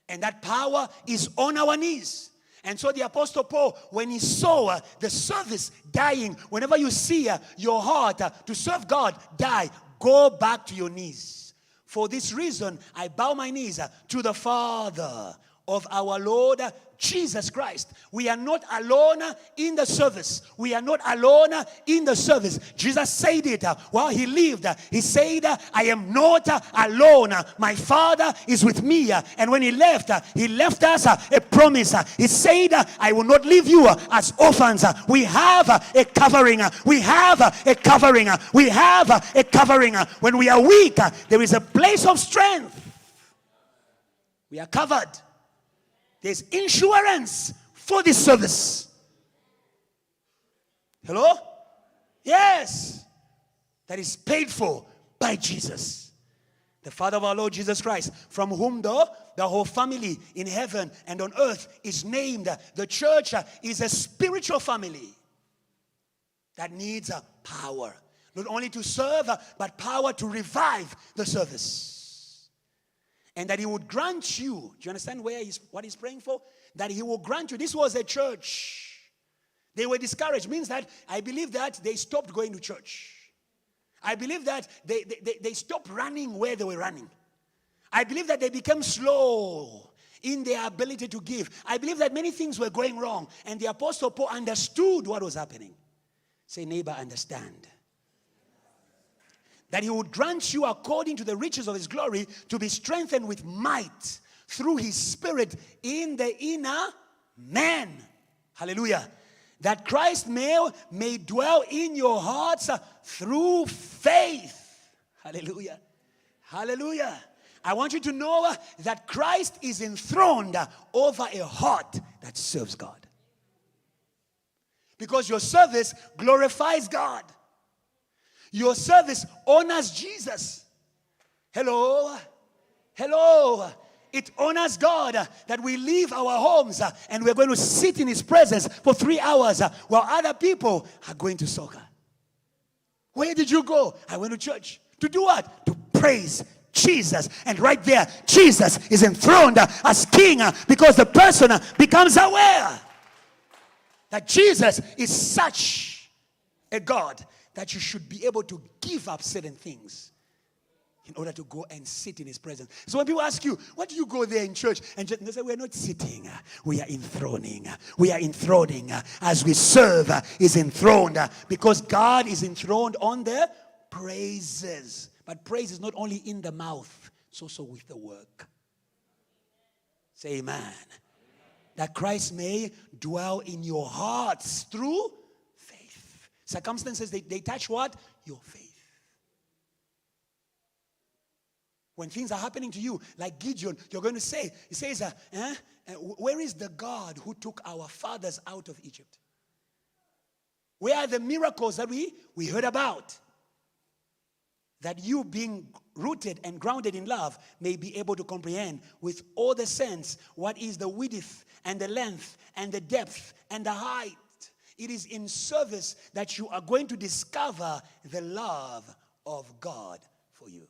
And that power is on our knees. And so the Apostle Paul, when he saw the service dying, whenever you see your heart to serve God die, go back to your knees. For this reason, I bow my knees to the Father of our Lord Jesus Christ. We are not alone in the service. We are not alone in the service. Jesus said it while he lived. He said, I am not alone. My Father is with me. And when he left us a promise. He said, I will not leave you as orphans. We have a covering. We have a covering. We have a covering. When we are weak, there is a place of strength. We are covered. There's insurance for this service. Hello? Yes. That is paid for by Jesus, the Father of our Lord Jesus Christ, from whom the whole family in heaven and on earth is named. The church is a spiritual family that needs power. Not only to serve, but power to revive the service. And that he would grant you, do you understand what he's praying for? That he will grant you. This was a church. They were discouraged. Means that I believe that they stopped going to church. I believe that they stopped running where they were running. I believe that they became slow in their ability to give. I believe that many things were going wrong. And the Apostle Paul understood what was happening. Say, neighbor, understand. That he would grant you according to the riches of his glory to be strengthened with might through his Spirit in the inner man. Hallelujah. That Christ may dwell in your hearts through faith. Hallelujah. Hallelujah. I want you to know that Christ is enthroned over a heart that serves God. Because your service glorifies God. Your service honors Jesus. Hello? Hello? It honors God that we leave our homes and we're going to sit in his presence for 3 hours while other people are going to soccer. Where did you go? I went to church. To do what? To praise Jesus. And right there, Jesus is enthroned as king because the person becomes aware that Jesus is such a God that you should be able to give up certain things in order to go and sit in his presence. So when people ask you, what do you go there in church? And they say, we're not sitting, we are enthroning. We are enthroning as we serve is enthroned because God is enthroned on the praises. But praise is not only in the mouth, it's also with the work. Say amen. That Christ may dwell in your hearts through circumstances, they touch what? Your faith. When things are happening to you, like Gideon, you're going to say, he says, where is the God who took our fathers out of Egypt? Where are the miracles that we heard about? That you being rooted and grounded in love may be able to comprehend with all the sense what is the width and the length and the depth and the height. It is in service that you are going to discover the love of God for you.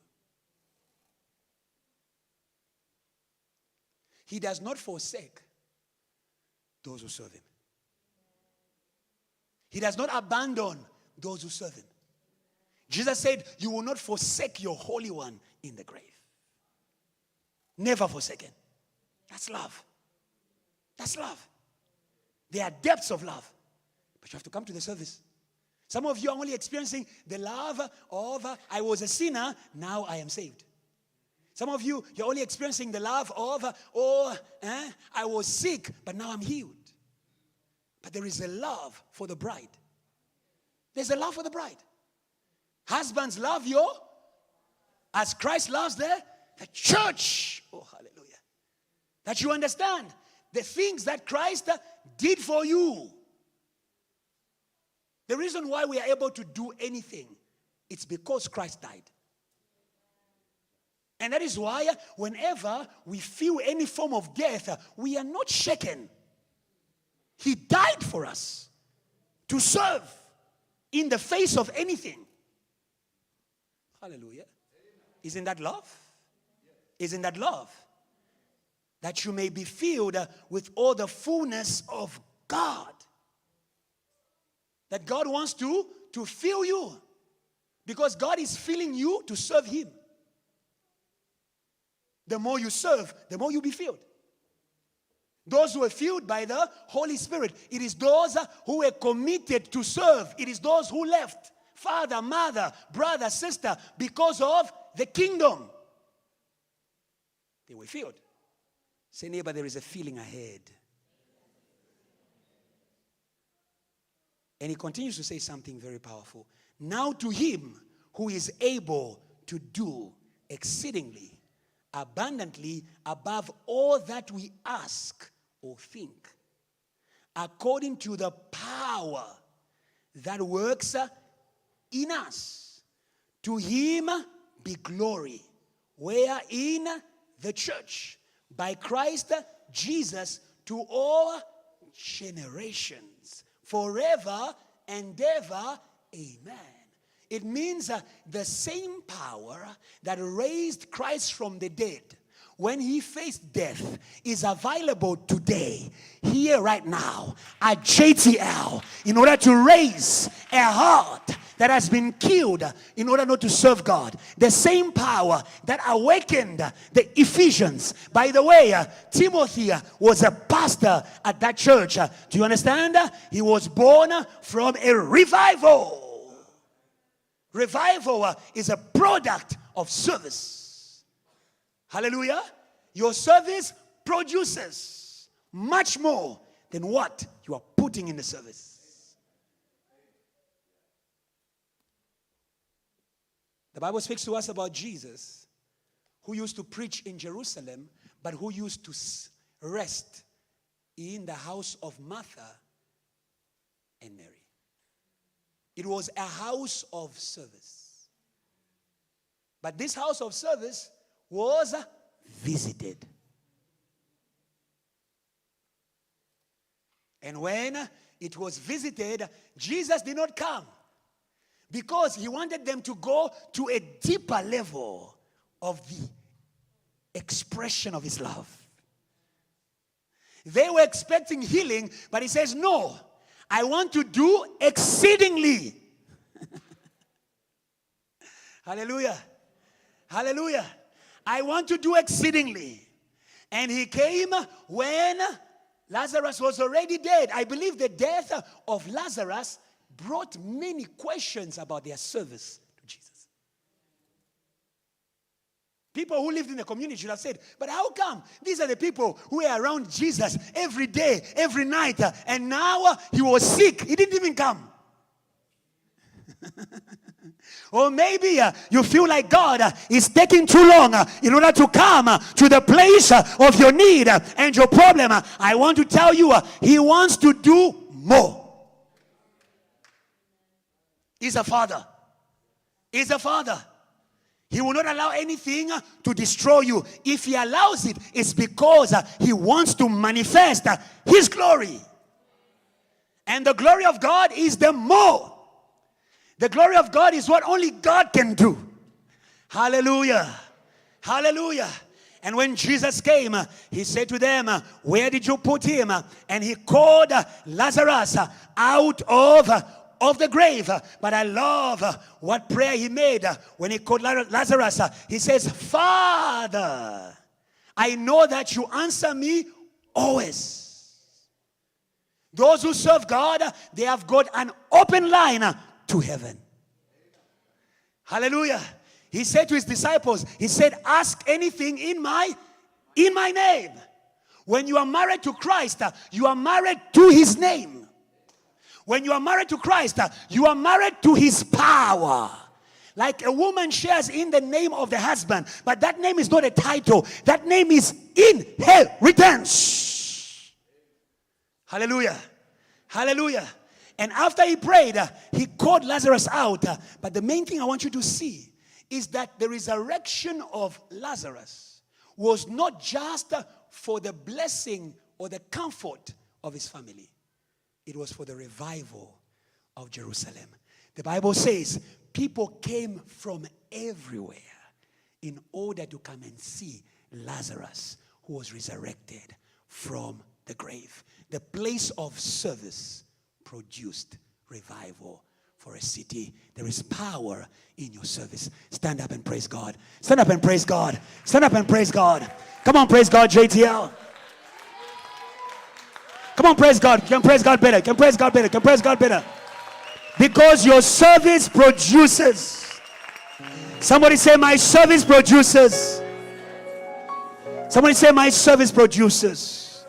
He does not forsake those who serve him. He does not abandon those who serve him. Jesus said, you will not forsake your Holy One in the grave. Never forsaken. That's love. That's love. There are depths of love. But you have to come to the service. Some of you are only experiencing the love of, I was a sinner, now I am saved. Some of you, you're only experiencing the love of, I was sick, but now I'm healed. But there is a love for the bride. There's a love for the bride. Husbands, love you as Christ loves the church. Oh, hallelujah. That you understand the things that Christ did for you. The reason why we are able to do anything, it's because Christ died. And that is why whenever we feel any form of death, we are not shaken. He died for us to serve in the face of anything. Hallelujah. Isn't that love? Isn't that love? That you may be filled with all the fullness of God. That God wants to fill you. Because God is filling you to serve him. The more you serve, the more you'll be filled. Those who were filled by the Holy Spirit. It is those who were committed to serve. It is those who left father, mother, brother, sister because of the kingdom. They were filled. Say, neighbor, there is a feeling ahead. And he continues to say something very powerful. Now to him who is able to do exceedingly, abundantly, above all that we ask or think, according to the power that works in us. To him be glory, where in the church, by Christ Jesus, to all generations, forever and ever. Amen. It means the same power that raised Christ from the dead when he faced death is available today, here right now, at JTL, in order to raise a heart that has been killed in order not to serve God. The same power that awakened the Ephesians. By the way, Timothy was a pastor at that church. Do you understand? He was born from a revival. Revival is a product of service. Hallelujah. Your service produces much more than what you are putting in the service. The Bible speaks to us about Jesus, who used to preach in Jerusalem, but who used to rest in the house of Martha and Mary. It was a house of service. But this house of service was visited. And when it was visited, Jesus did not come because he wanted them to go to a deeper level of the expression of his love. They were expecting healing, but he says, no, I want to do exceedingly. Hallelujah. Hallelujah. I want to do exceedingly. And he came when Lazarus was already dead. I believe the death of Lazarus brought many questions about their service to Jesus. People who lived in the community should have said, but how come these are the people who are around Jesus every day, every night, and now he was sick, he didn't even come? Or maybe you feel like God is taking too long in order to come to the place of your need and your problem. I want to tell you, he wants to do more. He's a father. He's a father. He will not allow anything to destroy you. If he allows it, it's because he wants to manifest his glory. And the glory of God is the more. The glory of God is what only God can do. Hallelujah. Hallelujah. And when Jesus came, he said to them, where did you put him? And he called Lazarus out of the grave. But I love what prayer he made when he called Lazarus. He says, Father, I know that you answer me always. Those who serve God, they have got an open line to heaven. Hallelujah. He said to his disciples, he said, ask anything in my name. When you are married to Christ, you are married to his name. When you are married to Christ, you are married to his power. Like a woman shares in the name of the husband, but that name is not a title. That name is inheritance. Hallelujah. Hallelujah. And after he prayed, he called Lazarus out. But the main thing I want you to see is that the resurrection of Lazarus was not just for the blessing or the comfort of his family. It was for the revival of Jerusalem. The Bible says people came from everywhere in order to come and see Lazarus, who was resurrected from the grave. The place of service produced revival for a city. There is power in your service. Stand up and praise God. Stand up and praise God. Stand up and praise God. Come on, praise God, JTL. Come on, praise God. Can praise God better. Can praise God better. Can praise God better. Because your service produces. Somebody say, my service produces. Somebody say, my service produces.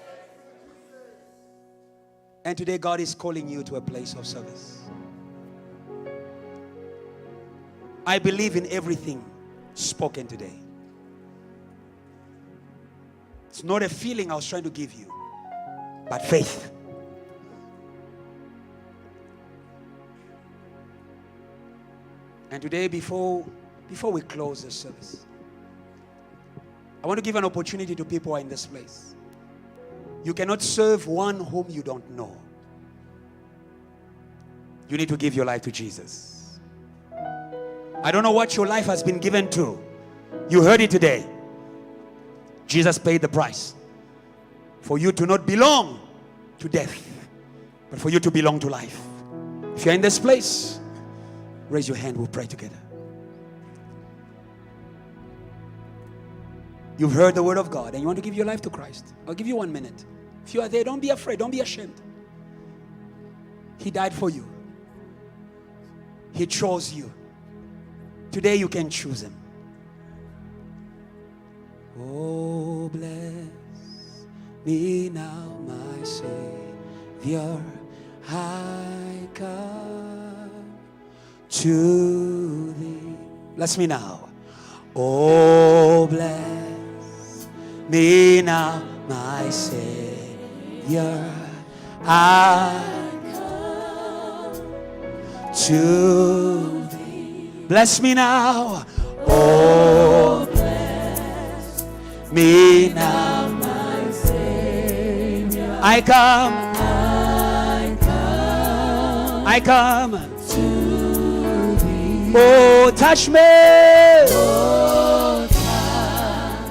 And today God is calling you to a place of service. I believe in everything spoken today. It's not a feeling I was trying to give you, but faith. And today, before we close the service, I want to give an opportunity to people who are in this place. You cannot serve one whom you don't know. You need to give your life to Jesus. I don't know what your life has been given to. You heard it today. Jesus paid the price for you to not belong to death, but for you to belong to life. If you're in this place, raise your hand. We'll pray together. You've heard the word of God and you want to give your life to Christ. I'll give you 1 minute. If you are there, don't be afraid. Don't be ashamed. He died for you. He chose you. Today you can choose him. Oh, bless me now, my Savior. I come to thee. Bless me now. Oh, bless me now, my Savior. I come to thee. Bless me now. Oh, bless me now, my Savior. I come. I come to thee. Oh, touch me. Oh,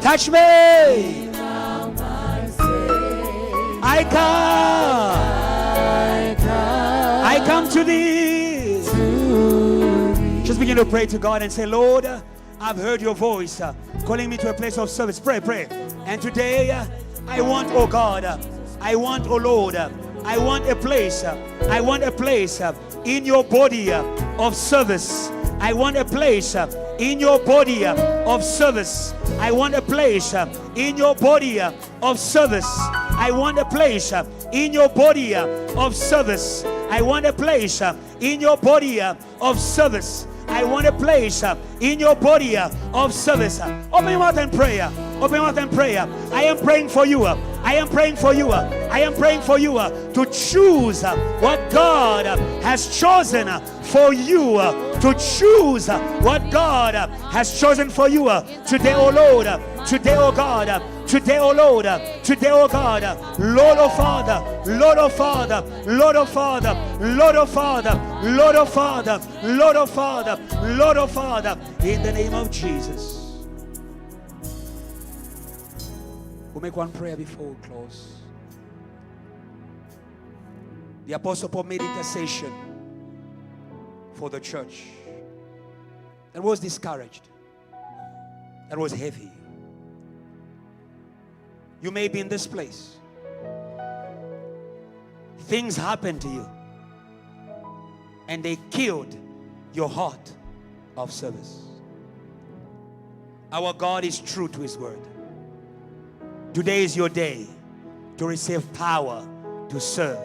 touch me. Now, my Savior. I come to thee. Just begin to pray to God and say, Lord, I've heard your voice calling me to a place of service. Pray, pray. And today I want, oh God, I want, oh Lord, I want a place. I want a place in your body of service. I want a place in your body of service. I want a place in your body of service. I want a place in your body of service. I want a place in your body of service. I want a place in your body of service. Open your mouth and pray. Open your mouth and pray. I am praying for you. I am praying for you. I am praying for you to choose what God has chosen for you. To choose what God has chosen for you. Today, oh Lord. Today, oh God. Today, oh Lord. Today, oh God. Lord, oh Father. Lord, oh Father. Lord, oh Father. Lord, oh Father. Lord, oh Father. Lord, oh Father. Lord, oh Father. In the name of Jesus. We'll make one prayer before we close. The Apostle Paul made intercession for the church that was discouraged, that was heavy. You may be in this place. Things happened to you and they killed your heart of service. Our God is true to his word. Today is your day to receive power to serve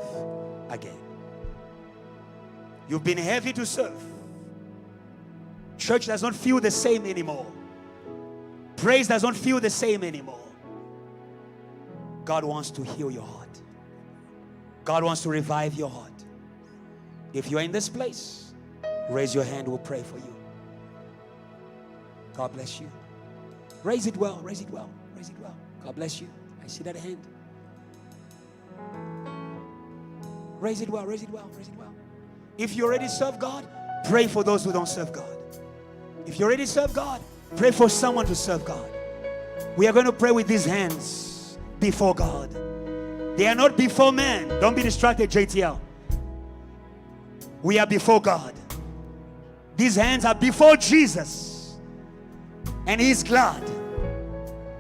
again. You've been heavy to serve. Church does not feel the same anymore. Praise does not feel the same anymore. God wants to heal your heart. God wants to revive your heart. If you're in this place, raise your hand. We'll pray for you. God bless you. Raise it well. Raise it well. Raise it well. God bless you. I see that hand. Raise it well. Raise it well. Raise it well. If you already serve God, pray for those who don't serve God. If you already serve God, pray for someone to serve God. We are going to pray with these hands before God. They are not before man. Don't be distracted, JTL. We are before God. These hands are before Jesus. And He is glad.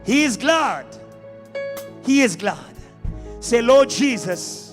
He is glad. He is glad. Say, Lord Jesus,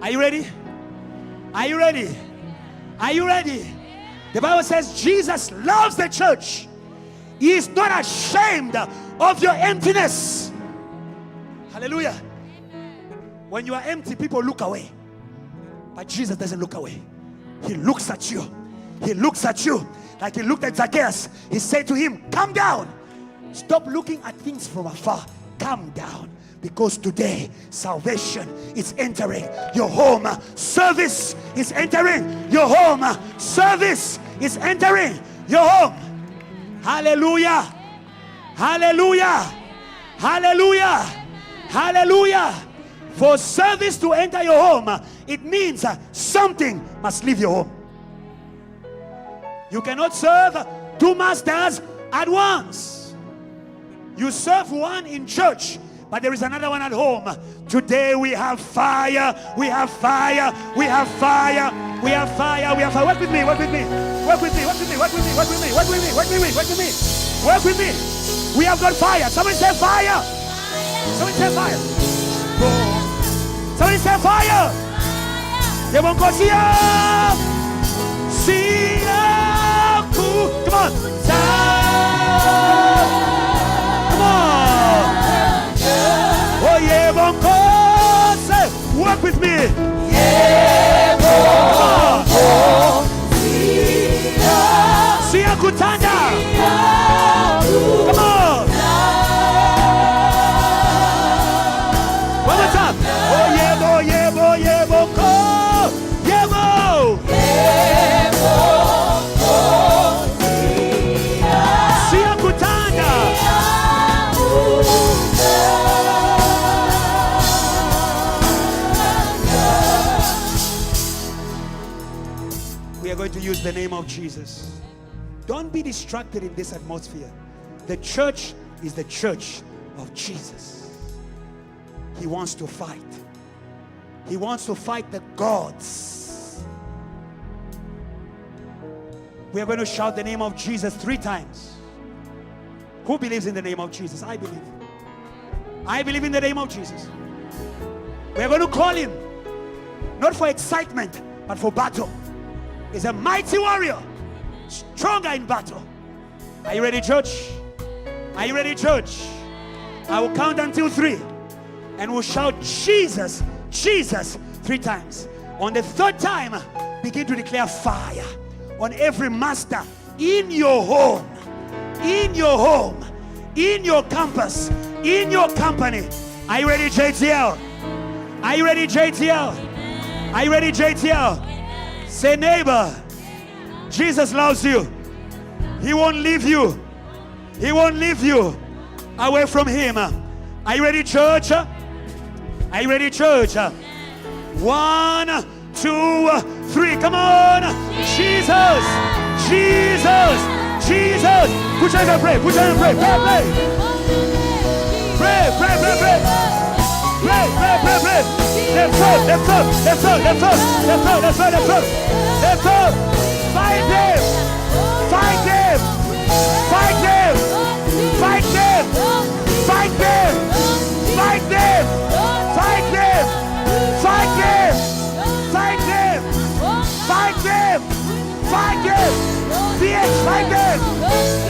Are you ready? Are you ready? Are you ready? The Bible says Jesus loves the church. He is not ashamed of your emptiness. Hallelujah. When you are empty, people look away. But Jesus doesn't look away. He looks at you. He looks at you like he looked at Zacchaeus. He said to him, come down. Stop looking at things from afar. Come down. Because today, salvation is entering your home. Service is entering your home. Service is entering your home. Hallelujah. Hallelujah. Hallelujah. Hallelujah. For service to enter your home, it means something must leave your home. You cannot serve two masters at once. You serve one in church, but there is another one at home. Today we have fire. We have fire. We have fire. We have fire. We have fire. Work with me. Work with me. Work with me. Work with me. Work with me. Work with me. Work with me. Work with me. Work with me. Work with me. We have got fire. Somebody say fire. Somebody say fire. Somebody say fire. They won't go see up. See up. Come on. Come on. Oh yeah, bongo. Say, work with me. Yeah, bongo. See ya kutanda. Come on. One more time. Oh yeah, bo, yeah, bo, yeah, bongo. Yeah, bo. Yeah, bongo. See ya kutanda. We are going to use the name of Jesus. Don't be distracted in this atmosphere. The church is the church of Jesus. He wants to fight. He wants to fight the gods. We are going to shout the name of Jesus 3 times. Who believes in the name of Jesus? I believe. I believe in the name of Jesus. We are going to call him, not for excitement, but for battle. He's a mighty warrior, stronger in battle. Are you ready, church? Are you ready, church? I will count until 3 and we'll shout Jesus, Jesus 3 times. On the 3rd time, begin to declare fire on every master in your home, in your home, in your campus, in your company. Are you ready, JTL? Are you ready, JTL? Are you ready, JTL? Say, neighbor, Jesus loves you. He won't leave you. He won't leave you away from him. Are you ready, church? Are you ready, church? 1, 2, 3. Come on. Jesus. Jesus. Jesus. Put your hands and pray. Put your hands and pray. Pray, pray. Pray, pray, pray, pray. Pray, pray, pray, pray. Left foot, left foot, left foot, left foot, left foot, left foot, left foot, left foot. Fight them. Fight them. Fight them. Fight them. Fight them. Fight them. Fight them. Fight them. Fight them. Fight them. Fight them. BX, fight them.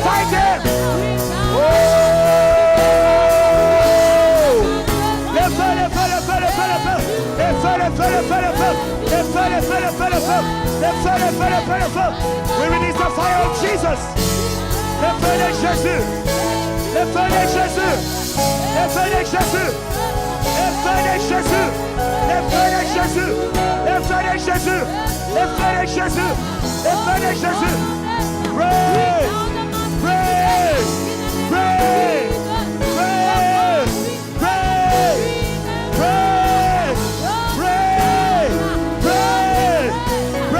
Fight them. Oh. Left foot, left foot, left foot, left foot, left foot. Left foot, left foot, left foot, left foot. Left foot, left foot, left foot, left foot. Left foot, left foot, left foot, left foot. We release the fire of Jesus. Left foot de Jésus. Left foot de Jésus. Left foot de Jésus. Left foot de Jésus. Left foot de Jésus. Left foot de Jésus. Left foot de Jésus. Left foot de Jésus. Pray. Pray. Pray. Pray. Pray. Pray. Pray. Pray.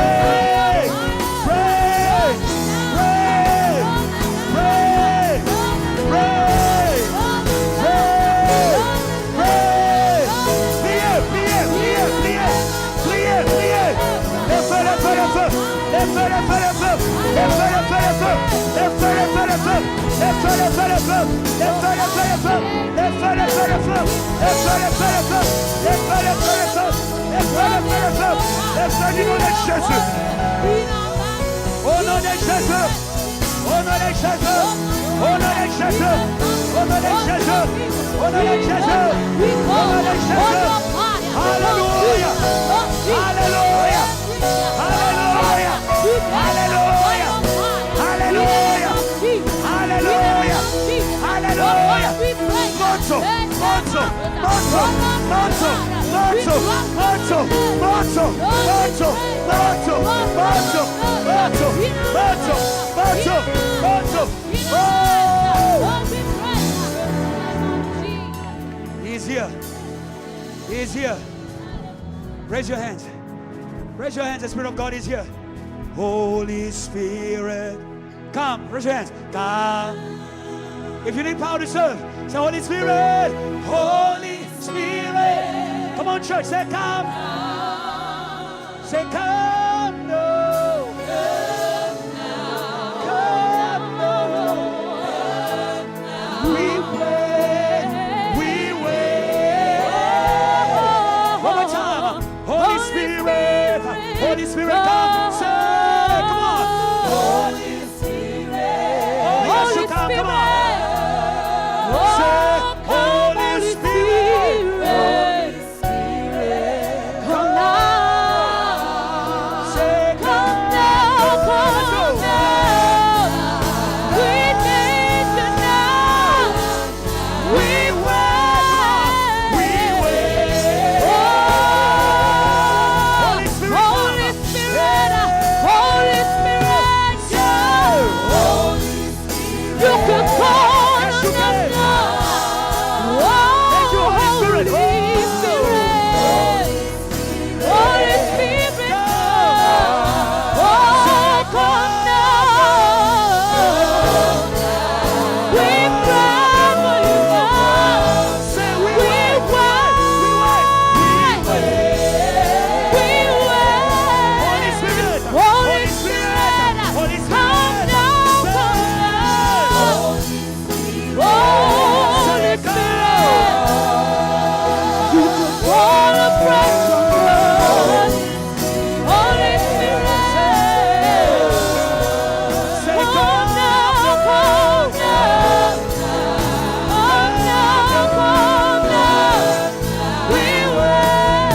Pray. Pray. Pray. Pray. Pray. Priez, priez, priez, priez. Priez, priez. Le feu, le feu, le feu. Le feu, le feu, le feu. Le feu, le feu, le feu. Le feu, le feu, le feu. Le feu, le feu, le feu. Le feu, le feu, le feu. Le feu, le feu, le feu. Le feu, le feu, le feu. Le feu, le feu, le feu. Le feu, le feu, le feu. Jésus. Les frères, au nom de Jésus. Au nom de Jésus. Au nom de Jésus. Au nom de Jésus. Au nom de Jésus. Au nom de Jésus. Au nom de Jésus. Alléluia. Alléluia. Alléluia. Alléluia. Alléluia. Alléluia. Alléluia. Monto. Monto. Monto. Monto. Monto. Monto. Monto. Monto. Monto. Monto. Monto. Monto. Monto. Monto. Oh! He's here. He's here. Raise your hands. Raise your hands. The Spirit of God is here. Holy Spirit, come. Raise your hands. Come. If you need power to serve, say Holy Spirit. Holy Spirit. Come on, church. Say come. Say come. No. Come no. We wait. We wait. One more time. Holy Spirit. Holy Spirit, come. Say, come on. Holy Spirit. Oh, yes, you come. Come on. Say, Holy Spirit. Holy Spirit. Come now. Say, come now. Come now. We need you now. We wait. We wait. Holy Spirit. Holy Spirit. Holy Spirit. Holy Spirit. You can call on us now. Thank you, Holy Spirit. Holy Spirit. Holy Spirit. Oh, come now. We pray for you now. Say we wait. We wait. Holy Spirit. Holy Spirit. Holy Spirit. Come now. Come now. Holy Spirit. You can fall afresh on us. Holy Spirit. Come now. Come now. Come now. Come now. We wait.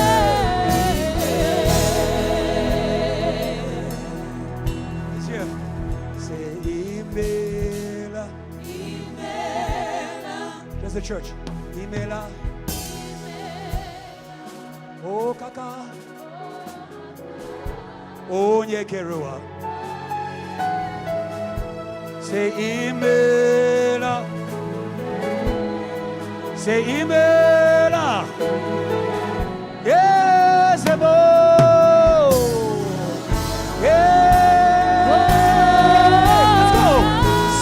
It's here. Say email. There's the church. Email. Oh kaka. Oh nyekerua. Say email. Say email. Yes, ebo. Yeah. Let's go.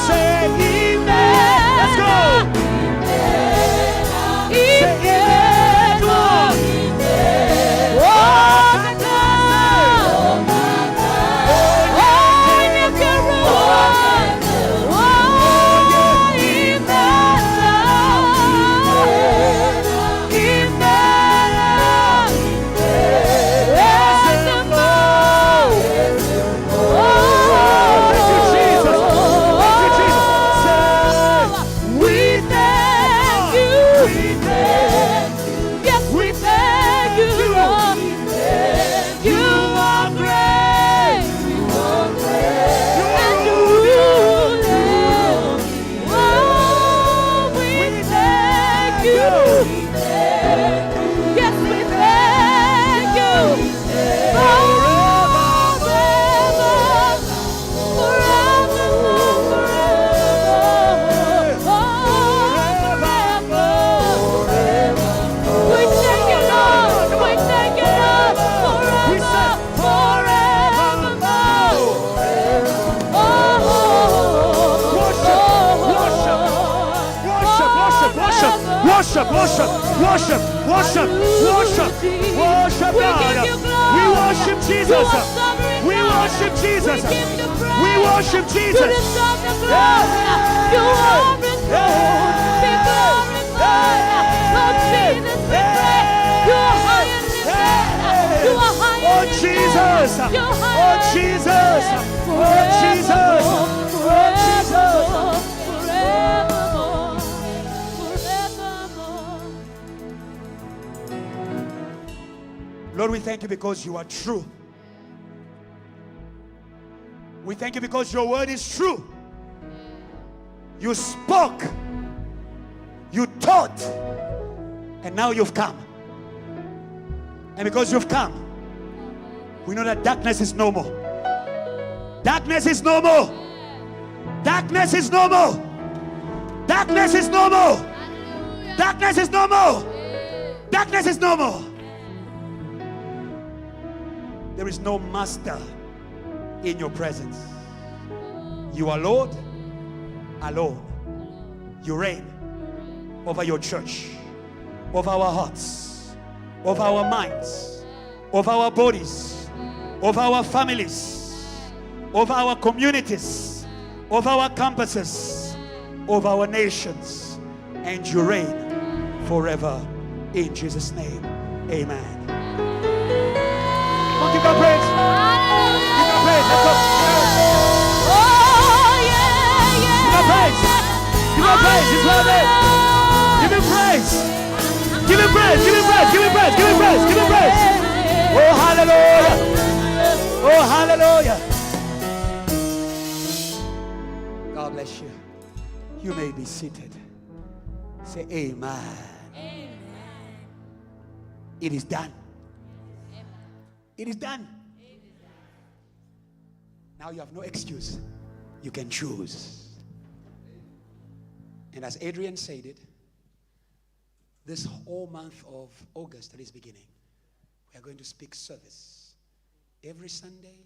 Say email. Let's go. Say email. Come on. Worship, worship, worship, worship, worship, worship God. We worship Jesus. We worship Jesus. We worship Jesus. You are enthroned, be glorified. Lord Jesus, we pray. You are high and lifted. You are high. Oh Jesus! Oh Jesus! Oh Jesus! Oh Jesus! Lord, we thank you because you are true. We thank you because your word is true. You spoke, you taught, and now you've come. And because you've come, we know that darkness is no more. Darkness is no more. Darkness is no more. Darkness is no more. Darkness is no more. Darkness is no more. There is no master in your presence. You are Lord alone. You reign over your church, over our hearts, over our minds, over our bodies, over our families, over our communities, over our campuses, over our nations, and you reign forever. In Jesus' name, amen. Come on, give God praise. Give God praise. Let's go. Oh, yeah, yeah. Give God praise. Give God praise. He's worthy. Give him praise. Give him praise. Give him praise. Give him praise. Give him praise. Give him praise. Oh, hallelujah. Oh, hallelujah. God bless you. You may be seated. Say amen. Amen. It is done. It is done. Now you have no excuse. You can choose. And as Adrian said it, this whole month of August that is beginning, we are going to speak service. Every Sunday,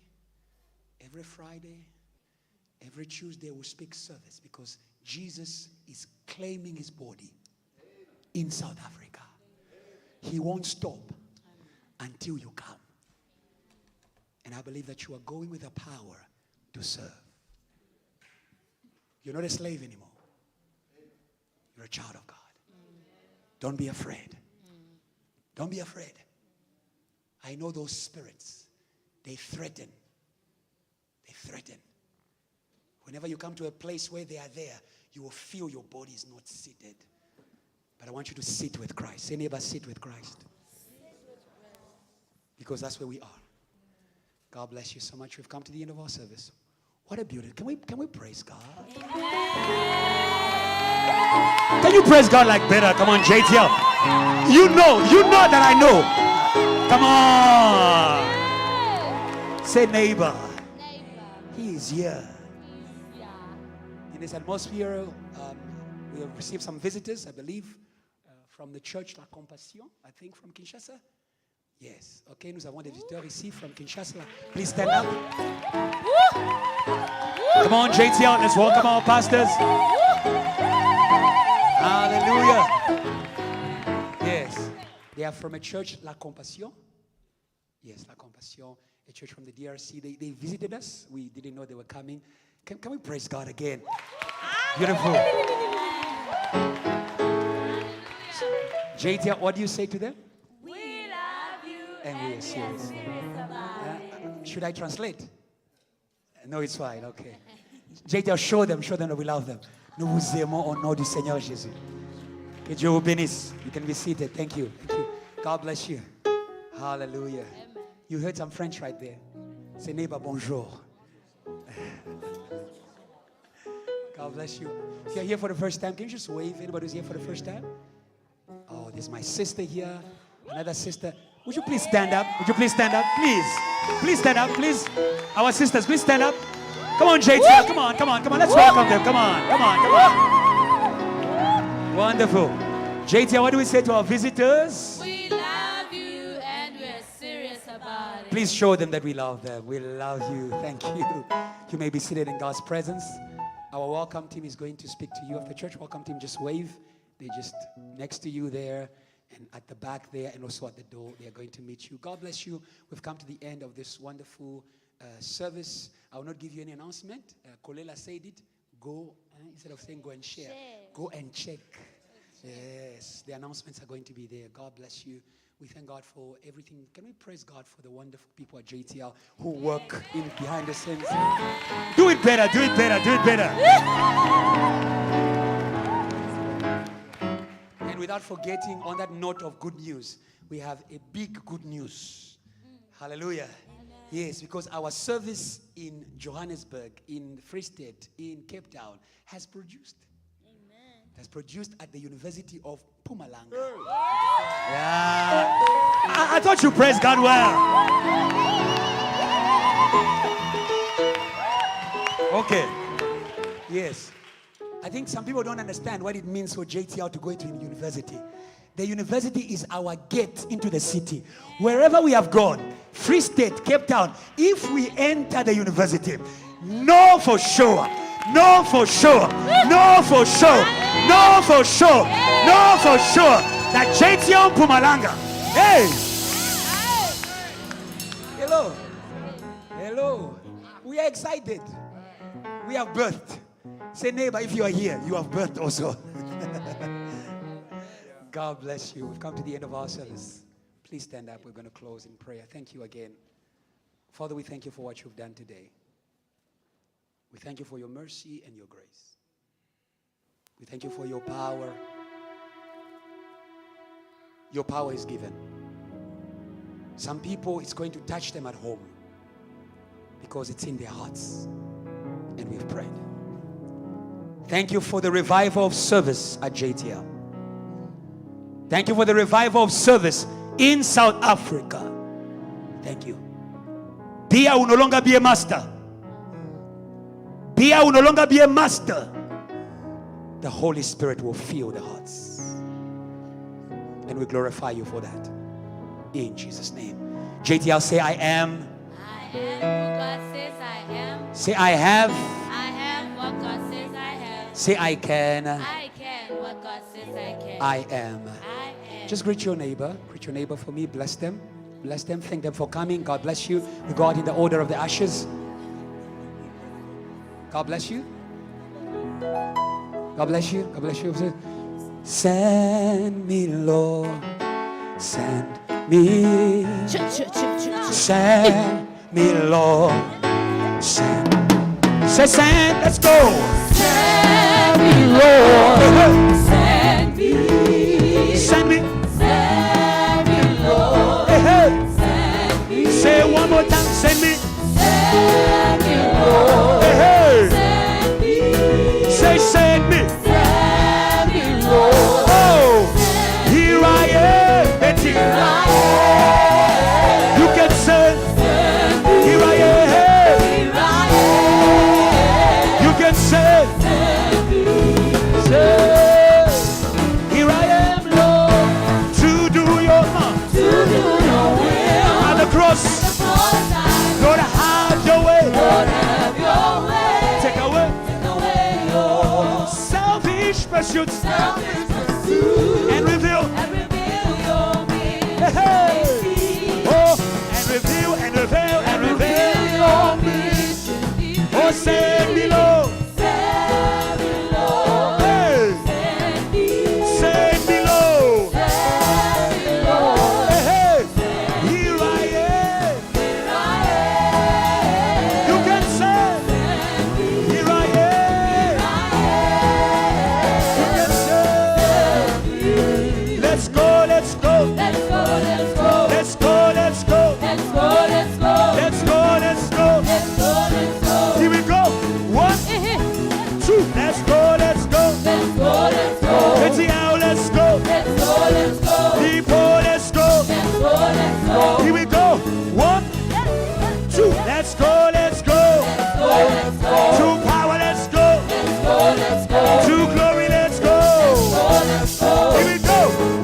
every Friday, every Tuesday we'll speak service because Jesus is claiming his body in South Africa. He won't stop until you come. And I believe that you are going with the power to serve. You're not a slave anymore. You're a child of God. Don't be afraid. Don't be afraid. I know those spirits. They threaten. They threaten. Whenever you come to a place where they are there, you will feel your body is not seated. But I want you to sit with Christ. Say, neighbor, sit with Christ. Because that's where we are. God bless you so much. We've come to the end of our service. What a beauty. Can we praise God? Can you praise God like better? Come on, JTL. You know that I know. Come on. Say neighbor. He is here. In this atmosphere, we have received some visitors, I believe, from the church La Compassion, I think from Kinshasa. Yes. Okay, nous avons des visiteurs ici from Kinshasa. Please stand up. Come on, JTL, let's welcome our pastors. Hallelujah. Yes. They are from a church, La Compassion. Yes, La Compassion, a church from the DRC. They visited us. We didn't know they were coming. Can we praise God again? Beautiful. JTL, what do you say to them? And we are serious. Should I translate? No, it's fine. Okay. JTL, show them that we love them. Nous vous aimons au nom du Seigneur Jésus. Que Dieu vous bénisse. You can be seated. Thank you. Thank you. God bless you. Hallelujah. Amen. You heard some French right there. Say neighbor, bonjour. God bless you. If you're here for the first time, can you just wave? Anybody who's here for the first time? Oh, there's my sister here. Another sister. Would you please stand up? Would you please stand up? Please. Please stand up, please. Our sisters, please stand up. Come on, JT. Come on. Let's welcome them. Come on. Wonderful. JT, what do we say to our visitors? We love you and we're serious about it. Please show them that we love them. We love you. Thank you. You may be seated in God's presence. Our welcome team is going to speak to you after church. Welcome team, just wave. They're just next to you there. And at the back there and also at the door, they are going to meet you. God bless you. We've come to the end of this wonderful service. I will not give you any announcement. Kolela said it. Go, instead of saying go and share, go and check. Yes, the announcements are going to be there. God bless you. We thank God for everything. Can we praise God for the wonderful people at JTL who work in behind the scenes? Do it better, do it better, do it better. And without forgetting, on that note of good news, we have a big good news. Hallelujah. Yes, because our service in Johannesburg, in Free State, in Cape Town has produced. Has produced at the University of Mpumalanga. Yeah. I thought you praised God well. Okay. Yes. I think some people don't understand what it means for JTL to go into university. The university is our gate into the city. Wherever we have gone, Free State, Cape Town, if we enter the university, know for sure, know for sure, know for sure, know for sure, know for sure that JTL Mpumalanga. Hey! Hello. Hello. We are excited. We have birthed. Say, neighbor, if you are here, you have birthed also. God bless you. We've come to the end of our service. Please stand up. We're going to close in prayer. Thank you again. Father, we thank you for what you've done today. We thank you for your mercy and your grace. We thank you for your power. Your power is given. Some people, it's going to touch them at home because it's in their hearts. And we've prayed. Thank you for the revival of service at JTL. Thank you for the revival of service in South Africa. Thank you. Pia will no longer be a master. Pia will no longer be a master. The Holy Spirit will fill the hearts. And we glorify you for that. In Jesus' name. JTL, say, I am. I am who God says I am. Say, I have. I have what God says I have. Say, I can. I can what God says I can. I am. I am. Just greet your neighbor. Greet your neighbor for me. Bless them. Bless them. Thank them for coming. God bless you. We go out in the order of the ashes. God bless you. God bless you. God bless you. Send me, Lord. Send me. Send me, Lord. Send. Say, send. Let's go. Send me, Lord. Send me. Send me. Send me, Lord. Send me. Say it one more time. Send me. Send me, Lord. Send me. Say, send me. Send me, Lord. Oh, here I am. Betty. Here I am. You can say, Send me. here I am. Here I am. You can say, Send me. say, here I am, Lord, to do your will. At the cross. Lord, have your way. Lord, have your way. Take away. Take away your selfish pursuits. selfish pursuit. And reveal. And reveal your Hey. mystery. Oh, and reveal and reveal and reveal. Your mystery. Oh, send me, Lord. Send me, Lord. Hey. Send me. Send me, Lord. Send me, Lord. Hey, here I am. Here I am. You can say, Send me. here I am. You can say, let's go, let's go. Let's go, let's go. Let's go, let's go. Let's go, let's go. Let's go, let's go. Let's go, let's go. Here we go. 1, 2. Let's go, let's go. Let's go, let's go. Betty, now let's go. Let's go, let's go. People, let's go. Let's go, let's go. Here we go. 1, 2. Let's go, let's go. Let's go, let's go. To power, let's go. Let's go, let's go. To glory, let's go. Let's go. Here we go.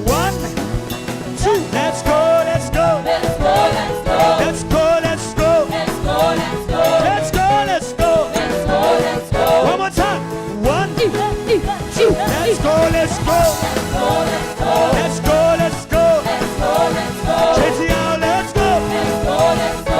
1, 2. Let's go, let's go. Let's go, let's go. Let's go, let's go. Let's go, let's go. Let's go, let's go. Let's go, let's go. One more time. 1, 2. Let's go, let's go. Let's go, let's go. Let's go, let's go. Let's go, let's go. JTL, let's go. Let's go, let's go.